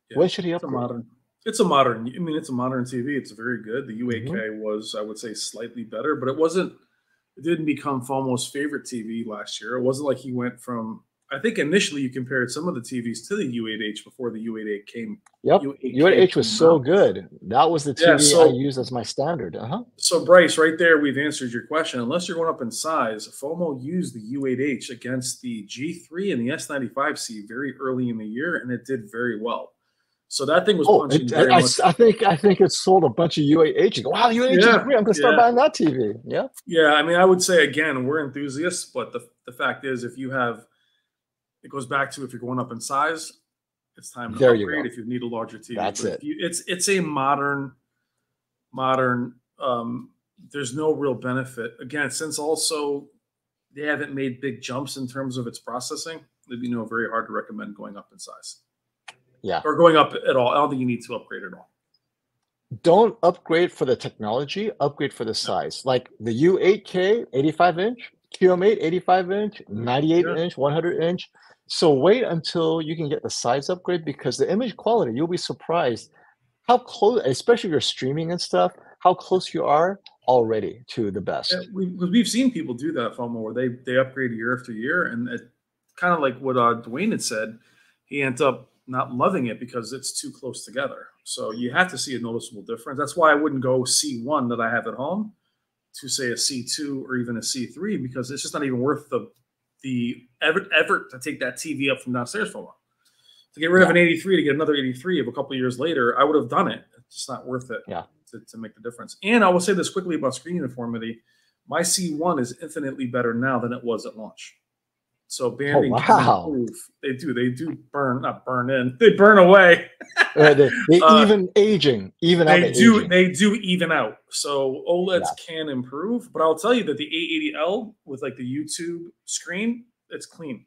S1: Yeah, when should he upgrade?
S2: It's a modern. I mean, it's a modern TV. It's very good. The U8K was, I would say, slightly better, but it wasn't. It didn't become FOMO's favorite TV last year. It wasn't like he went from. I think initially you compared some of the TVs to the U8H before the U8H came.
S1: Yep, U8H was so good. That was the TV I used as my standard.
S2: So Bryce, right there, we've answered your question. Unless you're going up in size, FOMO used the U8H against the G3 and the S95C very early in the year, and it did very well. So that thing was punching very much.
S1: I think it sold a bunch of U8H. Wow, U8H is great. I'm going to start buying that TV. Yeah.
S2: Yeah, I mean, I would say, again, we're enthusiasts, but the fact is, if you have – it goes back to if you're going up in size, it's time to upgrade if you need a larger TV.
S1: That's it.
S2: It's a modern. There's no real benefit. Again, since also they haven't made big jumps in terms of its processing, it'd be very hard to recommend going up in size.
S1: Yeah.
S2: Or going up at all. I don't think you need to upgrade at all.
S1: Don't upgrade for the technology, upgrade for the size. Like the U8K, 85-inch, QM8, 85-inch, 98-inch, 100-inch. So wait until you can get the size upgrade, because the image quality, you'll be surprised how close, especially if you're streaming and stuff, how close you are already to the best.
S2: Yeah, we've seen people do that, FOMO, where they upgrade year after year, and it kind of like what Dwayne had said, he ends up not loving it because it's too close together. So you have to see a noticeable difference. That's why I wouldn't go C1 that I have at home to say a C2 or even a C3, because it's just not even worth the effort to take that TV up from downstairs for a while. To get rid of an 83 to get another 83 of a couple of years later, I would have done it. It's just not worth it to make the difference. And I will say this quickly about screen uniformity. My C1 is infinitely better now than it was at launch. So banding can improve. They do burn, not burn in. They burn away.
S1: They even aging, even out.
S2: They do even out. So OLEDs can improve, but I'll tell you that the A80L with like the YouTube screen, it's clean.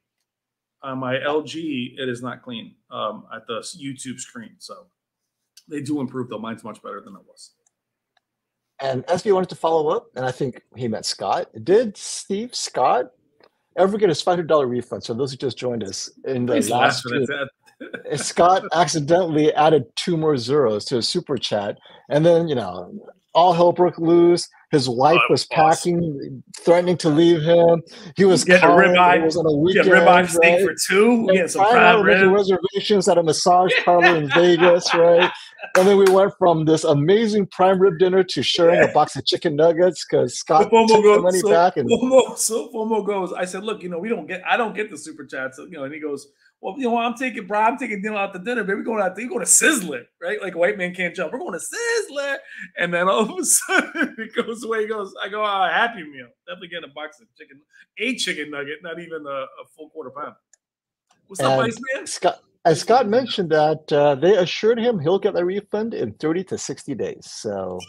S2: On my LG, it is not clean at the YouTube screen. So they do improve, though. Mine's much better than it was.
S1: And SB wanted to follow up, and I think he meant Scott. Did Scott ever get his $500 refund? So those who just joined us in the last stream, Scott accidentally added 2 more zeros to his super chat, and then all hell broke loose. His wife was packing, threatening to leave him. He was
S2: getting a ribeye.
S1: It was on a weekend,
S2: ribeye steak for 2. He had some prime rib.
S1: Reservations at a massage parlor in Vegas, right? And then we went from this amazing prime rib dinner to sharing a box of chicken nuggets because Scott took the money back. And
S2: FOMO goes, I said, look, I don't get the super chats. And he goes, well, I'm taking dinner out to dinner, baby. We're going out there. You're going to Sizzler, right? Like a white man can't jump. We're going to Sizzler. And then all of a sudden it goes away. He goes, I go, Happy Meal. Definitely getting a box of chicken nugget, not even a full quarter pound. What's up, Vice Man?
S1: Scott mentioned that they assured him he'll get the refund in 30 to 60 days. So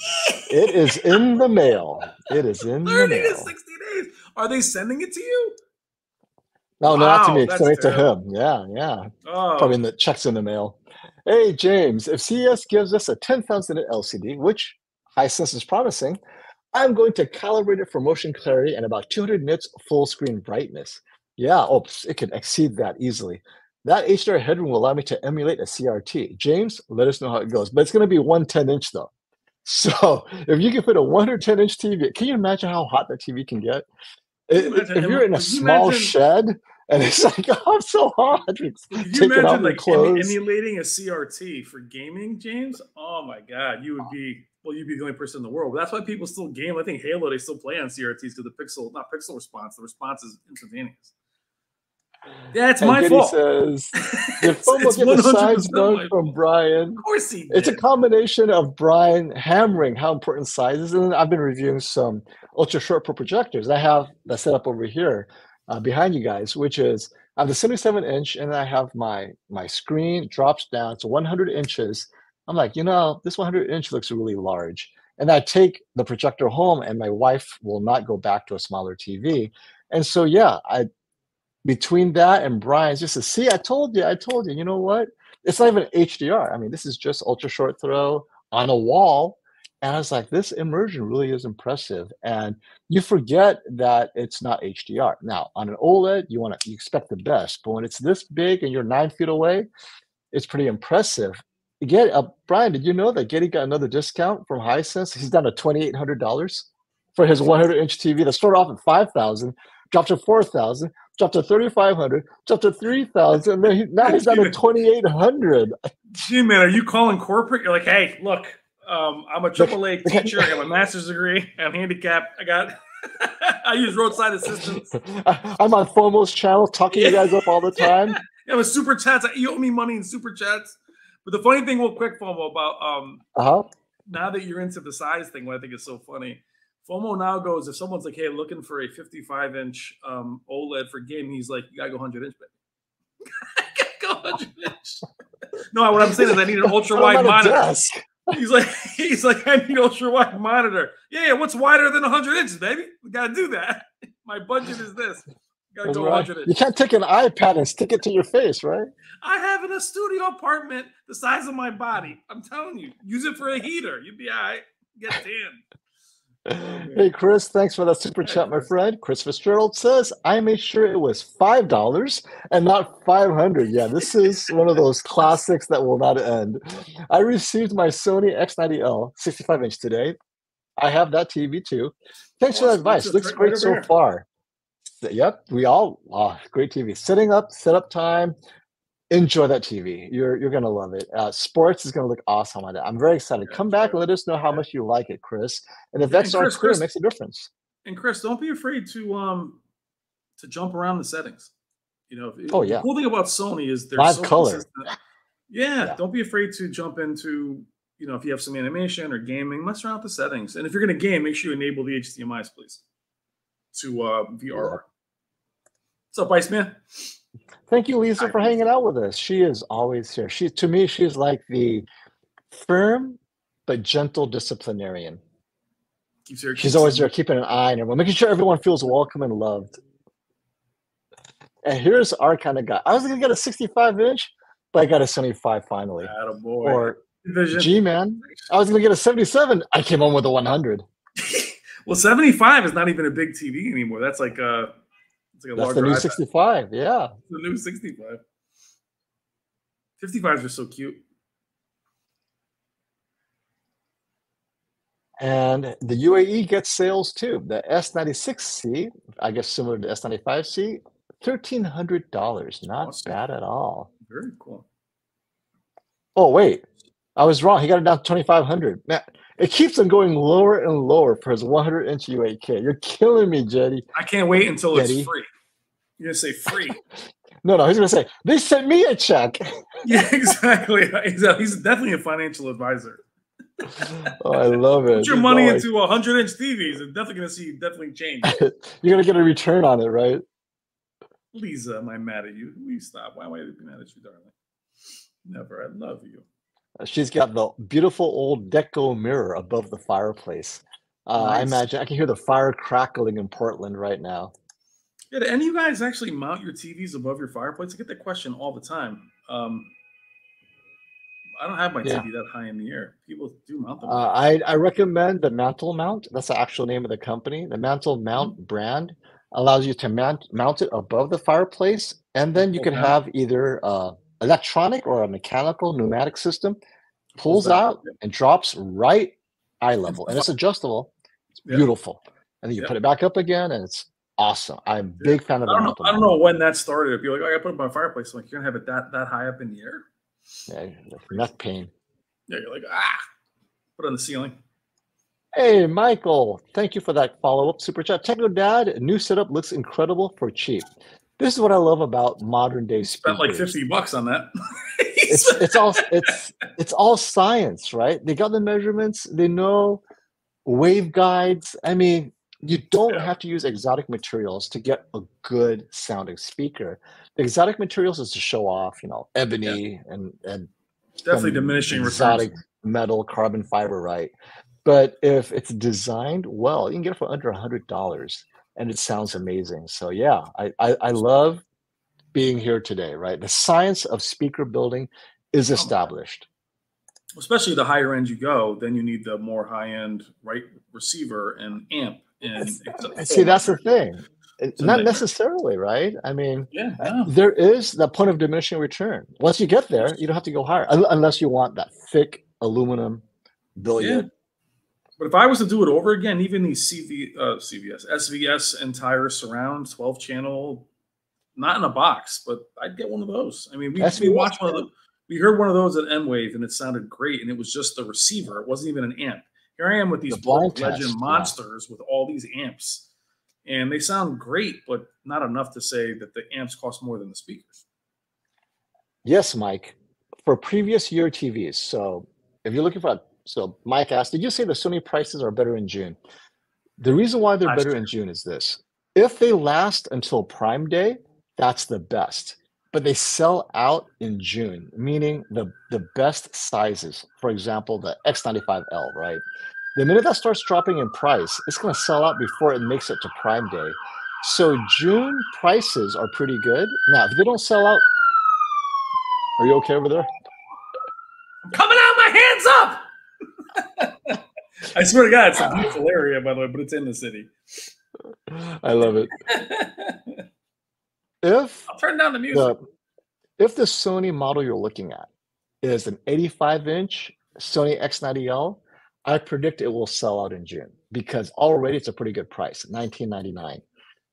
S1: it is in the mail. It is in the mail.
S2: 30 to 60 days. Are they sending it to you?
S1: No, not to me. Send it to him. Yeah.
S2: Oh.
S1: Probably in the checks in the mail. Hey, James, if CES gives us a 10,000 nit LCD, which Hisense is promising, I'm going to calibrate it for motion clarity and about 200 nits full screen brightness. Yeah, it can exceed that easily. That HDR headroom will allow me to emulate a CRT. James, let us know how it goes. But it's going to be 110-inch though. So if you can fit a 110-inch TV, can you imagine how hot that TV can get? If you're in a small shed and it's like, I'm so hot.
S2: Can you imagine emulating a CRT for gaming, James? Oh my God, you'd be the only person in the world. But that's why people still game. I think Halo, they still play on CRTs because the pixel response, the response is instantaneous. That's my fault.
S1: Says, did FOMO get the size done from Brian?
S2: Of course he did.
S1: It's a combination of Brian hammering how important size is, and I've been reviewing some ultra short pro projectors. I have that set up over here behind you guys, which is I have the 77-inch, and I have my screen drops down to 100 inches I'm like, this 100-inch looks really large. And I take the projector home, and my wife will not go back to a smaller TV. And so, yeah, between that and Brian's, just to see, I told you, you know what? It's not even HDR. I mean, this is just ultra short throw on a wall. And I was like, this immersion really is impressive. And you forget that it's not HDR. Now, on an OLED, you expect the best, but when it's this big and you're 9 feet away, it's pretty impressive. Brian, did you know that Getty got another discount from Hisense? He's down to $2,800 for his 100-inch TV that started off at 5,000, dropped to 4,000, dropped to 3,500, dropped to 3,000, and then now he's down to 2,800.
S2: Gee, man, are you calling corporate? You're like, hey, look, I'm a AAA teacher. I got my master's degree. I'm handicapped. I use roadside assistance.
S1: I'm on FOMO's channel talking you guys up all the time.
S2: Yeah, with super chats. You owe me money in super chats. But the funny thing, real quick, FOMO, about now that you're into the size thing, what I think is so funny, FOMO now goes, if someone's like, hey, looking for a 55-inch OLED for gaming, he's like, you gotta go 100-inch, baby. I gotta go 100-inch. No, what I'm saying is I need an ultra-wide monitor. He's like, I need ultra-wide monitor. Yeah, what's wider than 100 inches, baby? We gotta do that. My budget is this. Gotta go 100 inches.
S1: You can't take an iPad and stick it to your face, right?
S2: I have in a studio apartment the size of my body. I'm telling you, use it for a heater. You'd be all right. Get tan.
S1: Hey, Chris, thanks for that super chat, my friend. Chris Fitzgerald says, I made sure it was $5 and not $500. Yeah, this is one of those classics that will not end. I received my Sony X90L 65-inch today. I have that TV too. Thanks for that advice. Looks great so far. Yep, great TV. Set up time. Enjoy that TV. You're gonna love it. Sports is gonna look awesome on it. I'm very excited. Come back and let us know how much you like it, Chris. And if that's not clear, it makes a difference.
S2: And Chris, don't be afraid to jump around the settings. The cool thing about Sony is they're so
S1: color.
S2: Yeah, don't be afraid to jump into if you have some animation or gaming, mess around with the settings. And if you're gonna game, make sure you enable the HDMI's, please, to VR. What's up, Iceman?
S1: Thank you, Lisa, for hanging out with us. She is always here. To me, she's like the firm but gentle disciplinarian. She's always there keeping an eye on everyone, making sure everyone feels welcome and loved. And here's our kind of guy. I was going to get a 65-inch, but I got a 75 finally.
S2: Attaboy.
S1: Or G-Man. I was going to get a 77. I came home with a 100.
S2: Well, 75 is not even a big TV anymore. That's like a
S1: That's the new 65, yeah.
S2: The new 65. 55s are so cute.
S1: And the UAE gets sales too. The S96C, I guess similar to S95C, $1,300. Not bad at all.
S2: Very cool.
S1: Oh, wait. I was wrong. He got it down to $2,500. Man, it keeps on going lower and lower for his 100-inch U8K. You're killing me, Jetty.
S2: I can't wait until it's free. You're going to say free.
S1: No, he's going to say, they sent me a check.
S2: Yeah, exactly. He's definitely a financial advisor.
S1: Oh, I love it.
S2: Put your money into 100-inch TVs. It's definitely going to see change.
S1: You're going to get a return on it, right?
S2: Lisa, am I mad at you? Will you stop? Why am I be mad at you, darling? Never. I love you.
S1: She's got the beautiful old deco mirror above the fireplace. Nice. I imagine I can hear the fire crackling in Portland right now.
S2: Yeah, do any of you guys actually mount your TVs above your fireplace? I get that question all the time. I don't have my TV that high in the air. People do mount them.
S1: I recommend the Mantle Mount. That's the actual name of the company. The Mantle Mount brand allows you to mount it above the fireplace, and then you can have either electronic or a mechanical pneumatic system. Pulls out and drops right eye level, and it's adjustable. It's beautiful. And then you put it back up again, and it's awesome. I'm a big fan of the Mantle.
S2: I don't know when that started. If you're like, I got to put it on my fireplace, I'm like, you're gonna have it that high up in the air.
S1: Yeah, neck pain.
S2: Yeah, you're like, put it on the ceiling.
S1: Hey, Michael, thank you for that follow-up super chat. Techno Dad, new setup looks incredible for cheap. This is what I love about modern day speakers.
S2: Spent like $50 on that.
S1: it's all science, right? They got the measurements. They know waveguides. I mean, you don't have to use exotic materials to get a good sounding speaker. The exotic materials is to show off, ebony and
S2: Definitely diminishing
S1: exotic
S2: returns.
S1: metal, carbon fiber, right? But if it's designed well, you can get it for under $100, and it sounds amazing. So yeah, I love being here today, right? The science of speaker building is
S2: Oh my God.
S1: established.
S2: Especially the higher end you go, then you need the more high end right receiver and amp, and it's a
S1: See,
S2: whole
S1: that's the
S2: nightmare.
S1: thing.
S2: It's a
S1: Not
S2: nightmare.
S1: necessarily, right? I mean,
S2: Yeah, no.
S1: there is the point of diminishing return. Once you get there, you don't have to go higher, unless you want that thick aluminum
S2: Yeah.
S1: billiard.
S2: But if I was to do it over again, even these SVS entire surround 12 channel, not in a box, but I'd get one of those. I mean, we
S1: SVS,
S2: watched one of the, we heard one of those at M-Wave and it sounded great. And it was just the receiver. It wasn't even an amp. Here I am with these
S1: the blind
S2: Legend
S1: test, yeah.
S2: monsters with all these amps. And they sound great, but not enough to say that the amps cost more than the speakers.
S1: Yes, Mike. For previous year TVs, so if you're looking for, so Mike asked, did you say the Sony prices are better in June? The reason why they're
S2: Last
S1: better
S2: year.
S1: in June is this. If they last until Prime Day, that's the best. But they sell out in June, meaning the best sizes. For example, the X95L, right? The minute that starts dropping in price, it's going to sell out before it makes it to Prime Day. So June prices are pretty good. Now, if they don't sell out, are you okay over there?
S2: I'm coming out, my hands up! I swear to God, it's a beautiful area, by the way, but it's in the city.
S1: I love it. If
S2: I'll turn down the music.
S1: if the Sony model you're looking at is an 85-inch Sony X90L, I predict it will sell out in June because already it's a pretty good price, $19.99.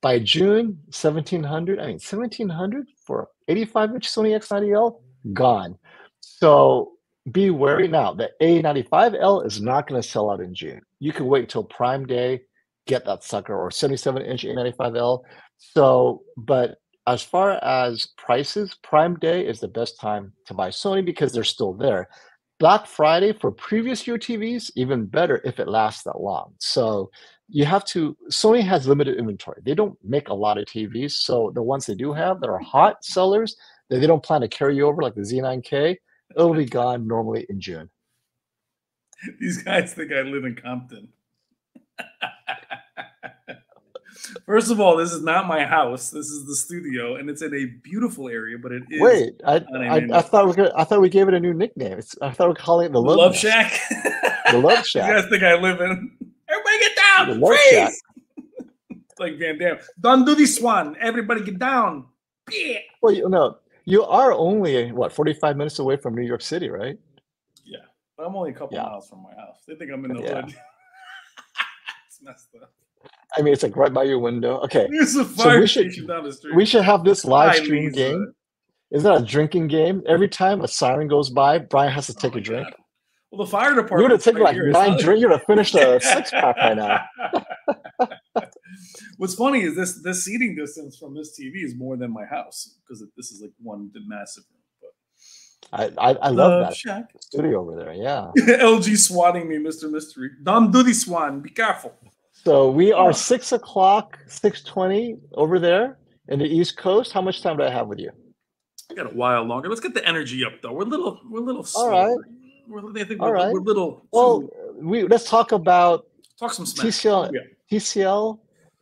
S1: By June, $1,700. I mean, $1,700 for 85-inch Sony X90L, gone. So be wary now. The A95L is not going to sell out in June. You can wait till Prime Day, get that sucker, or 77-inch A95L. So, but as far as prices, Prime Day is the best time to buy Sony because they're still there. Black Friday for previous year TVs, even better if it lasts that long. So you have to, Sony has limited inventory. They don't make a lot of TVs. So the ones they do have that are hot sellers that they don't plan to carry over, like the Z9K, it'll be gone normally in June.
S2: These guys think I live in Compton. First of all, this is not my house. This is the studio, and it's in a beautiful area. But it is.
S1: Wait, I thought we gave it a new nickname. I thought we were calling it the
S2: Love Shack.
S1: The Love Shack.
S2: You guys think I live in? Everybody get down!
S1: The Love Shack.
S2: It's like Van Damme. Don't do this one. Everybody get down. Yeah.
S1: Well, you are only what 45 minutes away from New York City, right?
S2: Yeah, but I'm only a couple miles from my house. They think I'm in the hood. It's messed up.
S1: I mean, it's like right by your window. Okay,
S2: there's a fire station down the street.
S1: We should have this live stream game. Is that a drinking game? Every time a siren goes by, Brian has to take a drink.
S2: God. Well, the fire department.
S1: You're gonna take like 9 drinks. You're gonna finish a 6-pack right now.
S2: What's funny is this seating distance from this TV is more than my house because this is like one massive room. But
S1: I love that Shack. Studio over there. Yeah.
S2: LG swatting me, Mr. Mystery. Don't do this one. Be careful.
S1: So we are 6 o'clock, 6:20 over there in the East Coast. How much time do I have with you?
S2: I got a while longer. Let's get the energy up though. We're a little slow.
S1: All right.
S2: We're a little.
S1: Well, let's talk about
S2: some smack.
S1: TCL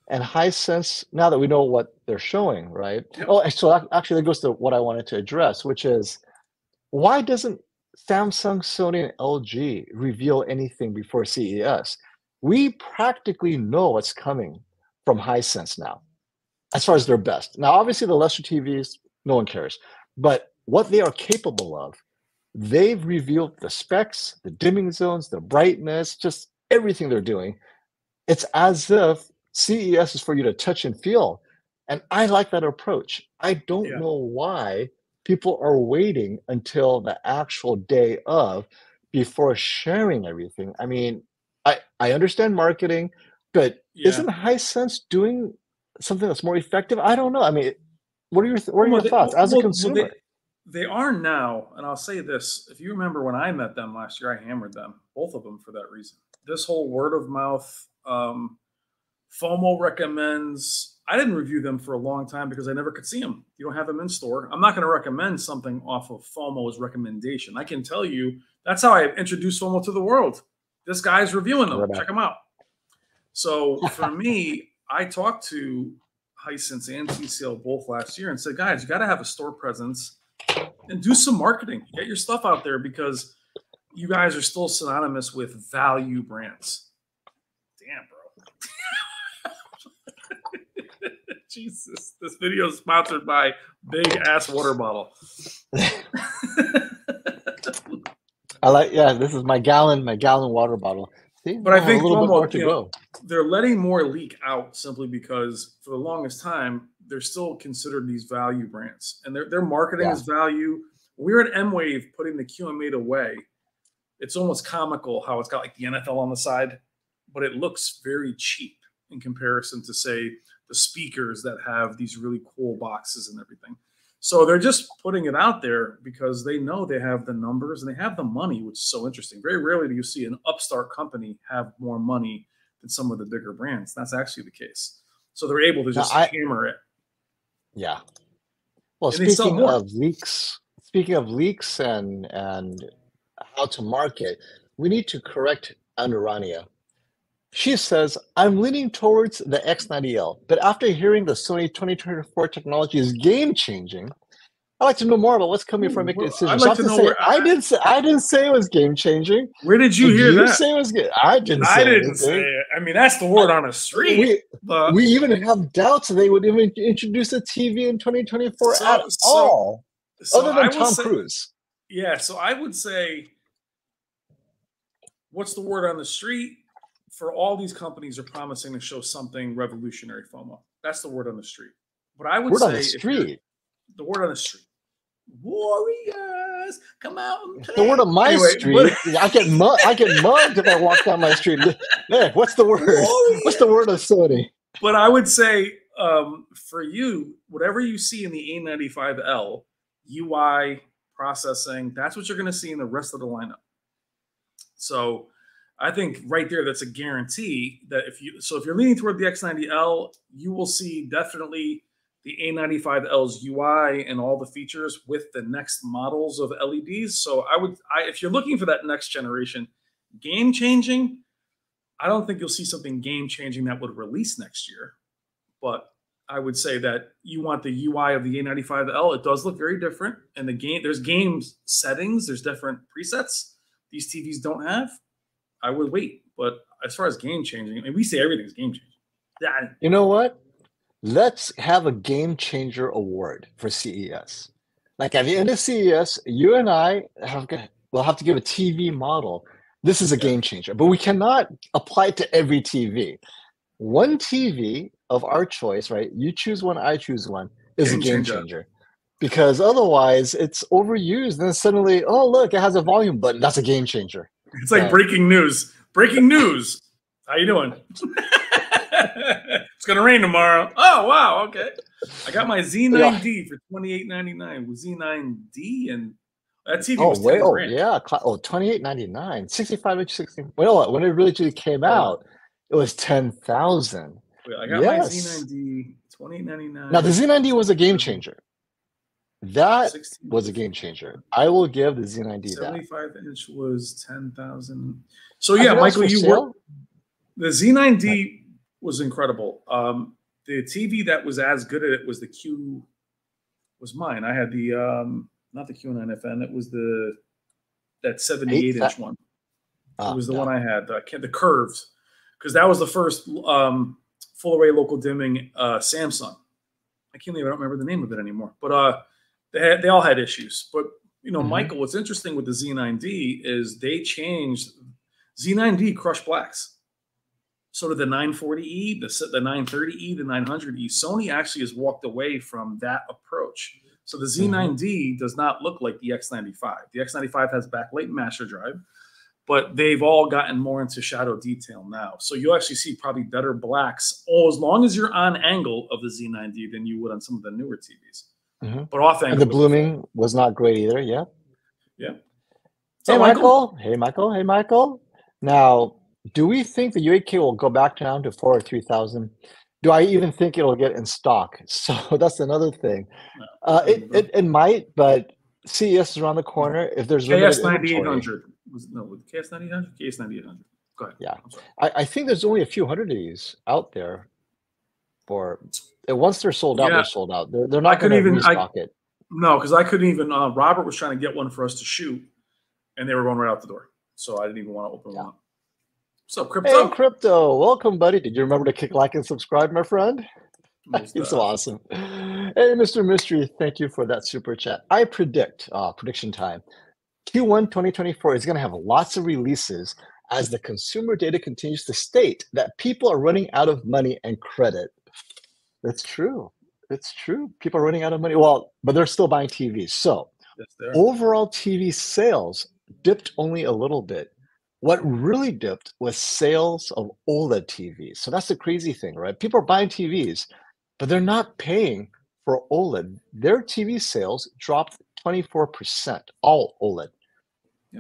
S1: and Hisense. Now that we know what they're showing, right?
S2: Yep.
S1: Oh, so actually, that goes to what I wanted to address, which is why doesn't Samsung, Sony, and LG reveal anything before CES? We practically know what's coming from Hisense now, as far as their best. Now, obviously, the lesser TVs, no one cares, but what they are capable of. They've revealed the specs, the dimming zones, the brightness, just everything they're doing. It's as if CES is for you to touch and feel. And I like that approach. I don't know why people are waiting until the actual day of before sharing everything. I mean, I understand marketing, but isn't Hisense doing something that's more effective? I don't know. I mean, what are your thoughts as a consumer?
S2: They are now, and I'll say this. If you remember when I met them last year, I hammered them, both of them for that reason. This whole word of mouth FOMO recommends, I didn't review them for a long time because I never could see them. You don't have them in store. I'm not going to recommend something off of FOMO's recommendation. I can tell you that's how I introduced FOMO to the world. This guy's reviewing them. Check them out. So for me, I talked to Hisense and TCL both last year and said, guys, you got to have a store presence and do some marketing. Get your stuff out there because you guys are still synonymous with value brands. Damn, bro. Jesus, this video is sponsored by Big Ass Water Bottle.
S1: I like, yeah, this is my gallon water bottle. See,
S2: but I think
S1: a little bit more to go.
S2: They're letting more leak out simply because for the longest time they're still considered these value brands, and their marketing is value. We're at M-Wave putting the QM8 away. It's almost comical how it's got like the NFL on the side, but it looks very cheap in comparison to, say, the speakers that have these really cool boxes and everything. So they're just putting it out there because they know they have the numbers and they have the money, which is so interesting. Very rarely do you see an upstart company have more money than some of the bigger brands. That's actually the case. So they're able to just hammer it.
S1: Yeah. Well, speaking of leaks and how to market, we need to correct Anurania. She says, I'm leaning towards the X90L, but after hearing the Sony 2024 technology is game-changing, I'd like to know more about what's coming from making decisions.
S2: I'd like to know
S1: I didn't say it was game-changing.
S2: Where did you hear that?
S1: Say it was good? I didn't say it.
S2: I mean, that's the word on the street.
S1: We even have doubts they would even introduce a TV in 2024 at all, other than Tom Cruise.
S2: Yeah, so I would say, what's the word on the street? For all these companies are promising to show something revolutionary, FOMO. That's the word on the street. But I would say
S1: on the street.
S2: The word on the street. Warriors, come out and play.
S1: The word on my street. I get mugged if I walk down my street. Hey, what's the word? Warriors. What's the word of Sony?
S2: But I would say for you, whatever you see in the A95L, UI, processing, that's what you're going to see in the rest of the lineup. So I think right there, that's a guarantee that if you're leaning toward the X90L, you will see definitely the A95L's UI and all the features with the next models of LEDs. So if you're looking for that next generation game changing, I don't think you'll see something game changing that would release next year. But I would say that you want the UI of the A95L. It does look very different, and there's game settings, there's different presets these TVs don't have. I would wait, but as far as game changing, I mean, we say everything's game changing.
S1: You know what? Let's have a game changer award for CES. Like at the end of CES, you and I will have to give a TV model. This is a game changer, but we cannot apply it to every TV. One TV of our choice, right? You choose one, I choose one, is a game changer. Because otherwise, it's overused. Then suddenly, oh look, it has a volume button. That's a game changer.
S2: It's like breaking news. Breaking news. How you doing? It's gonna rain tomorrow. Oh wow, okay. I got my Z9D for $28.99 with Z9D, and that TV was $10,000.
S1: Yeah, $28.99, 65-inch 16. Well, when it really came out, it was $10,000.
S2: I got my Z9D, $28.99.
S1: Now the Z9D was a game changer. That was a game changer. I will give the Z9D that.
S2: 75-inch was $10,000. So yeah, Michael, the Z9D was incredible. The TV that was as good at it was the Q. Was mine. I had the not the Q9FN. It was that 78-inch one. It was the one I had. The curved, because that was the first full array local dimming Samsung. I don't remember the name of it anymore. But they all had issues. But Michael, what's interesting with the Z9D is they changed. Z9D crushed blacks. So did the 940E, the 930E, the 900E. Sony actually has walked away from that approach. So the Z9D does not look like the X95. The X95 has backlight master drive, but they've all gotten more into shadow detail now. So you'll actually see probably better blacks, as long as you're on angle of the Z9D than you would on some of the newer TVs. But off angle.
S1: And the blooming was not great either. Yeah.
S2: Yeah.
S1: So, hey, Michael. Hey, Michael. Now, Do we think the U8K will go back down to 4 or 3,000? Do I even think it'll get in stock? So that's another thing.
S2: No,
S1: It might, but CES is around the corner. If there's limited
S2: KS
S1: inventory,
S2: 9800 was no with KS 9800, KS 9800. Go ahead.
S1: yeah,
S2: I'm sorry.
S1: I think there's only a few hundred of these out there. For and once they're sold out,
S2: Yeah.
S1: they're sold out. They're
S2: I
S1: not going
S2: couldn't
S1: to
S2: even
S1: restock it.
S2: no, because I couldn't even. Robert was trying to get one for us to shoot, and they were going right out the door. So I didn't even want to open one up. What's up, Crypto?
S1: Hey, Crypto, welcome, buddy. Did you remember to click like and subscribe, my friend? It's so awesome. Hey, Mr. Mystery, thank you for that super chat. I predict, prediction time, Q1 2024 is going to have lots of releases as the consumer data continues to state that people are running out of money and credit. That's true. It's true. People are running out of money. Well, but they're still buying TVs. So overall TV sales dipped only a little bit. What really dipped was sales of OLED TVs. So that's the crazy thing, right? People are buying TVs, but they're not paying for OLED. Their TV sales dropped 24%, all OLED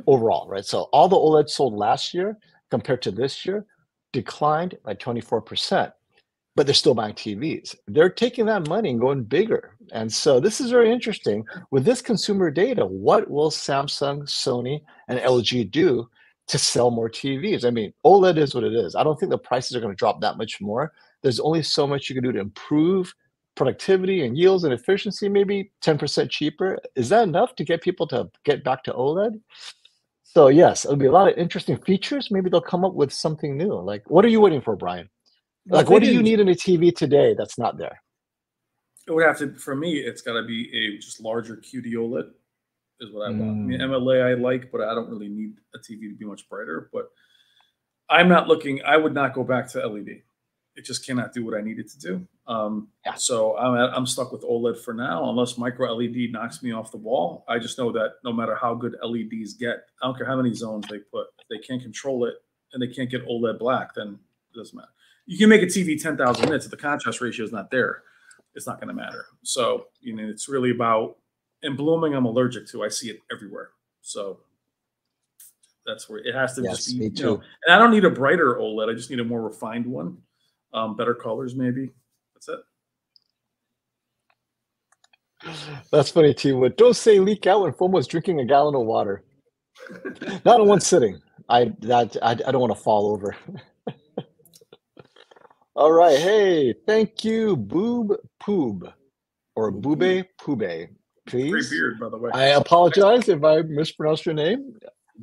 S1: overall, right? So all the OLED sold last year compared to this year declined by 24%, but they're still buying TVs. They're taking that money and going bigger. And so this is very interesting. With this consumer data, what will Samsung, Sony, and LG do to sell more TVs? I mean, OLED is what it is. I don't think the prices are going to drop that much more. There's only so much you can do to improve productivity and yields and efficiency, maybe 10% cheaper. Is that enough to get people to get back to OLED? So yes, it'll be a lot of interesting features. Maybe they'll come up with something new. Like, what are you waiting for, Brian?
S2: Well,
S1: Like, what do you need in a TV today that's not there?
S2: It would have to, for me, it's got to be a just larger QD OLED is what I want. I mean, MLA I like, but I don't really need a TV to be much brighter. But I'm not looking, I would not go back to LED. It just cannot do what I need it to do. So I'm stuck with OLED for now, unless micro LED knocks me off the wall. I just know that no matter how good LEDs get, I don't care how many zones they put, if they can't control it and they can't get OLED black, then it doesn't matter. You can make a TV 10,000 nits if the contrast ratio is not there. It's not going to matter. So, you know, it's really about, and blooming I'm allergic to. I see it everywhere. So that's where it has to just be,
S1: me too.
S2: You know, and I don't need a brighter OLED. I just need a more refined one. Better colors, maybe. That's it.
S1: That's funny, too. Don't say leak out when FOMO's drinking a gallon of water. Not in one sitting. I don't want to fall over. All right. Hey, thank you, Boob Poob, or Boobe Poobe, please.
S2: Great beard, by the way.
S1: I apologize if I mispronounced your name.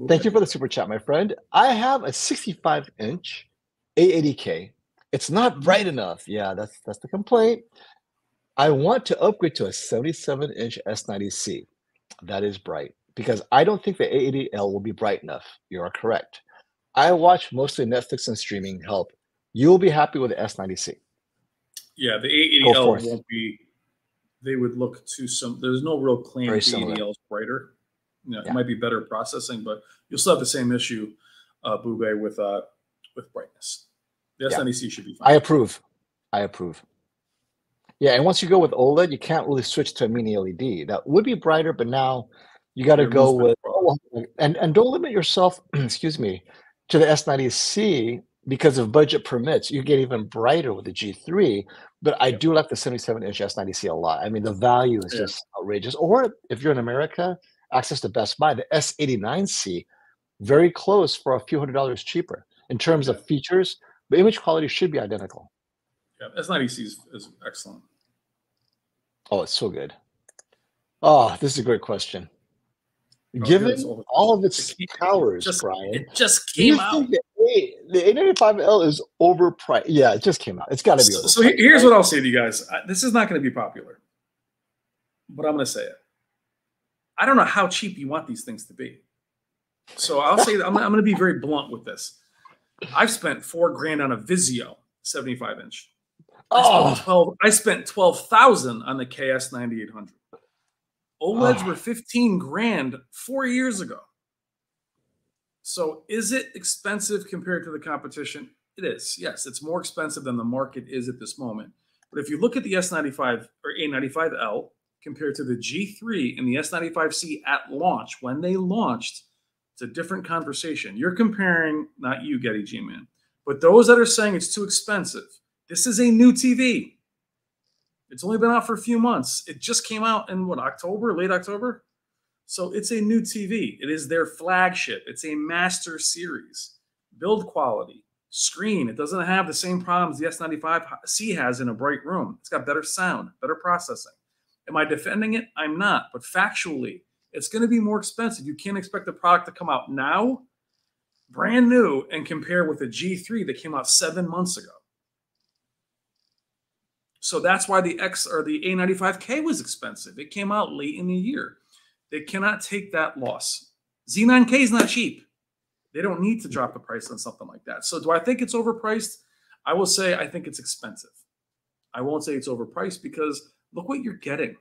S1: Thank you for the super chat, my friend. I have a 65-inch A80K. It's not bright enough. Yeah, that's the complaint. I want to upgrade to a 77-inch S90C. That is bright because I don't think the A80L will be bright enough. You are correct. I watch mostly Netflix and streaming help. You'll be happy with the S90C.
S2: Yeah, the A80L won't be. They would look to some. There's no real claim the A80L is brighter. You know, it might be better processing, but you'll still have the same issue, Bube, with brightness. The S90C should be fine.
S1: I approve. Yeah, and once you go with OLED, you can't really switch to a mini LED. That would be brighter, but now you got to go with and don't limit yourself. Excuse me, to the S90C because if budget permits. You get even brighter with the G3. But I do like the 77-inch S90C a lot. I mean, the value is just outrageous. Or if you're in America, access to Best Buy, the S89C, very close for a few $100s cheaper in terms of features. The image quality should be identical.
S2: Yeah, S90C is excellent.
S1: Oh, it's so good. Oh, this is a great question. Given all of its powers, Brian,
S2: it just came out.
S1: The A95L is overpriced. Yeah, it just came out. It's got to be overpriced.
S2: So here's what I'll say to you guys. This is not going to be popular, but I'm going to say it. I don't know how cheap you want these things to be. So I'll say that I'm going to be very blunt with this. I've spent $4,000 on a Vizio 75-inch. I spent $12,000 on the KS 9800. OLEDs were $15,000 4 years ago. So is it expensive compared to the competition? It is. Yes, it's more expensive than the market is at this moment. But if you look at the S95 or A95L compared to the G3 and the S95C at launch, when they launched, It's a different conversation. You're comparing, not you, Getty G-Man, but those that are saying it's too expensive. This is a new TV. It's only been out for a few months. It just came out in what, October, late October? So it's a new TV. It is their flagship. It's a master series. Build quality, screen. It doesn't have the same problems the S95C has in a bright room. It's got better sound, better processing. Am I defending it? I'm not. But factually, it's going to be more expensive. You can't expect the product to come out now, brand new, and compare with the G3 that came out 7 months ago. So that's why the A95K was expensive. It came out late in the year. They cannot take that loss. Z9K is not cheap. They don't need to drop the price on something like that. So do I think it's overpriced? I will say I think it's expensive. I won't say it's overpriced because look what you're getting.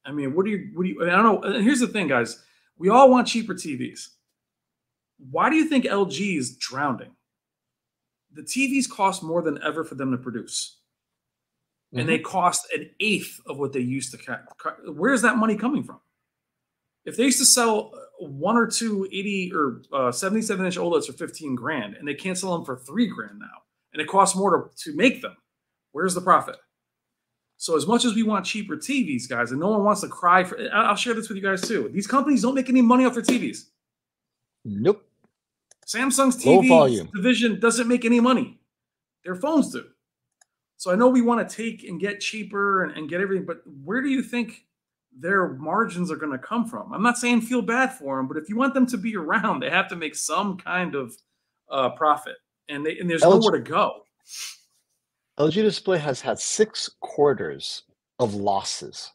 S2: I mean, what do you, I don't know. And here's the thing, guys. We all want cheaper TVs. Why do you think LG is drowning? The TVs cost more than ever for them to produce. And they cost an eighth of what they used to. Where's that money coming from? If they used to sell one or two 80 or 77-inch OLEDs for 15 grand, and they can't sell them for 3 grand now, and it costs more to make them, where's the profit? So as much as we want cheaper TVs, guys, and no one wants to cry for, I'll share this with you guys too. These companies don't make any money off their TVs.
S1: Nope.
S2: Samsung's TV division doesn't make any money. Their phones do. So I know we want to take and get cheaper and get everything, but where do you think their margins are going to come from? I'm not saying feel bad for them, but if you want them to be around, they have to make some kind of profit, and there's nowhere to go.
S1: LG Display has had 6 quarters of losses.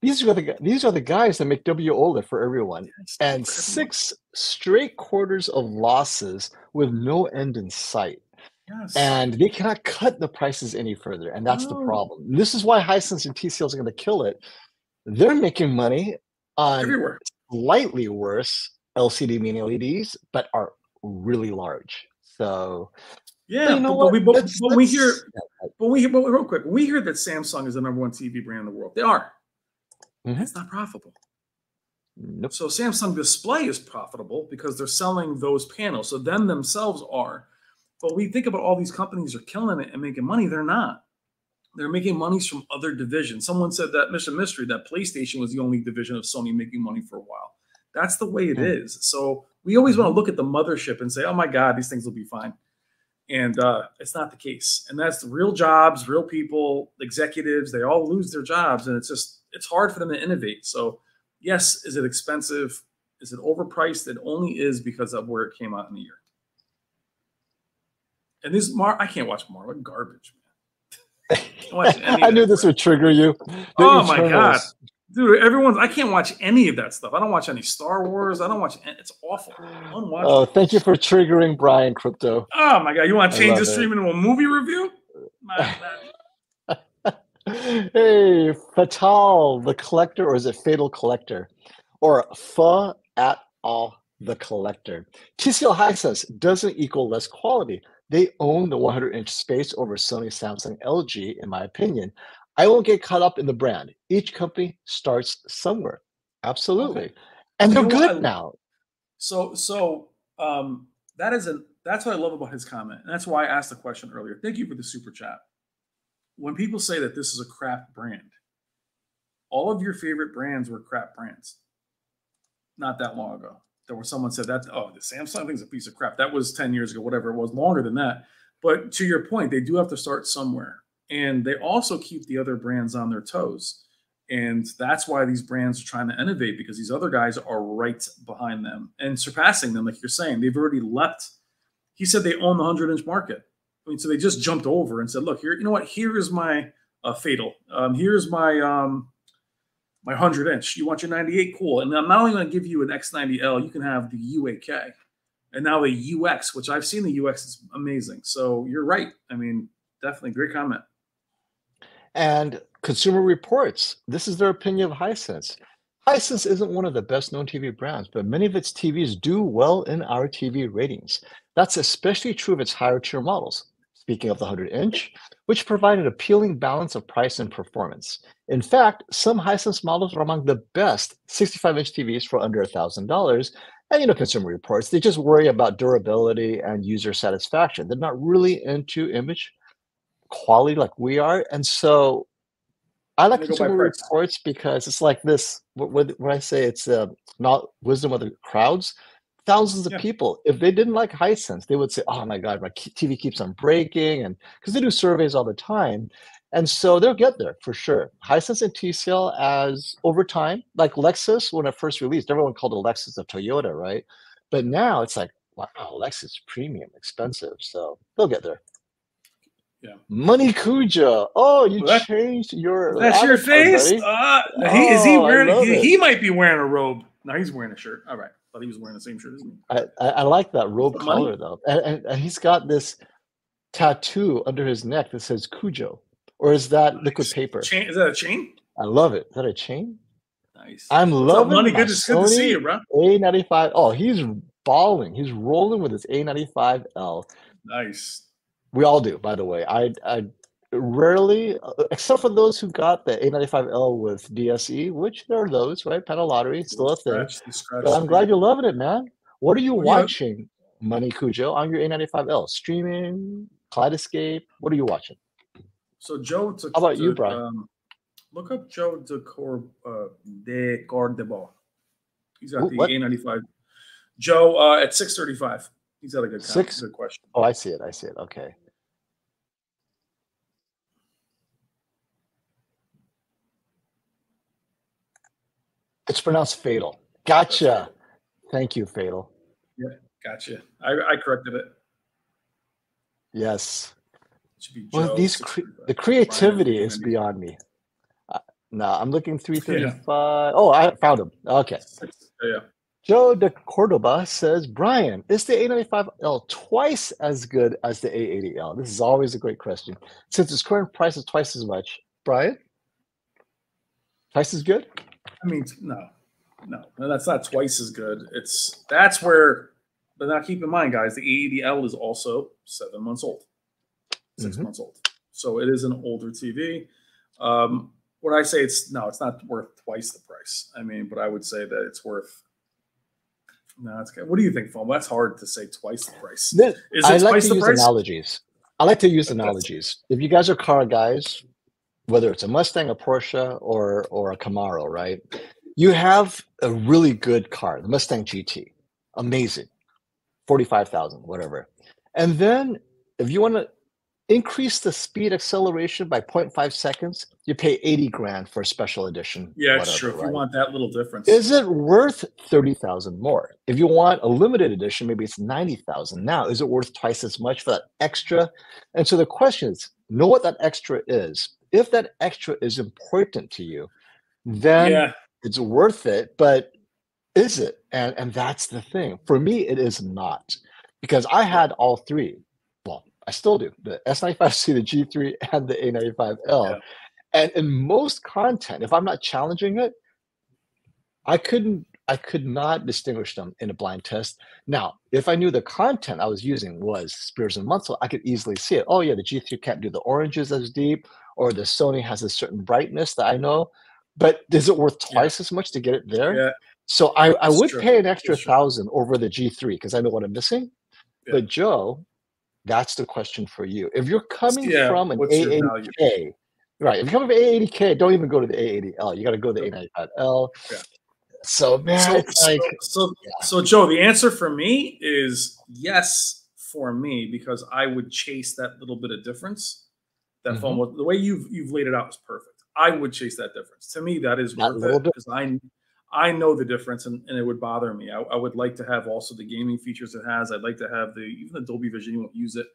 S1: These are the guys that make WOLED for everyone, and 6 straight quarters of losses with no end in sight.
S2: Yes.
S1: And they cannot cut the prices any further, and that's the problem. This is why Hisense and TCL is going to kill it. They're making money on
S2: everywhere.
S1: Slightly worse LCD mini LEDs, but are really large. So
S2: yeah,
S1: you know
S2: but we hear real quick. When we hear that Samsung is the #1 TV brand in the world, they are. It's not profitable.
S1: Nope.
S2: So Samsung Display is profitable because they're selling those panels. So them themselves are. But we think about all these companies are killing it and making money. They're not. They're making monies from other divisions. Someone said that Mission Mystery, that PlayStation was the only division of Sony making money for a while. That's the way it is. So we always want to look at the mothership and say, oh my God, these things will be fine. And it's not the case. And that's the real jobs, real people, executives, they all lose their jobs. And it's hard for them to innovate. So yes, is it expensive? Is it overpriced? It only is because of where it came out in the year. And this I can't watch Marvel. Garbage, man.
S1: I knew this would trigger you.
S2: Oh my God. Dude, I can't watch any of that stuff. I don't watch any Star Wars. I don't watch it's awful.
S1: Oh, thank you for triggering Brian Crypto.
S2: Oh my God. You want to change the stream into a movie review?
S1: Hey, Fatal the Collector, or is it Fatal Collector? Or Fa at all the Collector. TCL Hisense doesn't equal less quality. They own the 100-inch space over Sony, Samsung, LG, in my opinion. I won't get caught up in the brand. Each company starts somewhere. Absolutely. Okay. And they're good now.
S2: So that's what I love about his comment. And that's why I asked the question earlier. Thank you for the super chat. When people say that this is a crap brand, all of your favorite brands were crap brands not that long ago. Where someone said that, oh, the Samsung thing's a piece of crap. That was 10 years ago, whatever it was, longer than that. But to your point, they do have to start somewhere. And they also keep the other brands on their toes. And that's why these brands are trying to innovate, because these other guys are right behind them and surpassing them. Like you're saying, they've already leapt. He said they own the 100-inch market. I mean, so they just jumped over and said, look, here, you know what? Here is my Fatal. Here's my 100-inch. You want your 98? Cool. And I'm not only going to give you an X90L, you can have the U8K. And now a UX, which I've seen the UX is amazing. So you're right. I mean, definitely great comment.
S1: And Consumer Reports, this is their opinion of Hisense. Hisense isn't one of the best known TV brands, but many of its TVs do well in our TV ratings. That's especially true of its higher tier models. speaking of the 100-inch, which provide an appealing balance of price and performance. In fact, some Hisense models are among the best 65-inch TVs for under $1,000. And Consumer Reports, they just worry about durability and user satisfaction. They're not really into image quality like we are. And so I like
S2: They go by
S1: Consumer
S2: price.
S1: Reports because it's like this. When I say it's not wisdom of the crowds, thousands of
S2: Yeah.
S1: people, if they didn't like Hisense, they would say, "Oh my God, my TV keeps on breaking," and because they do surveys all the time, and so they'll get there for sure. Hisense and TCL, as over time, like Lexus when it first released, everyone called it Lexus of Toyota, right? But now it's like, wow, Lexus premium, expensive, so they'll get there.
S2: Yeah.
S1: Money Kuja. Oh, you
S2: Well,
S1: changed your
S2: that's your
S1: avatar,
S2: face.
S1: buddy.
S2: Is he
S1: Oh, I
S2: wearing?
S1: love it.
S2: He might be wearing a robe. No, he's wearing a shirt. All right, thought he was wearing the same shirt as me.
S1: I like that robe
S2: The money?
S1: color though, and he's got this tattoo under his neck that says Cujo, or is that liquid paper?
S2: Chain, is that a chain?
S1: I love it. Is that a chain?
S2: Nice.
S1: I'm
S2: What's up,
S1: loving
S2: money?
S1: my
S2: Good to see
S1: Sony
S2: you, bro.
S1: A95. Oh, he's balling. He's rolling with his A95L.
S2: Nice.
S1: We all do, by the way. I rarely, except for those who got the A95L with DSE, which there are those, right? Panel lottery, still a thing. But I'm glad you're loving it, man. What are you watching, Money Cujo, on your A95L? Streaming, Kaleidoscape? What are you watching?
S2: So Joe took.
S1: How about you, Brian?
S2: Look up Joe de Cordebo. He's got the
S1: What?
S2: A95. Joe at 635. He's got a good good question.
S1: Oh, I see it. I see it. Okay. It's pronounced Fatal. Gotcha. Thank you, Fatal.
S2: Yeah, gotcha. I corrected it.
S1: Yes.
S2: It should be
S1: Well,
S2: Joe,
S1: the creativity is beyond me. No, I'm looking 335. Yeah. Oh, I found him. Okay.
S2: Yeah.
S1: Joe de Cordoba says, Brian, is the A95L twice as good as the A80L? This is always a great question. Since its current price is twice as much. Brian? Twice as good?
S2: I mean, no, that's not twice as good. That's where, but now keep in mind, guys, the A80L is also 7 months old, 6 months old. So it is an older TV. Would I say it's not worth twice the price? I mean, but I would say that it's worth. No, it's good. What do you think, Foam? That's hard to say twice the price.
S1: I like to use analogies. I like to use analogies. If you guys are car guys, whether it's a Mustang, a Porsche, or a Camaro, right? You have a really good car, the Mustang GT, amazing, 45,000, whatever. And then if you want to increase the speed acceleration by 0.5 seconds, you pay 80 grand for a special edition.
S2: Yeah, it's true. If you want that little difference,
S1: is it worth 30,000 more? If you want a limited edition, maybe it's 90,000. Now, is it worth twice as much for that extra? And so the question is, know what that extra is. If that extra is important to you, then it's worth it. But is it? And that's the thing. For me, it is not, because I had all three. Well, I still do, the S95C, the G3, and the A95L. Yeah. And in most content, if I'm not challenging it, I could not distinguish them in a blind test. Now, if I knew the content I was using was spears and muscle, I could easily see it. Oh yeah, the G3 can't do the oranges as deep, or the Sony has a certain brightness that I know. But is it worth twice as much to get it there?
S2: Yeah.
S1: So I would pay an extra 1,000 over the G3 because I know what I'm missing. Yeah. But Joe, that's the question for you. If you're coming from an A80K, right? If you're coming from A80K, don't even go to the A80L. You got to go to the A95L. Yeah. So man,
S2: so Joe, the answer for me is yes for me, because I would chase that little bit of difference. That phone, the way you've laid it out is perfect. I would chase that difference. To me, that is worth it, because I know the difference, and it would bother me. I would like to have also the gaming features it has. I'd like to have even the Dolby Vision. You won't use it,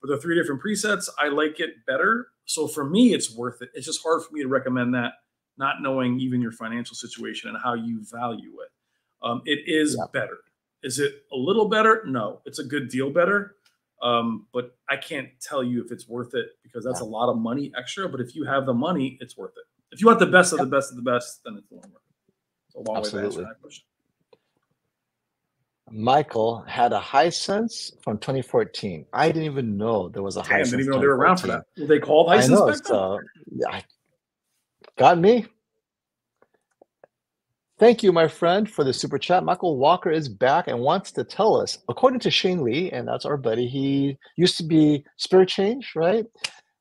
S2: but the 3 different presets, I like it better. So for me, it's worth it. It's just hard for me to recommend that, not knowing even your financial situation and how you value it. It is better. Is it a little better? No, it's a good deal better. But I can't tell you if it's worth it, because that's a lot of money extra. But if you have the money, it's worth it. If you want the best of the best of the best, then it's the one worth it. It's a long way to answer that question.
S1: Michael had a Hisense from 2014. I didn't even know there was a
S2: Damn,
S1: Hisense
S2: didn't even know they were around for
S1: 2014.
S2: that. Were they called
S1: I
S2: Hisense
S1: know,
S2: back then?
S1: so yeah, got me. Thank you, my friend, for the super chat. Michael Walker is back and wants to tell us, according to Shane Lee, and that's our buddy, he used to be Spirit Change, right?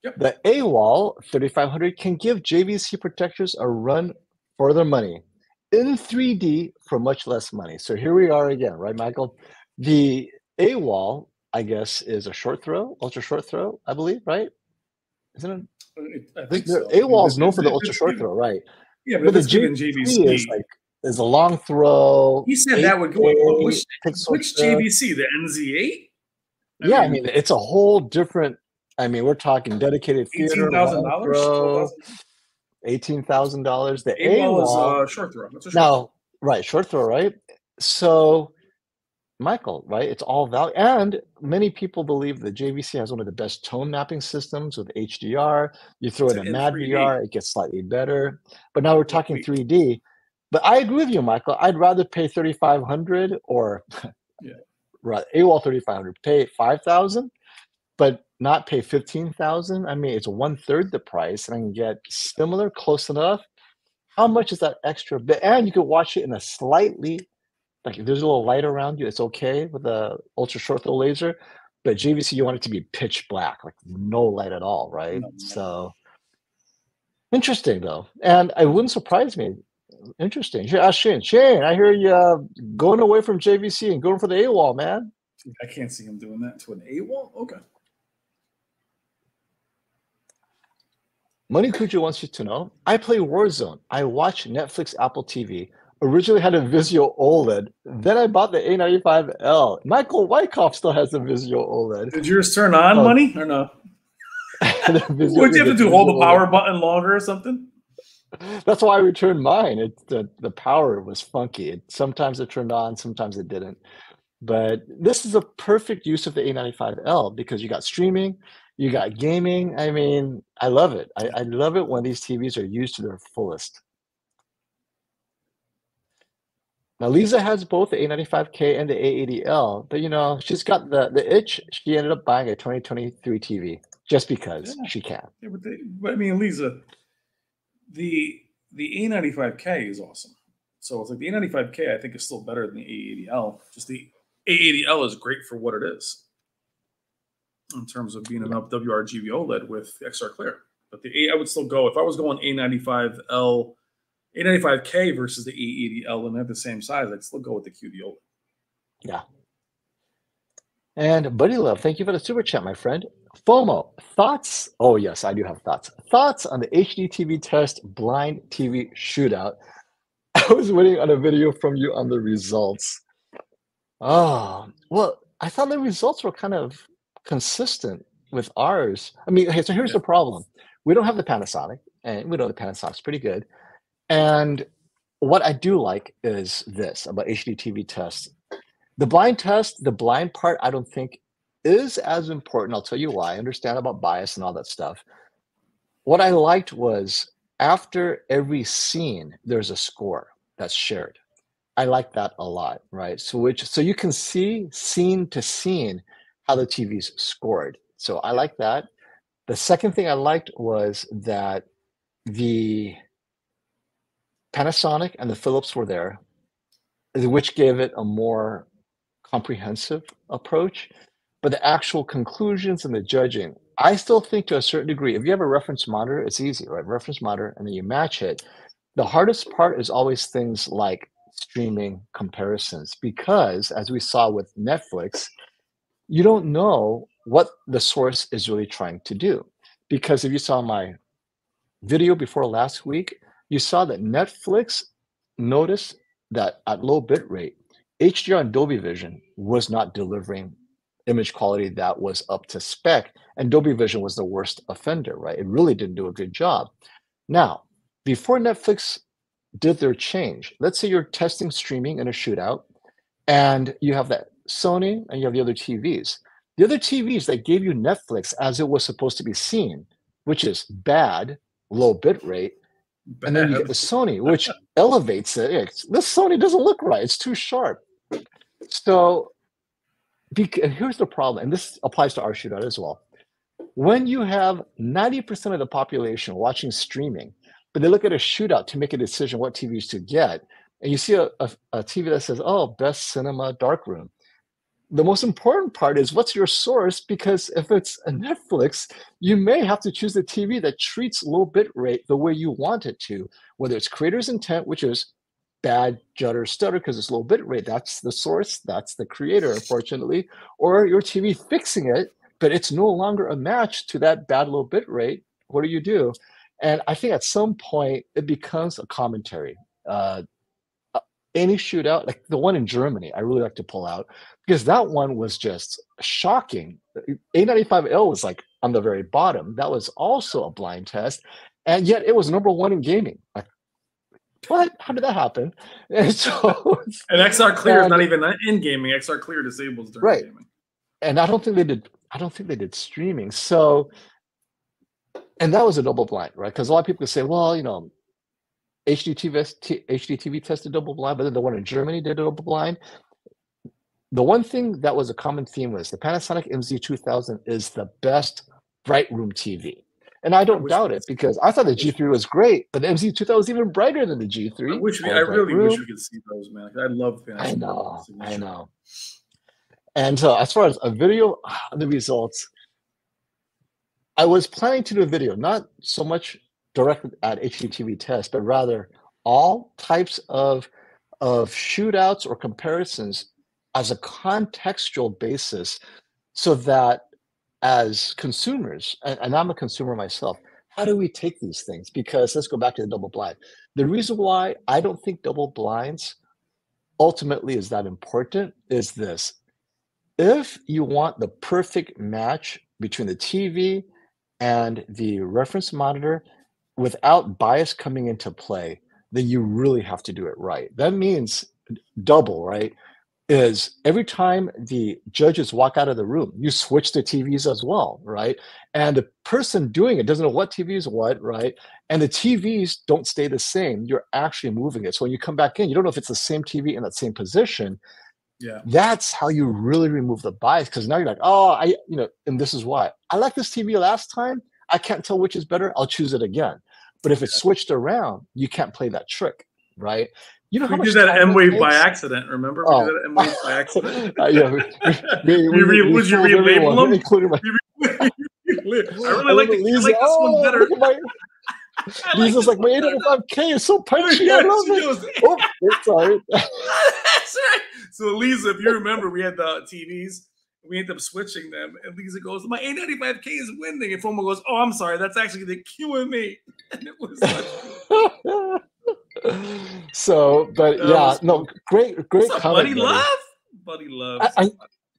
S2: Yep.
S1: The AWOL 3500 can give JVC protectors a run for their money in 3D for much less money. So here we are again, right, Michael? The AWOL, I guess, is a short throw, ultra short throw, I believe, right? Isn't it?
S2: I think
S1: The
S2: so.
S1: AWOL is known for the ultra short throw, right?
S2: Yeah,
S1: But
S2: but
S1: the
S2: if it's given
S1: JVC
S2: JVC,
S1: is a long throw.
S2: he said that would go. Which JVC? The NZ8?
S1: Yeah, I mean, it's a whole different. I mean, we're talking dedicated theater, long throw, $18,000. The AWOL
S2: is short throw. That's a short
S1: now, right, short throw, right? So, Michael, right? It's all value, and many people believe the JVC has one of the best tone mapping systems with HDR. You throw it in Mad
S2: 3D.
S1: VR, it gets slightly better. But now we're talking 3D. But I agree with you, Michael. I'd rather pay $3,500 or AWOL 3,500, pay $5,000, but not pay $15,000. I mean, it's 1/3 the price, and I can get similar, close enough. How much is that extra bit? And you can watch it in a slightly, like if there's a little light around you, it's okay with the ultra short throw laser. But JVC, you want it to be pitch black, like no light at all, right? So interesting though, and it wouldn't surprise me. Interesting. Shane, I hear you going away from JVC and going for the AWOL, man.
S2: I can't see him doing that to an AWOL. Okay.
S1: Money Cujo wants you to know, I play Warzone. I watch Netflix, Apple TV. Originally had a Vizio OLED. Then I bought the A95L. Michael Wyckoff still has the Vizio OLED.
S2: Did yours turn on, Money, or no? Would you have to hold the power button longer or something?
S1: That's why I returned mine. The power was funky. Sometimes it turned on, sometimes it didn't. But this is a perfect use of the A95L because you got streaming, you got gaming. I mean, I love it. I love it when these TVs are used to their fullest. Now, Lisa has both the A95K and the A80L, but you know, she's got the itch. She ended up buying a 2023 TV just because she can.
S2: Yeah, but I mean, Lisa, the A95K is awesome. So it's like the A95K, I think, is still better than the A80L. Just the A80L is great for what it is in terms of being an WRGB OLED with XR Clear. But I would still go, if I was going A95L, A95K versus the A80L and they're the same size, I'd still go with the QD OLED.
S1: Yeah. And Buddy Love, thank you for the super chat, my friend. FOMO, thoughts? Oh, yes, I do have thoughts. Thoughts on the HD TV test blind TV shootout. I was waiting on a video from you on the results. Oh, well, I thought the results were kind of consistent with ours. I mean, okay, so here's the problem. We don't have the Panasonic, and we know the Panasonic's pretty good. And what I do like is this about HD TV tests. The blind test, the blind part, I don't think is as important. I'll tell you why. I understand about bias and all that stuff. What I liked was after every scene, there's a score that's shared. I like that a lot, right? So you can see scene to scene how the TV's scored. So I like that. The second thing I liked was that the Panasonic and the Philips were there, which gave it a more comprehensive approach. But the actual conclusions and the judging, I still think to a certain degree, if you have a reference monitor, it's easy, right? Reference monitor, and then you match it. The hardest part is always things like streaming comparisons, because as we saw with Netflix, you don't know what the source is really trying to do. Because if you saw my video before last week, you saw that Netflix noticed that at low bit rate, HDR and Dolby Vision was not delivering image quality that was up to spec, and Dolby Vision was the worst offender, right? It really didn't do a good job. Now, before Netflix did their change, let's say you're testing streaming in a shootout, and you have that Sony and you have the other TVs. The other TVs that gave you Netflix as it was supposed to be seen, which is bad, low bit rate, and then you get the Sony, which elevates it. This Sony doesn't look right. It's too sharp. So and here's the problem, and this applies to our shootout as well. When you have 90% of the population watching streaming, but they look at a shootout to make a decision what TVs to get, and you see a TV that says, oh, best cinema darkroom. The most important part is what's your source, because if it's a Netflix, you may have to choose a TV that treats low bit rate the way you want it to, whether it's creator's intent, which is bad judder stutter because it's low bit rate. That's the source, that's the creator, unfortunately, or your TV fixing it, but it's no longer a match to that bad low bit rate. What do you do? And I think at some point it becomes a commentary. Any shootout, like the one in Germany, I really like to pull out because that one was just shocking. A95L was like on the very bottom. That was also a blind test, and yet it was number 1 in gaming. Like, what? How did that happen? And so,
S2: and XR Clear is not even in gaming. XR Clear disables during gaming.
S1: And I don't think they did. I don't think they did streaming. So, and that was a double blind, right? Because a lot of people say, well, you know, HDTV tested double blind, but then the one in Germany did a double blind. The one thing that was a common theme was the Panasonic MZ2000 is the best bright room TV. And I don't doubt it, because I thought the G3 was great, but the MZ2000 was even brighter than the G3.
S2: I really wish we could see those, man. I love Panasonic.
S1: I know. And so as far as a video, the results, I was planning to do a video, not so much directed at HDTV tests, but rather all types of shootouts or comparisons as a contextual basis, so that as consumers, and I'm a consumer myself, how do we take these things? Because let's go back to the double blind. The reason why I don't think double blinds ultimately is that important is this. If you want the perfect match between the TV and the reference monitor without bias coming into play, then you really have to do it right. That means double, right? Is every time the judges walk out of the room, you switch the TVs as well, right? And the person doing it doesn't know what TV is what, right? And the TVs don't stay the same. You're actually moving it. So when you come back in, you don't know if it's the same TV in that same position.
S2: Yeah,
S1: that's how you really remove the bias, because now you're like, oh, and this is why I like this TV last time. I can't tell which is better. I'll choose it again. But if it's switched around, you can't play that trick, right? You know how much
S2: we did that M-Wave by accident. Remember? We did that M-Wave by accident.
S1: Yeah,
S2: would you relabel them?
S1: Including my,
S2: I really like this one better.
S1: Lisa's like, my 805K is so punchy. I love it. Oh, sorry.
S2: That's right. So Lisa, if you remember, we had the TVs. We ended up switching them, and Lisa goes, "My 895K is winning," and Foma goes, "Oh, I'm sorry, that's actually the QME," and it was.
S1: So, but yeah, no, great comment,
S2: buddy love. Buddy love.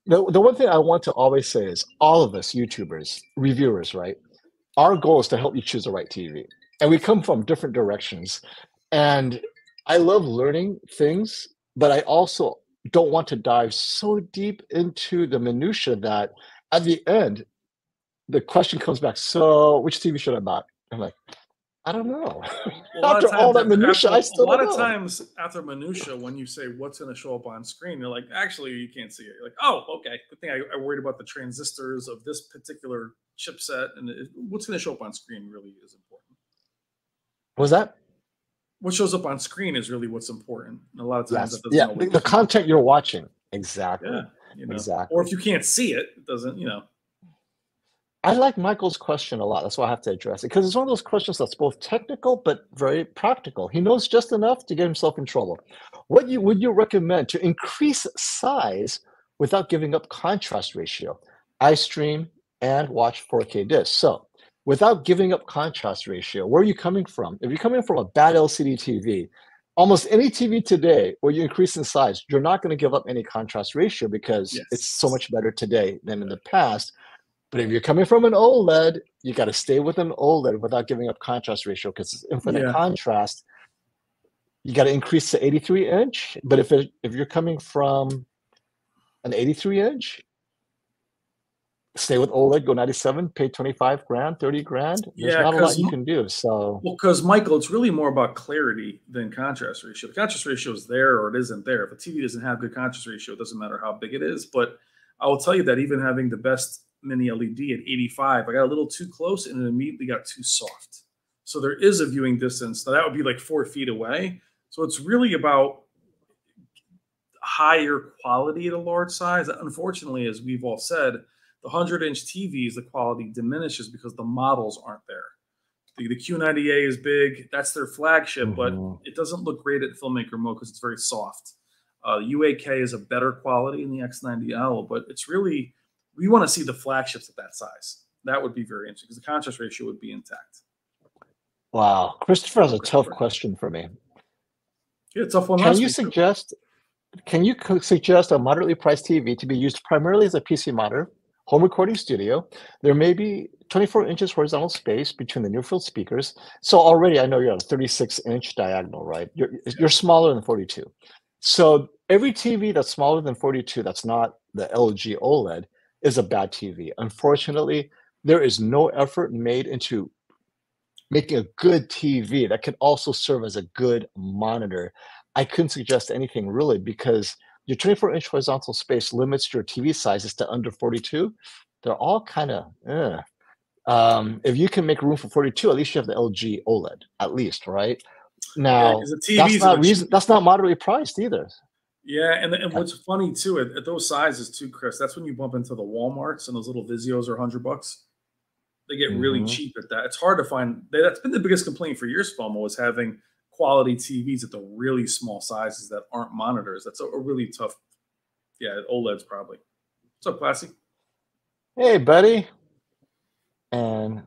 S1: The one thing I want to always say is, all of us YouTubers, reviewers, right? Our goal is to help you choose the right TV, and we come from different directions. And I love learning things, but I also don't want to dive so deep into the minutia that at the end, the question comes back, so which TV should I buy? I'm like, I don't know. After all that minutia, I still don't know. A lot of
S2: times after minutia, when you say what's going to show up on screen, you're like, actually, you can't see it. You're like, oh, okay. Good thing I worried about the transistors of this particular chipset, and what's going to show up on screen really is important.
S1: What was that?
S2: What shows up on screen is really what's important. And a lot of times,
S1: the content you're watching. Exactly.
S2: Yeah,
S1: exactly.
S2: Or if you can't see it, it doesn't,
S1: I like Michael's question a lot. That's why I have to address it, because it's one of those questions that's both technical but very practical. He knows just enough to get himself in trouble. Would you recommend to increase size without giving up contrast ratio? I stream and watch 4K discs. So without giving up contrast ratio, where are you coming from? If you're coming from a bad LCD TV, almost any TV today where you increase in size, you're not going to give up any contrast ratio, because it's so much better today than in the past. But if you're coming from an OLED, you got to stay with an OLED without giving up contrast ratio, because it's infinite contrast. You got to increase to 83-inch. But if you're coming from an 83-inch, stay with OLED, go 97, pay 25 grand, 30 grand. There's
S2: Yeah,
S1: not a lot you can do. So,
S2: well, because Michael, it's really more about clarity than contrast ratio. The contrast ratio is there or it isn't there. If a TV doesn't have good contrast ratio, it doesn't matter how big it is. But I will tell you that even having the best mini LED at 85, I got a little too close and it immediately got too soft. So there is a viewing distance. Now that would be like 4 feet away. So it's really about higher quality at a large size. Unfortunately, as we've all said, the 100-inch TVs, the quality diminishes because the models aren't there. The Q90A is big. That's their flagship, but it doesn't look great at filmmaker mode because it's very soft. UAK is a better quality in the X90L, but it's really, we want to see the flagships at that size. That would be very interesting because the contrast ratio would be intact.
S1: Wow. Christopher has a tough question for me.
S2: Yeah, tough one.
S1: Can you suggest a moderately priced TV to be used primarily as a PC monitor, home recording studio? There may be 24 inches horizontal space between the near-field speakers. So already I know you're at a 36-inch diagonal, right? You're smaller than 42. So every TV that's smaller than 42, that's not the LG OLED, is a bad TV. Unfortunately, there is no effort made into making a good TV that can also serve as a good monitor. I couldn't suggest anything really because your 24-inch horizontal space limits your TV sizes to under 42. They're all kind of, if you can make room for 42, at least you have the LG OLED, at least, right? Now, that's not moderately priced either.
S2: Yeah, and what's funny too, at those sizes too, Chris, that's when you bump into the Walmarts and those little Vizios are $100. They get really cheap at that. It's hard to find. That's been the biggest complaint for years, FOMO, is having quality TVs at the really small sizes that aren't monitors. That's a really tough. Yeah, OLED's probably. What's up, Classy?
S1: Hey, buddy. And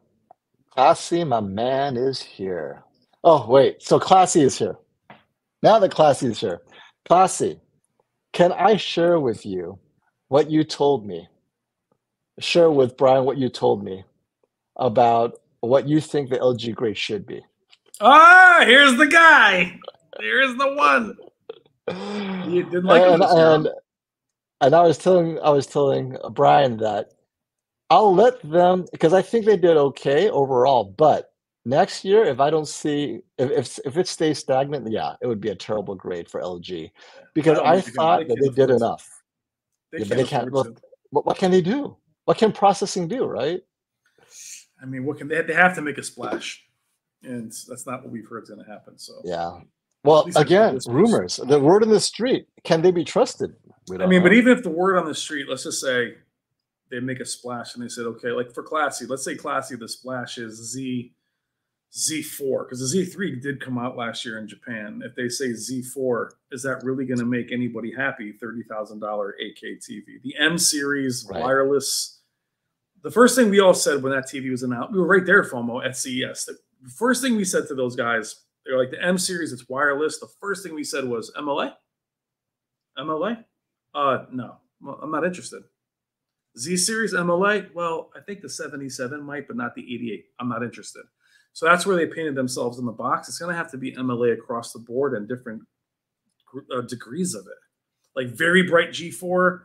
S1: Classy, my man, is here. Oh, wait. So Classy is here. Now that Classy is here. Classy, can I share with you what you told me? Share with Brian what you told me about what you think the LG Gray should be.
S2: Ah, here's the guy. Here's the one. You didn't like him this year.
S1: And I was telling Brian that I'll let them, because I think they did okay overall, but next year, if I don't see, if it stays stagnant, yeah, it would be a terrible grade for LG, because I thought that they did enough. But they can't. What can they do? What can processing do, right?
S2: I mean, what can they have to make a splash, and that's not what we've heard is going to happen. So
S1: yeah. Well, again, rumors. The word on the street. Can they be trusted?
S2: I mean, but even if the word on the street, let's just say they make a splash and they said, okay, like for Classy, let's say Classy, the splash is Z4, because the Z3 did come out last year in Japan. If they say Z4, is that really going to make anybody happy? $30,000 8K TV. The M series wireless. The first thing we all said when that TV was announced, we were right there, FOMO, at CES. The first thing we said to those guys, they're like, the M series, it's wireless. The first thing we said was MLA? MLA? No, well, I'm not interested. Z series MLA? Well, I think the 77 might, but not the 88. I'm not interested. So that's where they painted themselves in the box. It's going to have to be MLA across the board and different degrees of it. Like very bright G4,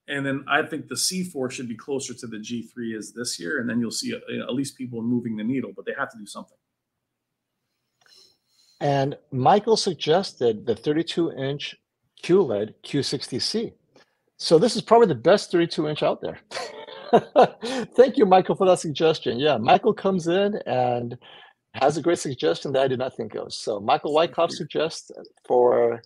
S2: and then I think the C4 should be closer to the G3 is this year, and then you'll see at least people moving the needle, but they have to do something.
S1: And Michael suggested the 32-inch QLED Q60C. So this is probably the best 32-inch out there. Thank you, Michael, for that suggestion. Yeah, Michael comes in and has a great suggestion that I did not think of. So Michael Wyckoff suggests for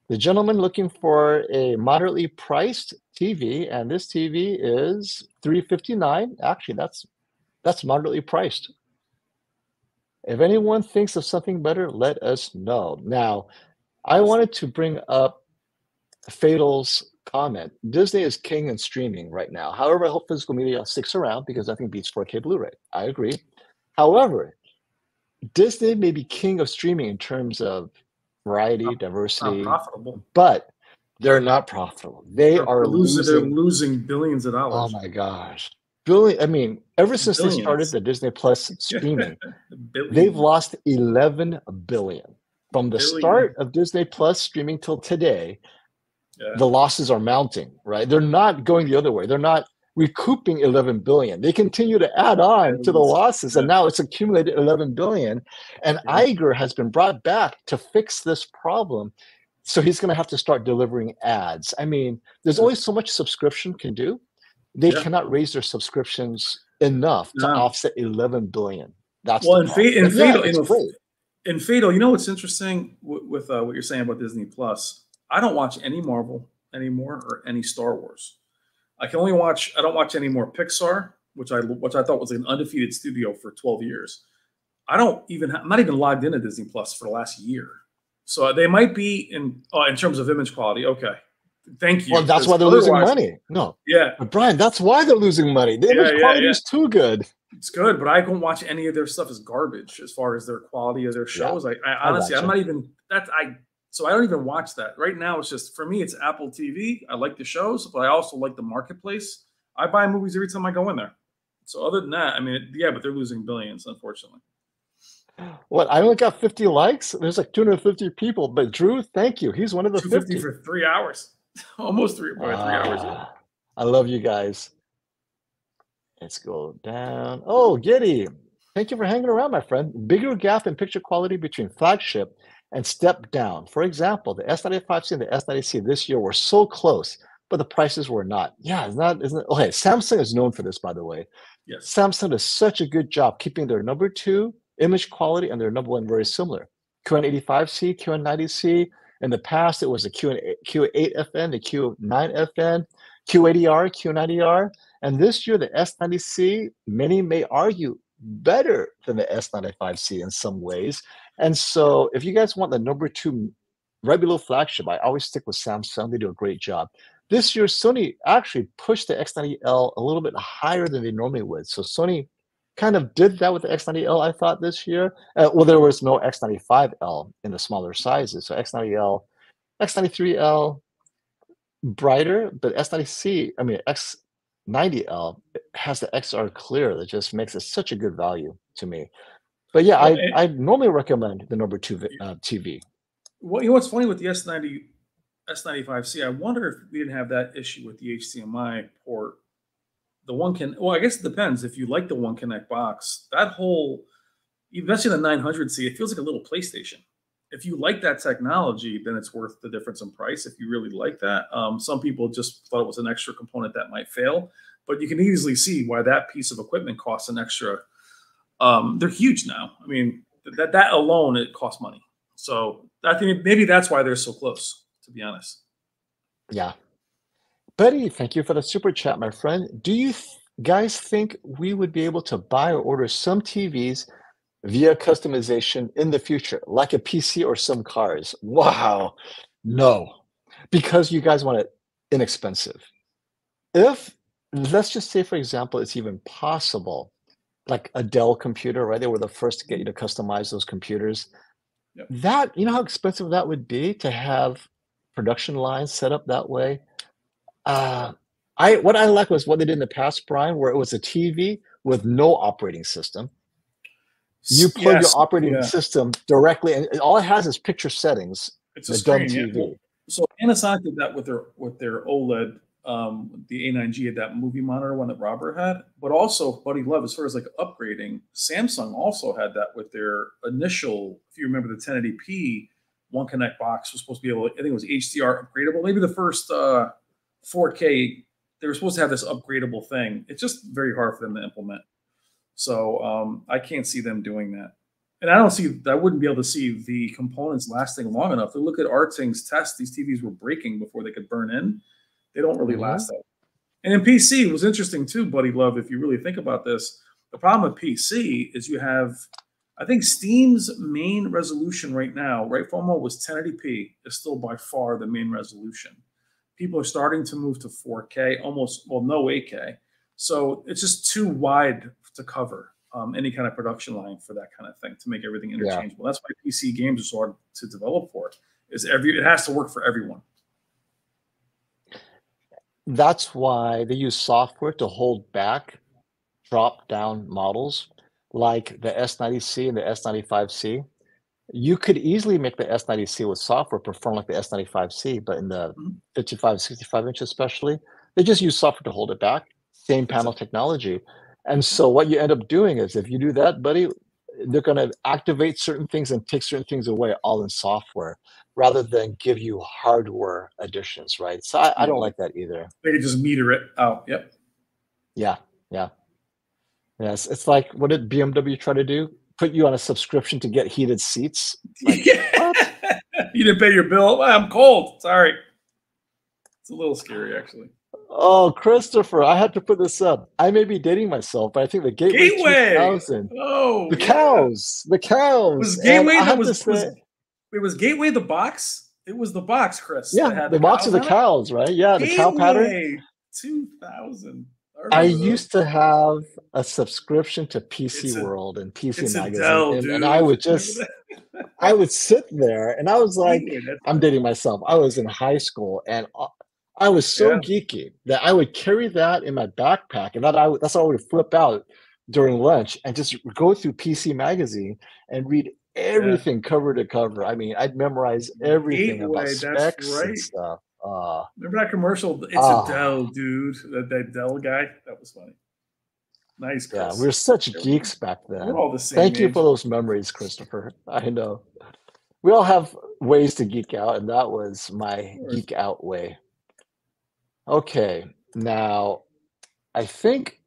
S1: the gentleman looking for a moderately priced TV, and this TV is $359. Actually, that's moderately priced. If anyone thinks of something better, let us know. Now, I wanted to bring up Fatal's comment. Disney is king in streaming right now. However, I hope physical media sticks around because nothing beats 4K Blu-ray. I agree. However, Disney may be king of streaming in terms of variety, diversity, but they're not profitable. They're
S2: losing billions of dollars.
S1: Oh my gosh. I mean, ever since they started the Disney Plus streaming, they've lost 11 billion. From the start of Disney Plus streaming till today, the losses are mounting, right? They're not going the other way. They're not recouping 11 billion. They continue to add on to the losses, and now it's accumulated 11 billion. And Iger has been brought back to fix this problem. So he's going to have to start delivering ads. I mean, there's only so much subscription can do. They cannot raise their subscriptions enough to offset 11 billion. That's
S2: well,
S1: the problem.
S2: In Fatal, you know what's interesting with what you're saying about Disney Plus? I don't watch any Marvel anymore or any Star Wars. I don't watch any more Pixar, which I thought was an undefeated studio for 12 years. I'm not even logged into Disney Plus for the last year. So they might be in terms of image quality. Okay. Thank you.
S1: Well, that's why they're losing money. No.
S2: Yeah.
S1: But Brian, that's why they're losing money. The image quality is too good.
S2: It's good, but I don't watch any of their stuff as garbage as far as their quality of their shows. I honestly, I'm not even so I don't even watch that. Right now, it's just, for me, it's Apple TV. I like the shows, but I also like the marketplace. I buy movies every time I go in there. So other than that, I mean, but they're losing billions, unfortunately.
S1: What? I only got 50 likes. There's like 250 people, but Drew, thank you. He's one of the 50
S2: for 3 hours. Almost 3 hours.
S1: I love you guys. Let's go down. Oh, Giddy. Thank you for hanging around, my friend. Bigger gap in picture quality between flagship and step down. For example, the S95C and the S90C this year were so close, but the prices were not. Yeah, isn't it? Okay, Samsung is known for this, by the way.
S2: Yes.
S1: Samsung does such a good job keeping their number 2 image quality and their number 1 very similar. QN85C, QN90C. In the past, it was the Q8FN, the Q9FN, Q80R, Q90R. And this year, the S90C, many may argue, better than the S95C in some ways. And so if you guys want the number 2 right below flagship, I always stick with Samsung. They do a great job. This year, Sony actually pushed the X90L a little bit higher than they normally would. So Sony kind of did that with the X90L, I thought, this year. Well, there was no X95L in the smaller sizes. So X90L, X93L, brighter, but X90L has the XR clear that just makes it such a good value to me. But yeah, I normally recommend the number 2 TV.
S2: Well, you know what's funny with the S95C? I wonder if we didn't have that issue with the HDMI port. Well, I guess it depends. If you like the One Connect box, that whole, especially the 900C, it feels like a little PlayStation. If you like that technology, then it's worth the difference in price. If you really like that, some people just thought it was an extra component that might fail, but you can easily see why that piece of equipment costs an extra. They're huge now. I mean, that alone, it costs money. So I think maybe that's why they're so close, to be honest.
S1: Yeah. Betty, thank you for the super chat, my friend. Do you guys think we would be able to buy or order some TVs via customization in the future, like a PC or some cars? Wow. No, because you guys want it inexpensive. If, let's just say, for example, it's even possible, like a Dell computer, right? They were the first to get you to customize those computers.
S2: Yep.
S1: That, you know how expensive that would be to have production lines set up that way? What I like was what they did in the past, Brian, where it was a TV with no operating system. You plug your operating system directly, and all it has is picture settings.
S2: It's a screen, TV. Yeah. So Panasonic did that with their OLED. The A9G had that movie monitor one that Robert had, but also Buddy Love, as far as like upgrading, Samsung also had that with their initial, if you remember, the 1080p One Connect box was supposed to be able, I think it was HDR upgradable. Maybe the first 4K, they were supposed to have this upgradable thing. It's just very hard for them to implement. So I can't see them doing that. And I wouldn't be able to see the components lasting long enough. To look at Arting's test, these TVs were breaking before they could burn in. They don't really last that. And in PC, it was interesting too, Buddy Love, if you really think about this. The problem with PC is you have, I think Steam's main resolution right now, right, FOMO was 1080p, is still by far the main resolution. People are starting to move to 4K, no 8K. So it's just too wide to cover any kind of production line for that kind of thing, to make everything interchangeable. Yeah. That's why PC games are so hard to develop for. It has to work for everyone.
S1: That's why they use software to hold back drop-down models like the S90C and the S95C. You could easily make the S90C with software perform like the S95C, but in the 55 to 65 inch especially, they just use software to hold it back. same panel technology. And so what you end up doing is if you do that, buddy, they're going to activate certain things and take certain things away all in software rather than give you hardware additions, right? So I don't like that either.
S2: They could just meter it out. Yep.
S1: Yeah, yeah. Yes, it's like, what did BMW try to do? Put you on a subscription to get heated seats? Like, what?
S2: You didn't pay your bill? I'm cold. Sorry. It's a little scary, actually.
S1: Oh, Christopher, I had to put this up. I may be dating myself, but I think the Gateway 2000.
S2: Oh,
S1: the cows. The cows.
S2: Was Gateway
S1: and I
S2: that
S1: have
S2: was,
S1: to say,
S2: it was Gateway the box? It was the box, Chris.
S1: yeah,
S2: that had
S1: the box of the
S2: on it?
S1: cows, right? Yeah, the cow pattern.
S2: Gateway 2000.
S1: I used to have a subscription to PC
S2: It's a-
S1: World and PC
S2: It's a
S1: Magazine,
S2: Dell,
S1: and
S2: dude.
S1: I would just, I would sit there, and I was like,
S2: Gateway, that's
S1: I'm dating myself. I was in high school, and I was so
S2: Yeah.
S1: geeky that I would carry that in my backpack, and that's how I would flip out during lunch and just go through PC Magazine and read everything cover to cover. I mean, I'd memorize everything about
S2: Gateway, that's
S1: specs
S2: right.
S1: and stuff.
S2: Remember that commercial? It's a Dell, dude. That Dell guy. That was funny. Nice,
S1: Yeah,
S2: Chris.
S1: we were such geeks back then.
S2: We're all the same
S1: Thank you
S2: age.
S1: for those memories, Christopher. I know. We all have ways to geek out, and that was my
S2: course.
S1: geek out way. Okay, now I think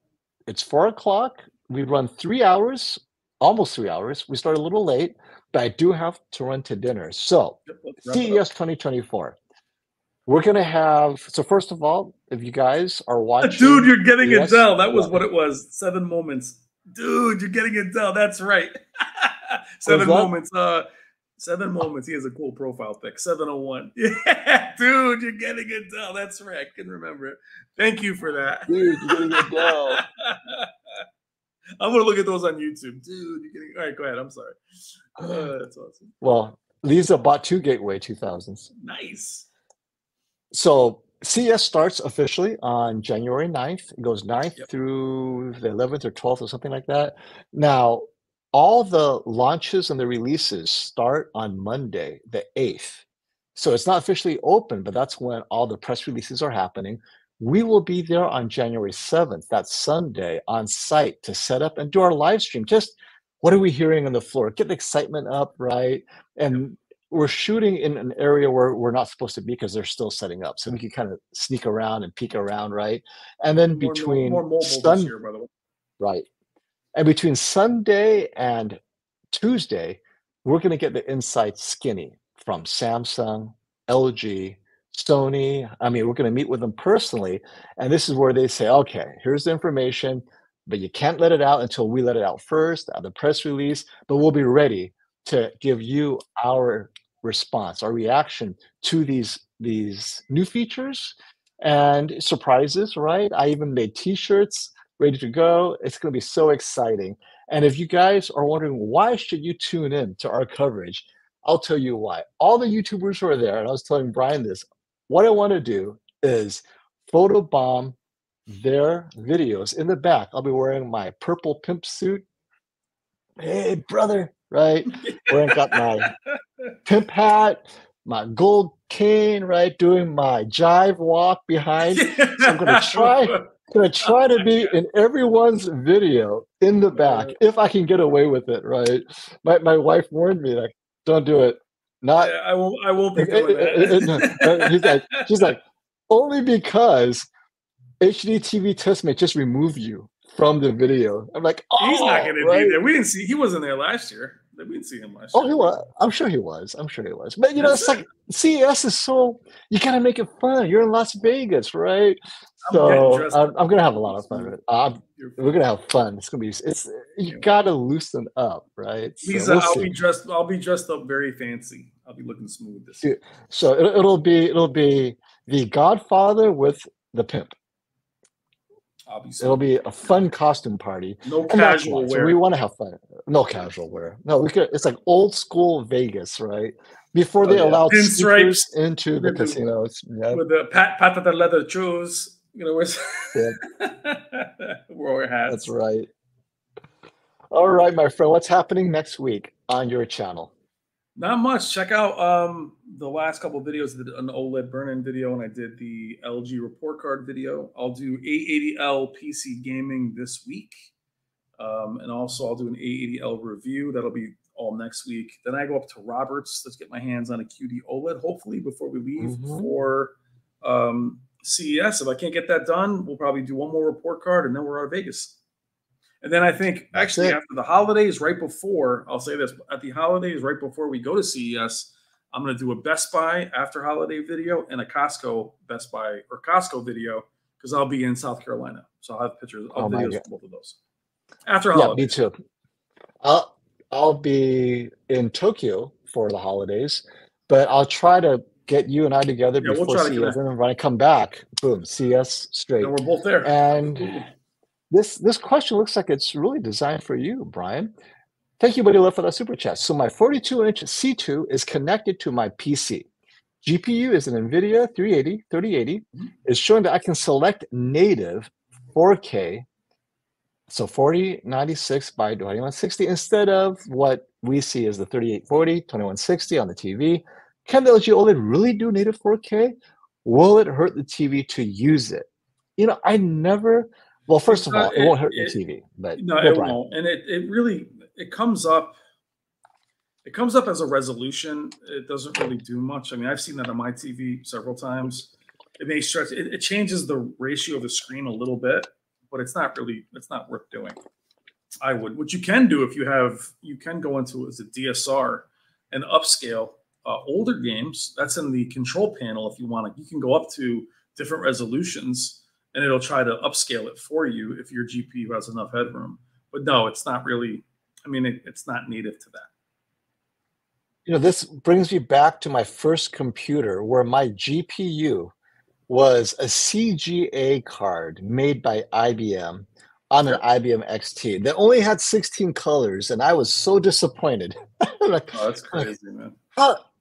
S1: it's 4 o'clock. We run 3 hours, almost 3 hours. We started a little late, but I do have to run to dinner. So,
S2: Yep, let's wrap it up.
S1: CES 2024. We're going to have, so first of all, if you guys are watching.
S2: Dude, you're getting a
S1: CES,
S2: Dell. That was what it was. 7 moments. Dude, you're getting a Dell. That's right. 7 moments. 7 moments. He has a cool profile pic. 701. Yeah, dude, you're getting a Dell. That's right. I can remember it. Thank you for that.
S1: Dude, you're getting a Dell.
S2: I'm gonna look at those on YouTube. Dude, you're getting. All right, go ahead. I'm sorry. That's awesome.
S1: Well, Lisa bought 2 Gateway 2000s.
S2: Nice.
S1: So CES starts officially on January 9th. It goes 9th
S2: Yep.
S1: through the 11th or 12th or something like that. Now, all the launches and the releases start on Monday, the 8th. So it's not officially open, but that's when all the press releases are happening. We will be there on January 7th, that's Sunday, on site to set up and do our live stream. Just what are we hearing on the floor? Get the excitement up, right? And we're shooting in an area where we're not supposed to be because they're still setting up. So we can kind of sneak around and peek around, right? And then between
S2: more mobile this year, by the way.
S1: right. And between Sunday and Tuesday, we're going to get the inside skinny from Samsung, LG, Sony. I mean, we're going to meet with them personally. And this is where they say, okay, here's the information, but you can't let it out until we let it out first, the press release, but we'll be ready to give you our response, our reaction to these new features and surprises, right? I even made t-shirts ready to go. It's going to be so exciting. And if you guys are wondering why should you tune in to our coverage, I'll tell you why. All the YouTubers who are there, and I was telling Brian this, what I want to do is photobomb their videos in the back. I'll be wearing my purple pimp suit. Hey, brother, right? Wearing got my pimp hat, my gold cane, right? Doing my jive walk behind. So I'm gonna try to be in everyone's video in the back if I can get away with it, right? My wife warned me, like, don't do it. Not
S2: Yeah, I won't be doing that.
S1: She's like, only because HD TV test may just remove you from the video. I'm like, oh,
S2: he's not gonna
S1: right?
S2: be there. We didn't see. He wasn't there last year. We didn't see him last year.
S1: Oh, he was. I'm sure he was. But you know, it's like CES is so you gotta make it fun. You're in Las Vegas, right? So I'm gonna have a lot of fun with it. We're gonna have fun. It's gonna be. You gotta loosen up, right? So
S2: I'll be dressed up very fancy. I'll be looking smooth this year.
S1: So it'll be the Godfather with the pimp. It'll be a fun costume party.
S2: No casual wear.
S1: So we want to have fun. No casual wear. No, it's like old school Vegas, right? Before they allowed sneakers into the casinos. Yeah.
S2: With the patent leather shoes. You know, wear hats.
S1: That's right. All right, my friend. What's happening next week on your channel?
S2: Not much. Check out the last couple of videos. I did an OLED burn-in video, and I did the LG report card video. I'll do A80L PC gaming this week, and also I'll do an A80L review. That'll be all next week. Then I go up to Roberts. Let's get my hands on a QD OLED, hopefully before we leave for CES. If I can't get that done, we'll probably do one more report card, and then we're out of Vegas. And then I think actually after the holidays, right before, I'll say this, at the holidays, right before we go to CES, I'm going to do a Best Buy after holiday video and a Costco Best Buy or Costco video because I'll be in South Carolina. So I'll have pictures, videos of both of those. After holidays.
S1: Yeah, me too. I'll be in Tokyo for the holidays, but I'll try to get you and I together before CES. And then when I come back, boom, CES straight.
S2: And we're both there.
S1: And this question looks like it's really designed for you, Brian. Thank you, Buddy Love, for that super chat. So my 42-inch C2 is connected to my PC. GPU is an NVIDIA 3080. It's showing that I can select native 4K, so 4096 by 2160 instead of what we see as the 3840, 2160 on the TV. Can the LG OLED really do native 4K? Will it hurt the TV to use it? You know, I never... Well, first of all, it won't hurt the TV, but
S2: no, it won't. And it really comes up. It comes up as a resolution. It doesn't really do much. I mean, I've seen that on my TV several times. It may stretch. It changes the ratio of the screen a little bit, but it's not worth doing. I would. What you can do if you can go into as a DSR and upscale older games. That's in the control panel. If you want to, you can go up to different resolutions. And it'll try to upscale it for you if your GPU has enough headroom. But no, it's not really, I mean, it's not native to that.
S1: You know, this brings me back to my first computer where my GPU was a CGA card made by IBM on an IBM XT that only had 16 colors. And I was so disappointed.
S2: Like, oh, that's crazy, man.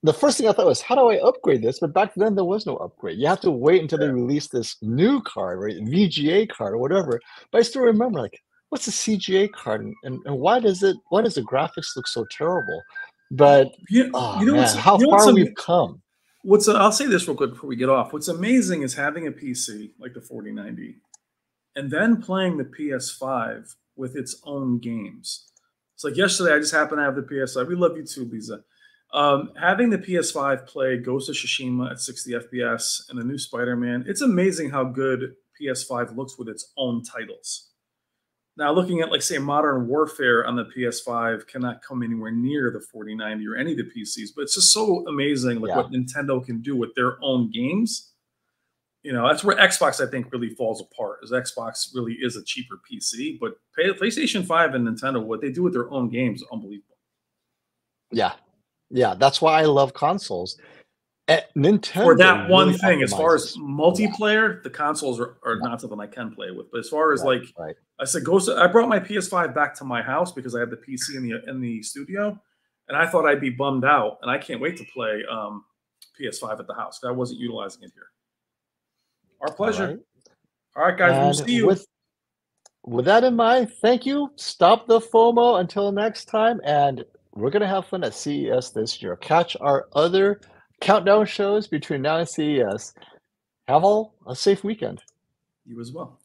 S1: The first thing I thought was, how do I upgrade this? But back then, there was no upgrade. You have to wait until they release this new card, right? VGA card or whatever. But I still remember, like, what's a CGA card? And why does the graphics look so terrible? But how far we've come.
S2: I'll say this real quick before we get off. What's amazing is having a PC like the 4090 and then playing the PS5 with its own games. It's like yesterday, I just happened to have the PS5. We love you too, Lisa. Having the PS5 play Ghost of Tsushima at 60 FPS and the new Spider-Man, it's amazing how good PS5 looks with its own titles. Now, looking at, like, say, Modern Warfare on the PS5 cannot come anywhere near the 4090 or any of the PCs, but it's just so amazing what Nintendo can do with their own games. You know, that's where Xbox, I think, really falls apart, is Xbox really is a cheaper PC, but PlayStation 5 and Nintendo, what they do with their own games is unbelievable.
S1: Yeah, that's why I love consoles. Nintendo
S2: for that one thing, as far as multiplayer, the consoles are not something I can play with. But as far as I said, I brought my PS5 back to my house because I have the PC in the studio, and I thought I'd be bummed out, and I can't wait to play PS5 at the house. I wasn't utilizing it here. Our pleasure. All right, guys, we'll see you.
S1: With that in mind, thank you. Stop the FOMO until next time, and we're going to have fun at CES this year. Catch our other countdown shows between now and CES. Have a safe weekend.
S2: You as well.